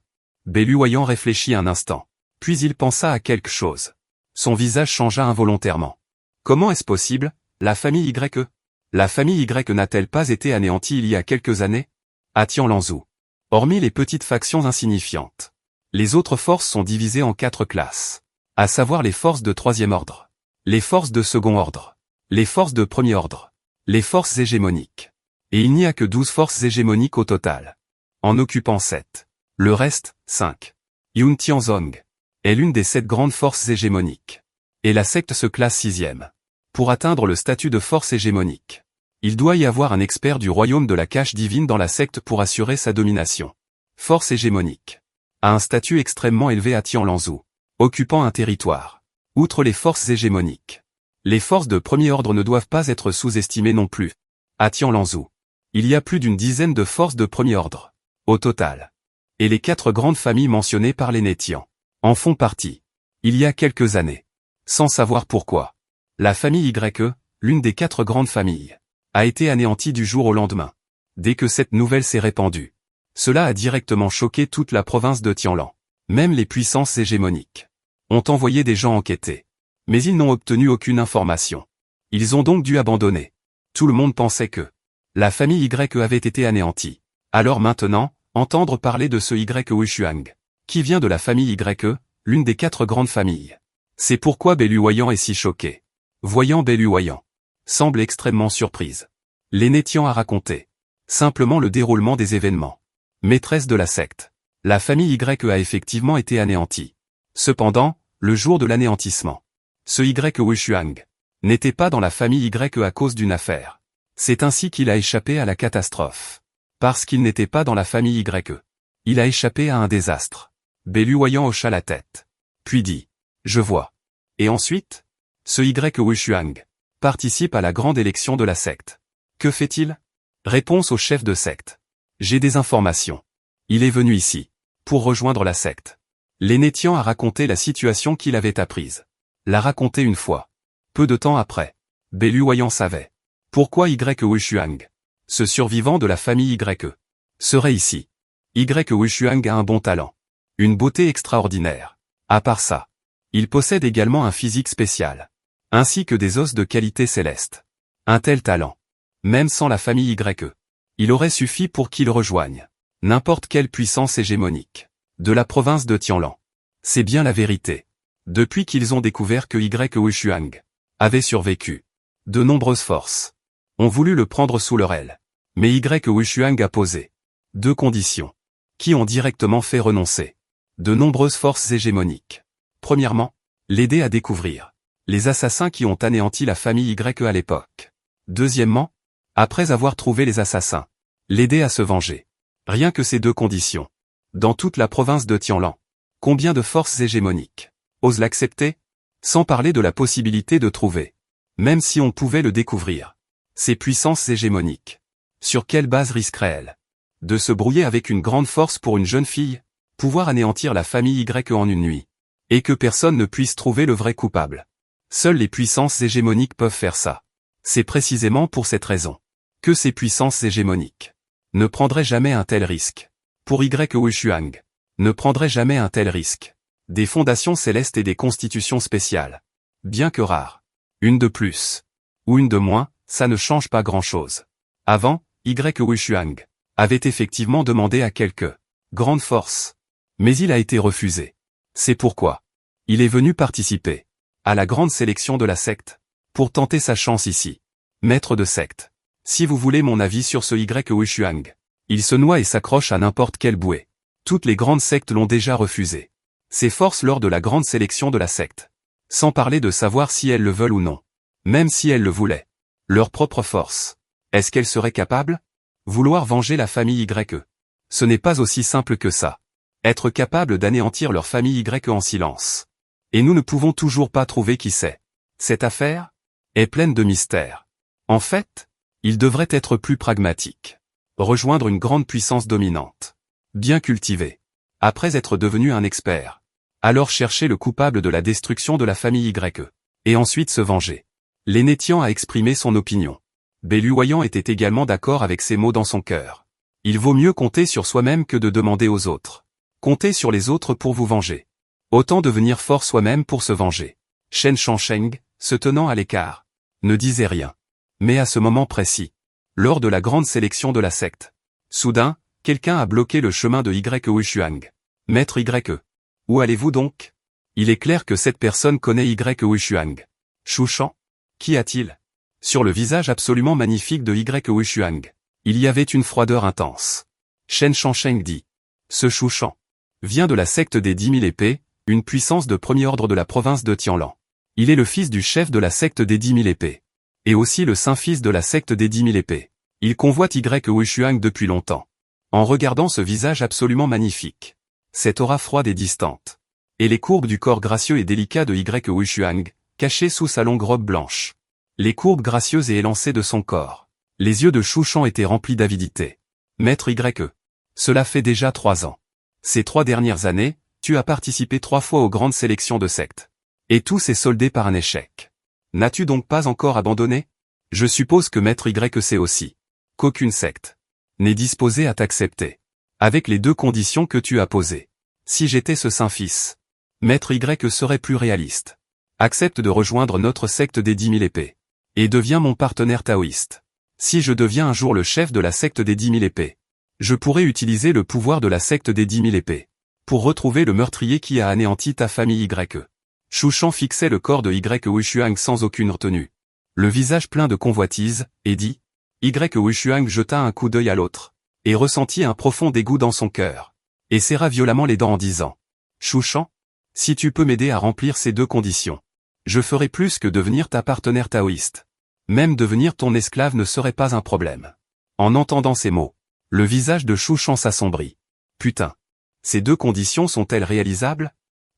Belu Huayan réfléchit un instant. Puis il pensa à quelque chose. Son visage changea involontairement. Comment est-ce possible, la famille Ye? La famille Y n'a-t-elle pas été anéantie il y a quelques années? À Tianlanzhou. Hormis les petites factions insignifiantes, les autres forces sont divisées en 4 classes. À savoir les forces de 3e ordre, les forces de 2e ordre, les forces de 1er ordre, les forces hégémoniques. Et il n'y a que 12 forces hégémoniques au total. En occupant 7. Le reste, 5. Yun Tianzong est l'une des 7 grandes forces hégémoniques. Et la secte se classe 6e. Pour atteindre le statut de force hégémonique, Il doit y avoir un expert du royaume de la cache divine dans la secte pour assurer sa domination. Force hégémonique. A un statut extrêmement élevé à Tianlanzhou, occupant un territoire. Outre les forces hégémoniques, les forces de premier ordre ne doivent pas être sous-estimées non plus. À Tianlanzhou, il y a plus d'une dizaine de forces de premier ordre, au total. Et les 4 grandes familles mentionnées par les Nétians en font partie. Il y a quelques années, sans savoir pourquoi, la famille YE, l'une des 4 grandes familles, a été anéantie du jour au lendemain. Dès que cette nouvelle s'est répandue, cela a directement choqué toute la province de Tianlan. Même les puissances hégémoniques ont envoyé des gens enquêter. Mais ils n'ont obtenu aucune information. Ils ont donc dû abandonner. Tout le monde pensait que la famille YE avait été anéantie. Alors maintenant, entendre parler de ce YE Wushuang, qui vient de la famille YE, l'une des 4 grandes familles. C'est pourquoi Beluoyan est si choqué. Voyant Beluoyan, semble extrêmement surprise. Les Nétians a raconté simplement le déroulement des événements. Maîtresse de la secte, la famille YE a effectivement été anéantie. Cependant, le jour de l'anéantissement, ce YE Wushuang n'était pas dans la famille YE à cause d'une affaire. C'est ainsi qu'il a échappé à la catastrophe. Parce qu'il n'était pas dans la famille YE. Il a échappé à un désastre. Beluoyan hocha la tête. Puis dit, je vois. Et ensuite, ce YE Wushuang participe à la grande élection de la secte. Que fait-il? Réponse au chef de secte. J'ai des informations. Il est venu ici pour rejoindre la secte. Les Nétians a raconté la situation qu'il avait apprise. L'a raconté une fois. Peu de temps après, Beluoyan savait pourquoi YE Wushuang, ce survivant de la famille YE, serait ici. YE Wushuang a un bon talent, une beauté extraordinaire. À part ça, il possède également un physique spécial, ainsi que des os de qualité céleste. Un tel talent, même sans la famille YE, il aurait suffi pour qu'il rejoigne n'importe quelle puissance hégémonique de la province de Tianlan. C'est bien la vérité. Depuis qu'ils ont découvert que YE Wushuang avait survécu, de nombreuses forces ont voulu le prendre sous leur aile. Mais YE Wushuang a posé 2 conditions qui ont directement fait renoncer de nombreuses forces hégémoniques. Premièrement, l'aider à découvrir les assassins qui ont anéanti la famille YE à l'époque. Deuxièmement, après avoir trouvé les assassins, l'aider à se venger. Rien que ces 2 conditions. Dans toute la province de Tianlan, combien de forces hégémoniques osent l'accepter? Sans parler de la possibilité de trouver, même si on pouvait le découvrir, ces puissances hégémoniques. Sur quelle base risquerait-elle de se brouiller avec une grande force pour une jeune fille, pouvoir anéantir la famille YE en une nuit, et que personne ne puisse trouver le vrai coupable? Seules les puissances hégémoniques peuvent faire ça. C'est précisément pour cette raison que ces puissances hégémoniques ne prendraient jamais un tel risque. Pour YE Wushuang, ne prendrait jamais un tel risque. Des fondations célestes et des constitutions spéciales. Bien que rares. Une de plus, ou une de moins, ça ne change pas grand-chose. Avant, YE Wushuang avait effectivement demandé à quelques grandes forces. Mais il a été refusé. C'est pourquoi il est venu participer à la grande sélection de la secte, pour tenter sa chance ici. Maître de secte. Si vous voulez mon avis sur ce YE Wushuang, il se noie et s'accroche à n'importe quelle bouée. Toutes les grandes sectes l'ont déjà refusé. Ses forces lors de la grande sélection de la secte. Sans parler de savoir si elles le veulent ou non. Même si elles le voulaient. Leur propre force. Est-ce qu'elles seraient capables? Vouloir venger la famille YE. Ce n'est pas aussi simple que ça. Être capable d'anéantir leur famille YE en silence. Et nous ne pouvons toujours pas trouver qui c'est. Cette affaire est pleine de mystères. En fait, il devrait être plus pragmatique. Rejoindre une grande puissance dominante. Bien cultivée. Après être devenu un expert. Alors chercher le coupable de la destruction de la famille YE. Et ensuite se venger. Les Nétians a exprimé son opinion. Beluoyan était également d'accord avec ces mots dans son cœur. Il vaut mieux compter sur soi-même que de demander aux autres. Comptez sur les autres pour vous venger. Autant devenir fort soi-même pour se venger. Shen Shansheng, se tenant à l'écart, ne disait rien. Mais à ce moment précis, lors de la grande sélection de la secte, soudain, quelqu'un a bloqué le chemin de YE Wushuang. Maître YE. Où allez-vous donc? Il est clair que cette personne connaît YE Wushuang. Chouchan? Qui a-t-il? Sur le visage absolument magnifique de YE Wushuang, il y avait une froideur intense. Shen Shansheng dit. Ce Chouchan vient de la secte des 10 000 épées, une puissance de premier ordre de la province de Tianlan. Il est le fils du chef de la secte des 10 000 épées. Et aussi le saint-fils de la secte des 10 000 épées. Il convoite Y Wushuang depuis longtemps. En regardant ce visage absolument magnifique. Cette aura froide et distante. Et les courbes du corps gracieux et délicat de Y Wushuang, cachées sous sa longue robe blanche. Les courbes gracieuses et élancées de son corps. Les yeux de Shushan étaient remplis d'avidité. Maître Y. Cela fait déjà 3 ans. Ces 3 dernières années, tu as participé 3 fois aux grandes sélections de sectes. Et tout s'est soldé par un échec. N'as-tu donc pas encore abandonné? Je suppose que Maître Y sait aussi qu'aucune secte n'est disposée à t'accepter. Avec les 2 conditions que tu as posées. Si j'étais ce Saint-Fils, Maître Y serait plus réaliste. Accepte de rejoindre notre secte des 10 000 épées. Et deviens mon partenaire taoïste. Si je deviens un jour le chef de la secte des 10 000 épées, je pourrais utiliser le pouvoir de la secte des 10 000 épées pour retrouver le meurtrier qui a anéanti ta famille Y. Shushan fixait le corps de Y Wushuang sans aucune retenue. Le visage plein de convoitise, et dit. Y Wushuang jeta un coup d'œil à l'autre, et ressentit un profond dégoût dans son cœur, et serra violemment les dents en disant. Shushan, si tu peux m'aider à remplir ces 2 conditions, je ferai plus que devenir ta partenaire taoïste. Même devenir ton esclave ne serait pas un problème. En entendant ces mots, le visage de Shushan s'assombrit. Putain. Ces 2 conditions sont-elles réalisables?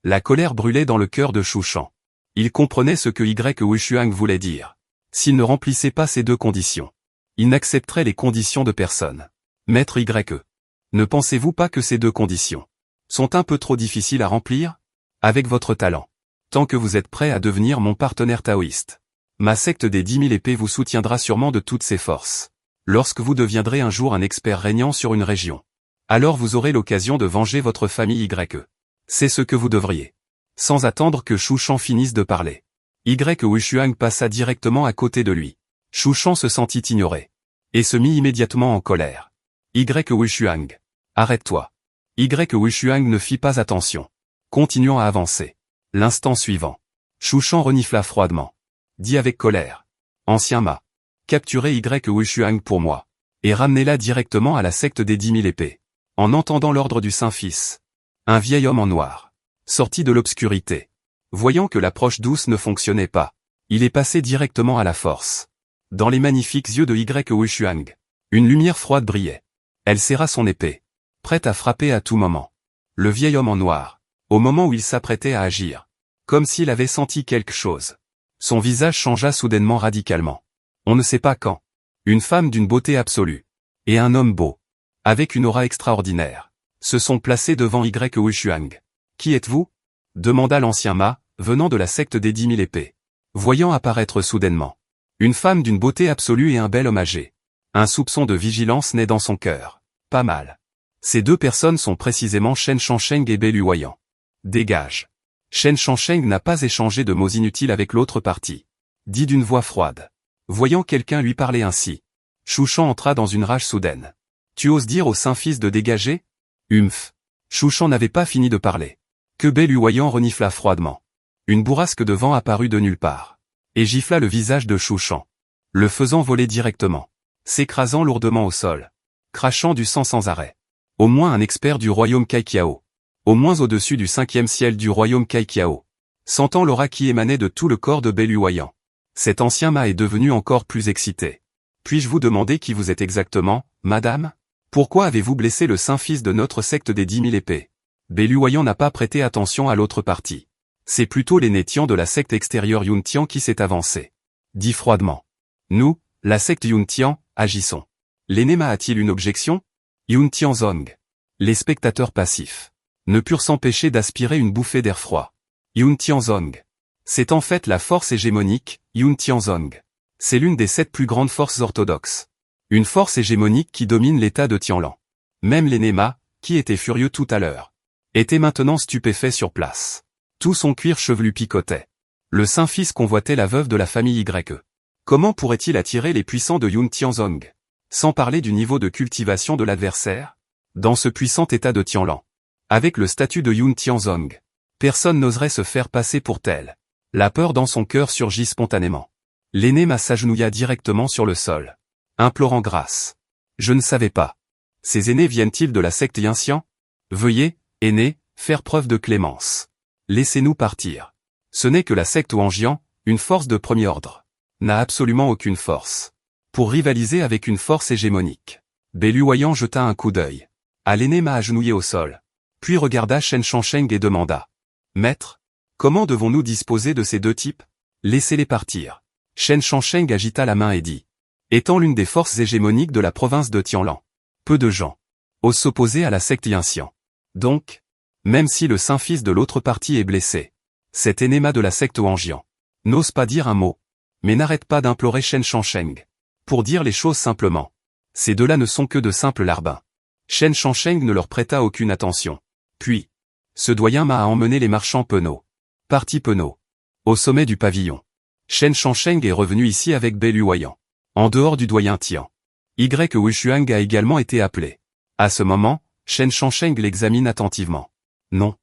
La colère brûlait dans le cœur de Shushan. Il comprenait ce que Y Wushuang voulait dire. S'il ne remplissait pas ces 2 conditions, il n'accepterait les conditions de personne. Maître Y. Ne pensez-vous pas que ces 2 conditions sont un peu trop difficiles à remplir? Avec votre talent. Tant que vous êtes prêt à devenir mon partenaire taoïste. Ma secte des 10 000 épées vous soutiendra sûrement de toutes ses forces. Lorsque vous deviendrez un jour un expert régnant sur une région. Alors vous aurez l'occasion de venger votre famille Y. C'est ce que vous devriez. Sans attendre que Shushan finisse de parler. Y Wushuang passa directement à côté de lui. Shushan se sentit ignoré. Et se mit immédiatement en colère. Y Wushuang. Arrête-toi. Y Wushuang ne fit pas attention. Continuant à avancer. L'instant suivant. Shushan renifla froidement. Dit avec colère. Ancien Ma. Capturez Y Wushuang pour moi. Et ramenez-la directement à la secte des 10 000 épées. En entendant l'ordre du Saint-Fils. Un vieil homme en noir. Sorti de l'obscurité. Voyant que l'approche douce ne fonctionnait pas. Il est passé directement à la force. Dans les magnifiques yeux de Y Wushuang. Une lumière froide brillait. Elle serra son épée. Prête à frapper à tout moment. Le vieil homme en noir. Au moment où il s'apprêtait à agir. Comme s'il avait senti quelque chose. Son visage changea soudainement radicalement. On ne sait pas quand. Une femme d'une beauté absolue. Et un homme beau. Avec une aura extraordinaire. Se sont placés devant Y Wushuang. Qui êtes-vous? Demanda l'ancien Ma, venant de la secte des 10 000 épées. Voyant apparaître soudainement. Une femme d'une beauté absolue et un bel homme âgé. Un soupçon de vigilance naît dans son cœur. Pas mal. Ces 2 personnes sont précisément Shen Shansheng et Belu Huayan. Dégage. Shen Shansheng n'a pas échangé de mots inutiles avec l'autre partie. Dit d'une voix froide. Voyant quelqu'un lui parler ainsi. Shushan entra dans une rage soudaine. Tu oses dire au Saint-Fils de dégager? Humph. Shushan n'avait pas fini de parler. Que Belu Huayan renifla froidement. Une bourrasque de vent apparut de nulle part. Et gifla le visage de Shushan. Le faisant voler directement. S'écrasant lourdement au sol. Crachant du sang sans arrêt. Au moins un expert du royaume Kaikiao. Au moins au-dessus du 5e ciel du royaume Kaikiao. Sentant l'aura qui émanait de tout le corps de Belu Huayan. Cet ancien Ma est devenu encore plus excité. Puis-je vous demander qui vous êtes exactement, madame? Pourquoi avez-vous blessé le Saint-Fils de notre secte des 10 000 épées? Belu Huayan n'a pas prêté attention à l'autre partie. C'est plutôt l'aîné Tian de la secte extérieure Yuntian qui s'est avancé. Dit froidement. Nous, la secte Yuntian, agissons. L'aîné Ma a-t-il une objection? Yuntian Zong. Les spectateurs passifs ne purent s'empêcher d'aspirer une bouffée d'air froid. Yuntian Zong. C'est en fait la force hégémonique, Yuntian Zong. C'est l'une des 7 plus grandes forces orthodoxes. Une force hégémonique qui domine l'état de Tianlan. Même l'aîné Ma, qui était furieux tout à l'heure, était maintenant stupéfait sur place. Tout son cuir chevelu picotait. Le Saint-Fils convoitait la veuve de la famille Y. Comment pourrait-il attirer les puissants de Yuntian Zong? Sans parler du niveau de cultivation de l'adversaire? Dans ce puissant état de Tianlan. Avec le statut de Yuntian Zong. Personne n'oserait se faire passer pour tel. La peur dans son cœur surgit spontanément. L'aîné Ma s'agenouilla directement sur le sol. Implorant grâce. Je ne savais pas. Ces aînés viennent-ils de la secte Yinxian? Veuillez, aîné, faire preuve de clémence. Laissez-nous partir. Ce n'est que la secte Wanjian, une force de premier ordre. n'a absolument aucune force. Pour rivaliser avec une force hégémonique. Béluoyant jeta un coup d'œil à l'aîné agenouillé au sol. Puis regarda Shen Shangsheng et demanda. Maître, comment devons-nous disposer de ces deux types? Laissez-les partir. Shen Shangsheng agita la main et dit. Étant l'une des forces hégémoniques de la province de Tianlan. Peu de gens osent s'opposer à la secte Yinxian. Donc, même si le saint-fils de l'autre partie est blessé, cet aînéma de la secte Wanjian n'ose pas dire un mot, mais n'arrête pas d'implorer Shen Shangsheng. Pour dire les choses simplement, ces deux-là ne sont que de simples larbins. Shen Shangsheng ne leur prêta aucune attention. Puis, ce doyen m'a emmené les marchands penauds. Parti penauds. Au sommet du pavillon. Shen Shangsheng est revenu ici avec Béluoyant. En dehors du doyen Tian. Y Wushuang a également été appelé. À ce moment, Shen Shangsheng l'examine attentivement. Non.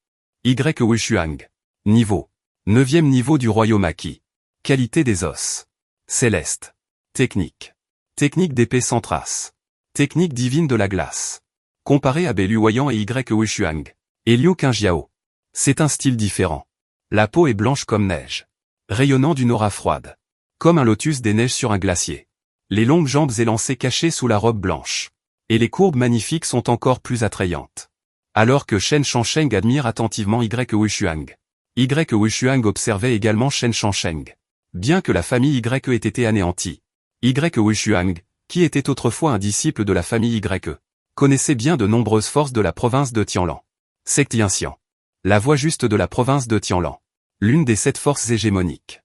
Y Wushuang. Niveau. 9e niveau du royaume acquis. Qualité des os. Céleste. Technique. Technique d'épée sans trace. Technique divine de la glace. Comparé à Béluoyant et Y Wushuang. Et Liu Qingjiao. C'est un style différent. La peau est blanche comme neige. Rayonnant d'une aura froide. Comme un lotus des neiges sur un glacier. Les longues jambes élancées cachées sous la robe blanche. Et les courbes magnifiques sont encore plus attrayantes. Alors que Shen Shangsheng admire attentivement Y Wushuang. Y Wushuang observait également Shen Shangsheng. Bien que la famille Y ait été anéantie. Y Wushuang, qui était autrefois un disciple de la famille Y, connaissait bien de nombreuses forces de la province de Tianlan. Secte Yinxian. La voie juste de la province de Tianlan. L'une des 7 forces hégémoniques.